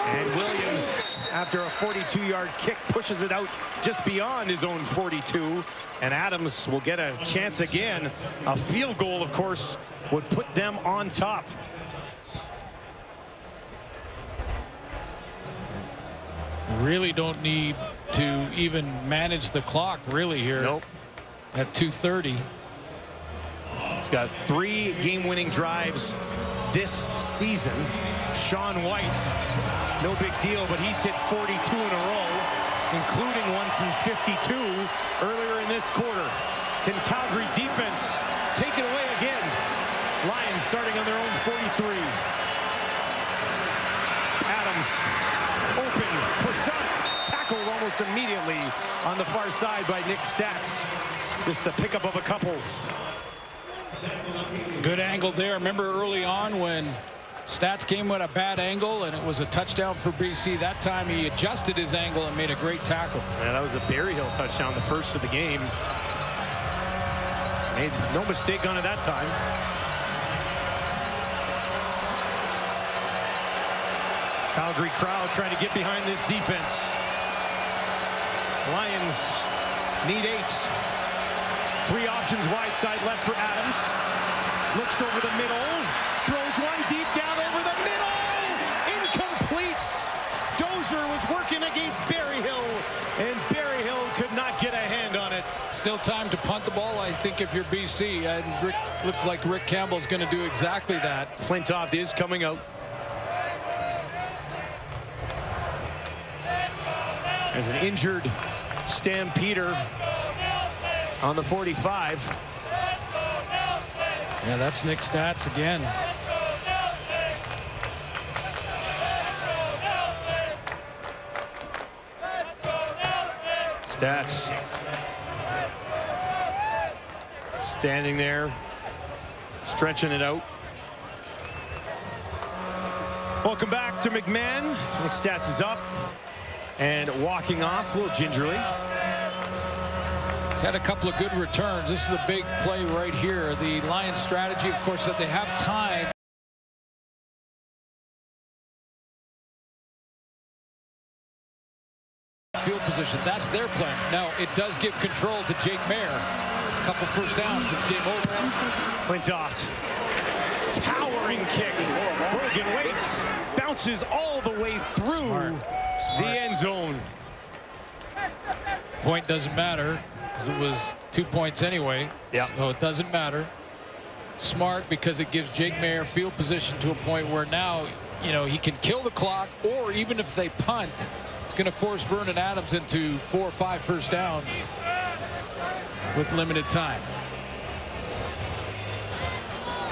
And Williams, after a 42-yard kick, pushes it out just beyond his own 42. And Adams will get a chance again. A field goal, of course, would put them on top. Really don't need to even manage the clock really here. Nope. At 2:30. He's got 3 game-winning drives this season. Sean White, no big deal, but he's hit 42 in a row, including one from 52 earlier in this quarter. Can Calgary's defense take it away again? Lions starting on their own 43. Adams open, Persson tackled almost immediately on the far side by Nick Stats. Just a pickup of a couple. Good angle there. Remember early on when Stats came with a bad angle and it was a touchdown for BC. That time he adjusted his angle and made a great tackle. Yeah, that was a Berryhill touchdown, the first of the game. Made no mistake on it that time. Calgary crowd trying to get behind this defense. Lions need 8. 3 options wide side left for Adams. Looks over the middle. Throws one deep down over the middle. Incomplete. Dozier was working against Berryhill, and Berryhill could not get a hand on it. Still time to punt the ball, I think, if you're BC. And looked like Rick Campbell's going to do exactly that. Flintoff is coming out. As an injured Stampeder on the 45. Yeah, that's Nick Stats again. Stats standing there, stretching it out. Welcome back to McMahon. Nick Stats is up and walking off a little gingerly. He's had a couple of good returns. This is a big play right here. The Lions strategy, of course, that they have time. Field position, that's their plan. Now, it does give control to Jake Mayer. A couple first downs, it's game over. Flintoff, towering kick. Bergen waits, bounces all the way through the end zone. Point doesn't matter, because it was 2 points anyway. Yeah. So it doesn't matter. Smart, because it gives Jake Mayer field position to a point where now, you know, he can kill the clock, or even if they punt, it's going to force Vernon Adams into 4 or 5 first downs with limited time.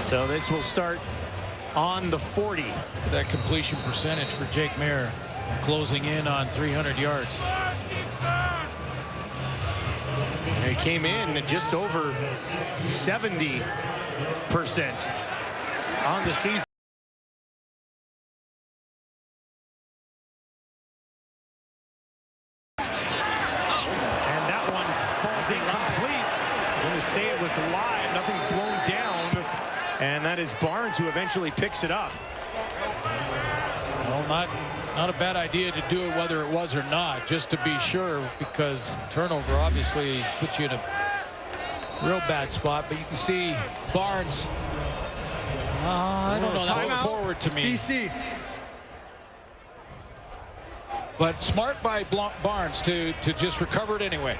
So this will start on the 40. That completion percentage for Jake Mayer, closing in on 300 yards. He came in at just over 70% on the season. And that one falls incomplete. I'm going to say it was live, nothing blown down. And that is Barnes who eventually picks it up. Well, not a bad idea to do it whether it was or not, just to be sure, because turnover obviously puts you in a real bad spot. But you can see Barnes, I don't know, that looked forward to me. BC. But smart by Barnes to just recover it anyway.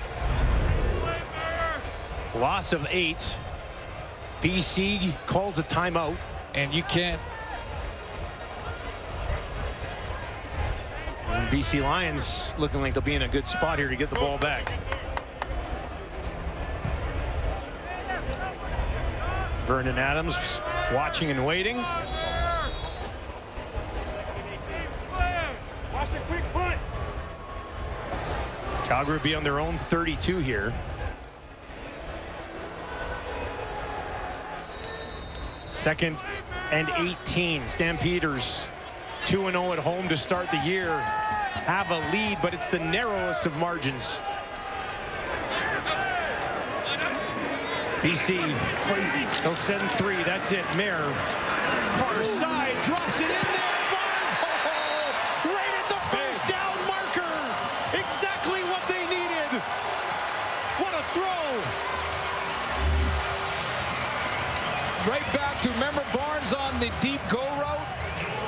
Loss of 8. BC calls a timeout. And you can't. BC Lions looking like they'll be in a good spot here to get the ball back. Vernon Adams watching and waiting. Calgary will be on their own 32 here. Second and 18. Stampeders 2-0 at home to start the year. Have a lead, but it's the narrowest of margins. BC, they'll send 3. That's it. Mayer, far side, drops it in there. Barnes, right at the first down marker. Exactly what they needed. What a throw. Right back to, remember Barnes on the deep go route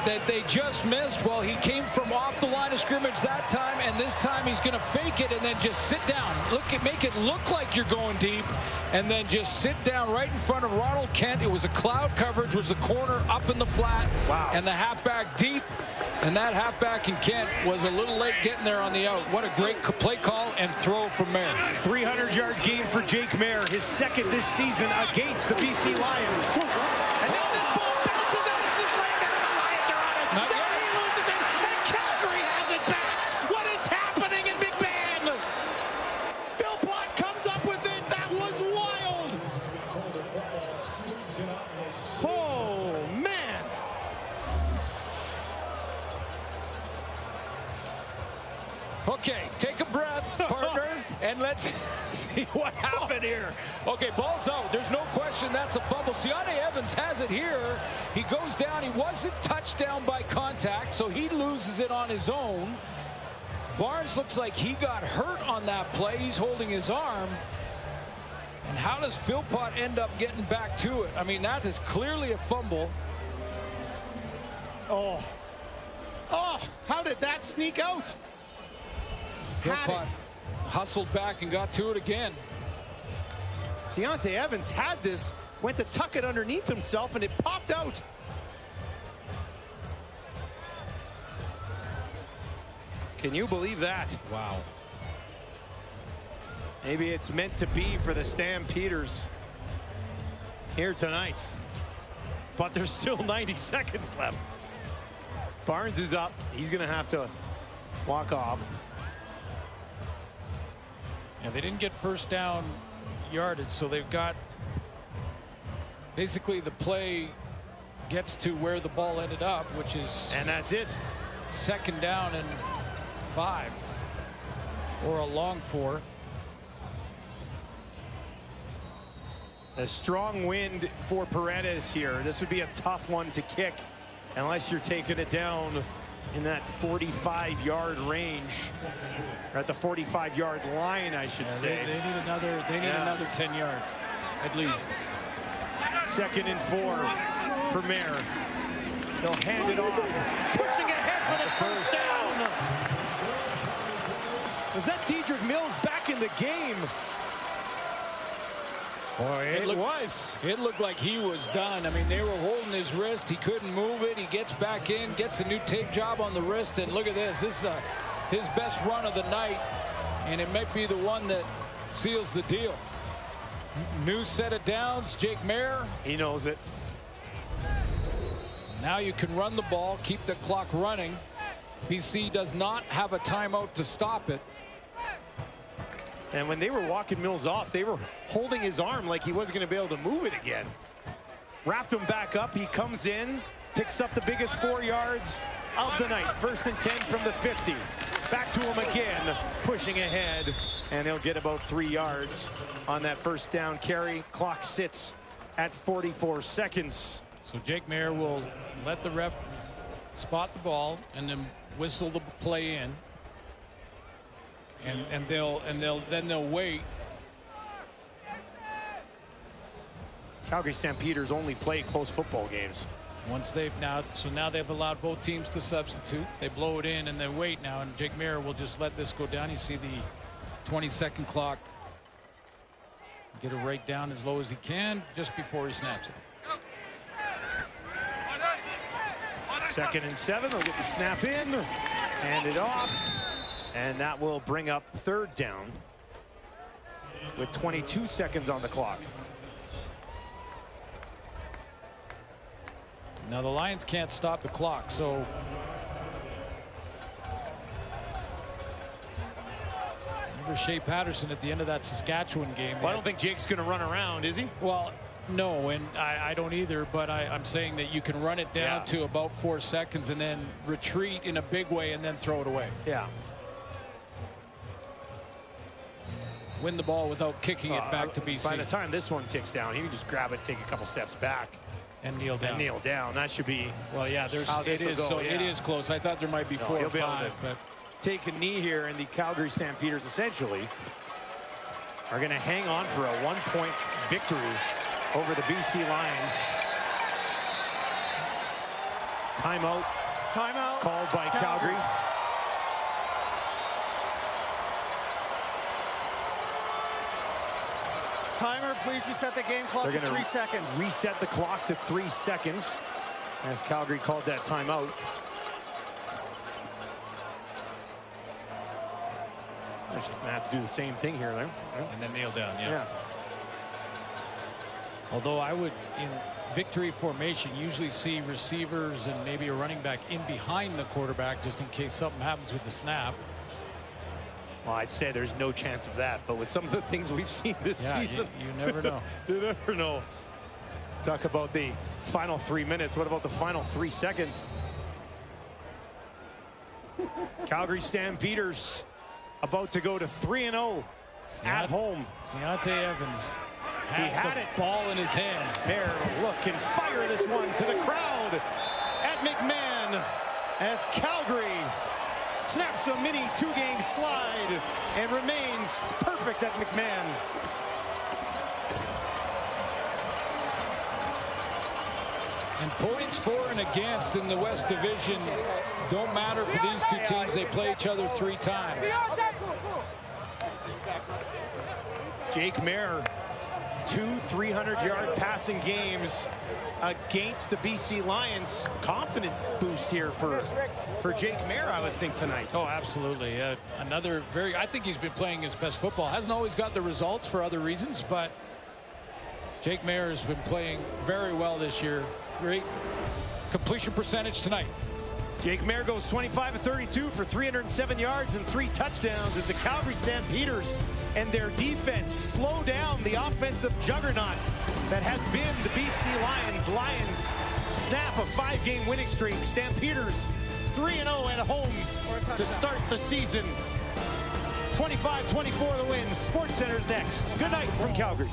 that they just missed? Well, he came from off the line of scrimmage that time, and this time he's going to fake it and then just sit down. Make it look like you're going deep, and then just sit down right in front of Ronald Kent. It was a cloud coverage, was the corner up in the flat, wow, and the halfback deep. And that halfback in Kent was a little late getting there on the out. What a great play call and throw from Mayer. 300-yard game for Jake Mayer, his second this season against the BC Lions. And now this ball bounces out. It's just laying down. The Lions are on it. Not now he loses it, and Calgary has it back. What is happening in McMahon? Philpott comes up with it. That was wild. Oh, man. Okay, take a breath, partner, And let's see what happened here. Okay, ball's out. There's no question that's a fumble. Sione Evans has it here. He goes down. He wasn't touched down by contact, so he loses it on his own. Barnes looks like he got hurt on that play. He's holding his arm. And how does Philpott end up getting back to it? I mean, that is clearly a fumble. Oh, how did that sneak out? Philpott hustled back and got to it again. Sione Evans had this, went to tuck it underneath himself, and it popped out. Can you believe that? Wow. Maybe it's meant to be for the Stampeders here tonight. But there's still 90 seconds left. Barnes is up. He's going to have to walk off. And they didn't get first down yardage, so they've got basically the play gets to where the ball ended up, which is, and that's it, 2nd down and 5, or a long 4. A strong wind for Paredes here. This would be a tough one to kick unless you're taking it down in that 45-yard range, or at the 45-yard line, I should say. They need another 10 yards at least. 2nd and 4 for Mayer. They'll hand it off, pushing ahead for the first down. Was that Dedrick Mills back in the game? Boy, it looked like he was done. I mean, they were holding his wrist. He couldn't move it. He gets back in, gets a new tape job on the wrist, and look at this. This is his best run of the night, and it might be the one that seals the deal. New set of downs. Jake Mayer. He knows it. Now you can run the ball, keep the clock running. BC does not have a timeout to stop it. And when they were walking Mills off, they were holding his arm like he wasn't going to be able to move it again. Wrapped him back up. He comes in, picks up the biggest 4 yards of the night. 1st and 10 from the 50. Back to him again, pushing ahead. And he'll get about 3 yards on that first down carry. Clock sits at 44 seconds. So Jake Mayer will let the ref spot the ball and then whistle the play in. And they'll wait. Calgary Stampeders only play close football games. Once now they've allowed both teams to substitute. They blow it in and they wait now, and Jake Mayer will just let this go down. You see the 20-second clock. Get it right down as low as he can just before he snaps it. 2nd and 7. They'll get the snap in, hand it off. And that will bring up 3rd down with 22 seconds on the clock. Now the Lions can't stop the clock, so remember Shea Patterson at the end of that Saskatchewan game. Well, I don't think Jake's going to run around, is he? Well, no, and I don't either, but I'm saying that you can run it down to about 4 seconds and then retreat in a big way and then throw it away. Yeah. Win the ball without kicking it back to BC. By the time this one ticks down, he can just grab it, take a couple steps back, and kneel down. That should be. Well, yeah, it is close. I thought there might be 4 or 5, but take a knee here, and the Calgary Stampeders essentially are going to hang on for a 1-point victory over the BC Lions. Timeout. Timeout called by Calgary. Timer, please reset the game clock to 3 seconds. Reset the clock to 3 seconds as Calgary called that timeout. They're just gonna have to do the same thing here, then. And then kneel down, yeah. Although I would, in victory formation, usually see receivers and maybe a running back in behind the quarterback just in case something happens with the snap. Well, I'd say there's no chance of that, but with some of the things we've seen this season, you never know. You never know. Talk about the final 3 minutes. What about the final 3 seconds? Calgary Stampeders about to go to 3-0 at home. Deontay Evans He had the it. ball in his hand. Mayer look and fire this one to the crowd at McMahon as Calgary snaps a mini 2-game slide and remains perfect at McMahon. And points for and against in the West Division don't matter for these two teams. They play each other 3 times. Jake Mayer, 2 300-yard passing games against the BC Lions. Confident boost here for Jake Mayer, I would think, tonight. Oh, absolutely. Another I think he's been playing his best football. Hasn't always got the results for other reasons, but Jake Mayer has been playing very well this year. Great completion percentage tonight. Jake Mayer goes 25 of 32 for 307 yards and 3 touchdowns as the Calgary Stampeders and their defense slow down the offensive juggernaut that has been the BC Lions. Lions snap a 5-game winning streak. Stampeders 3-0 at home to start the season. 25-24 the win. SportsCenter's next. Good night from Calgary.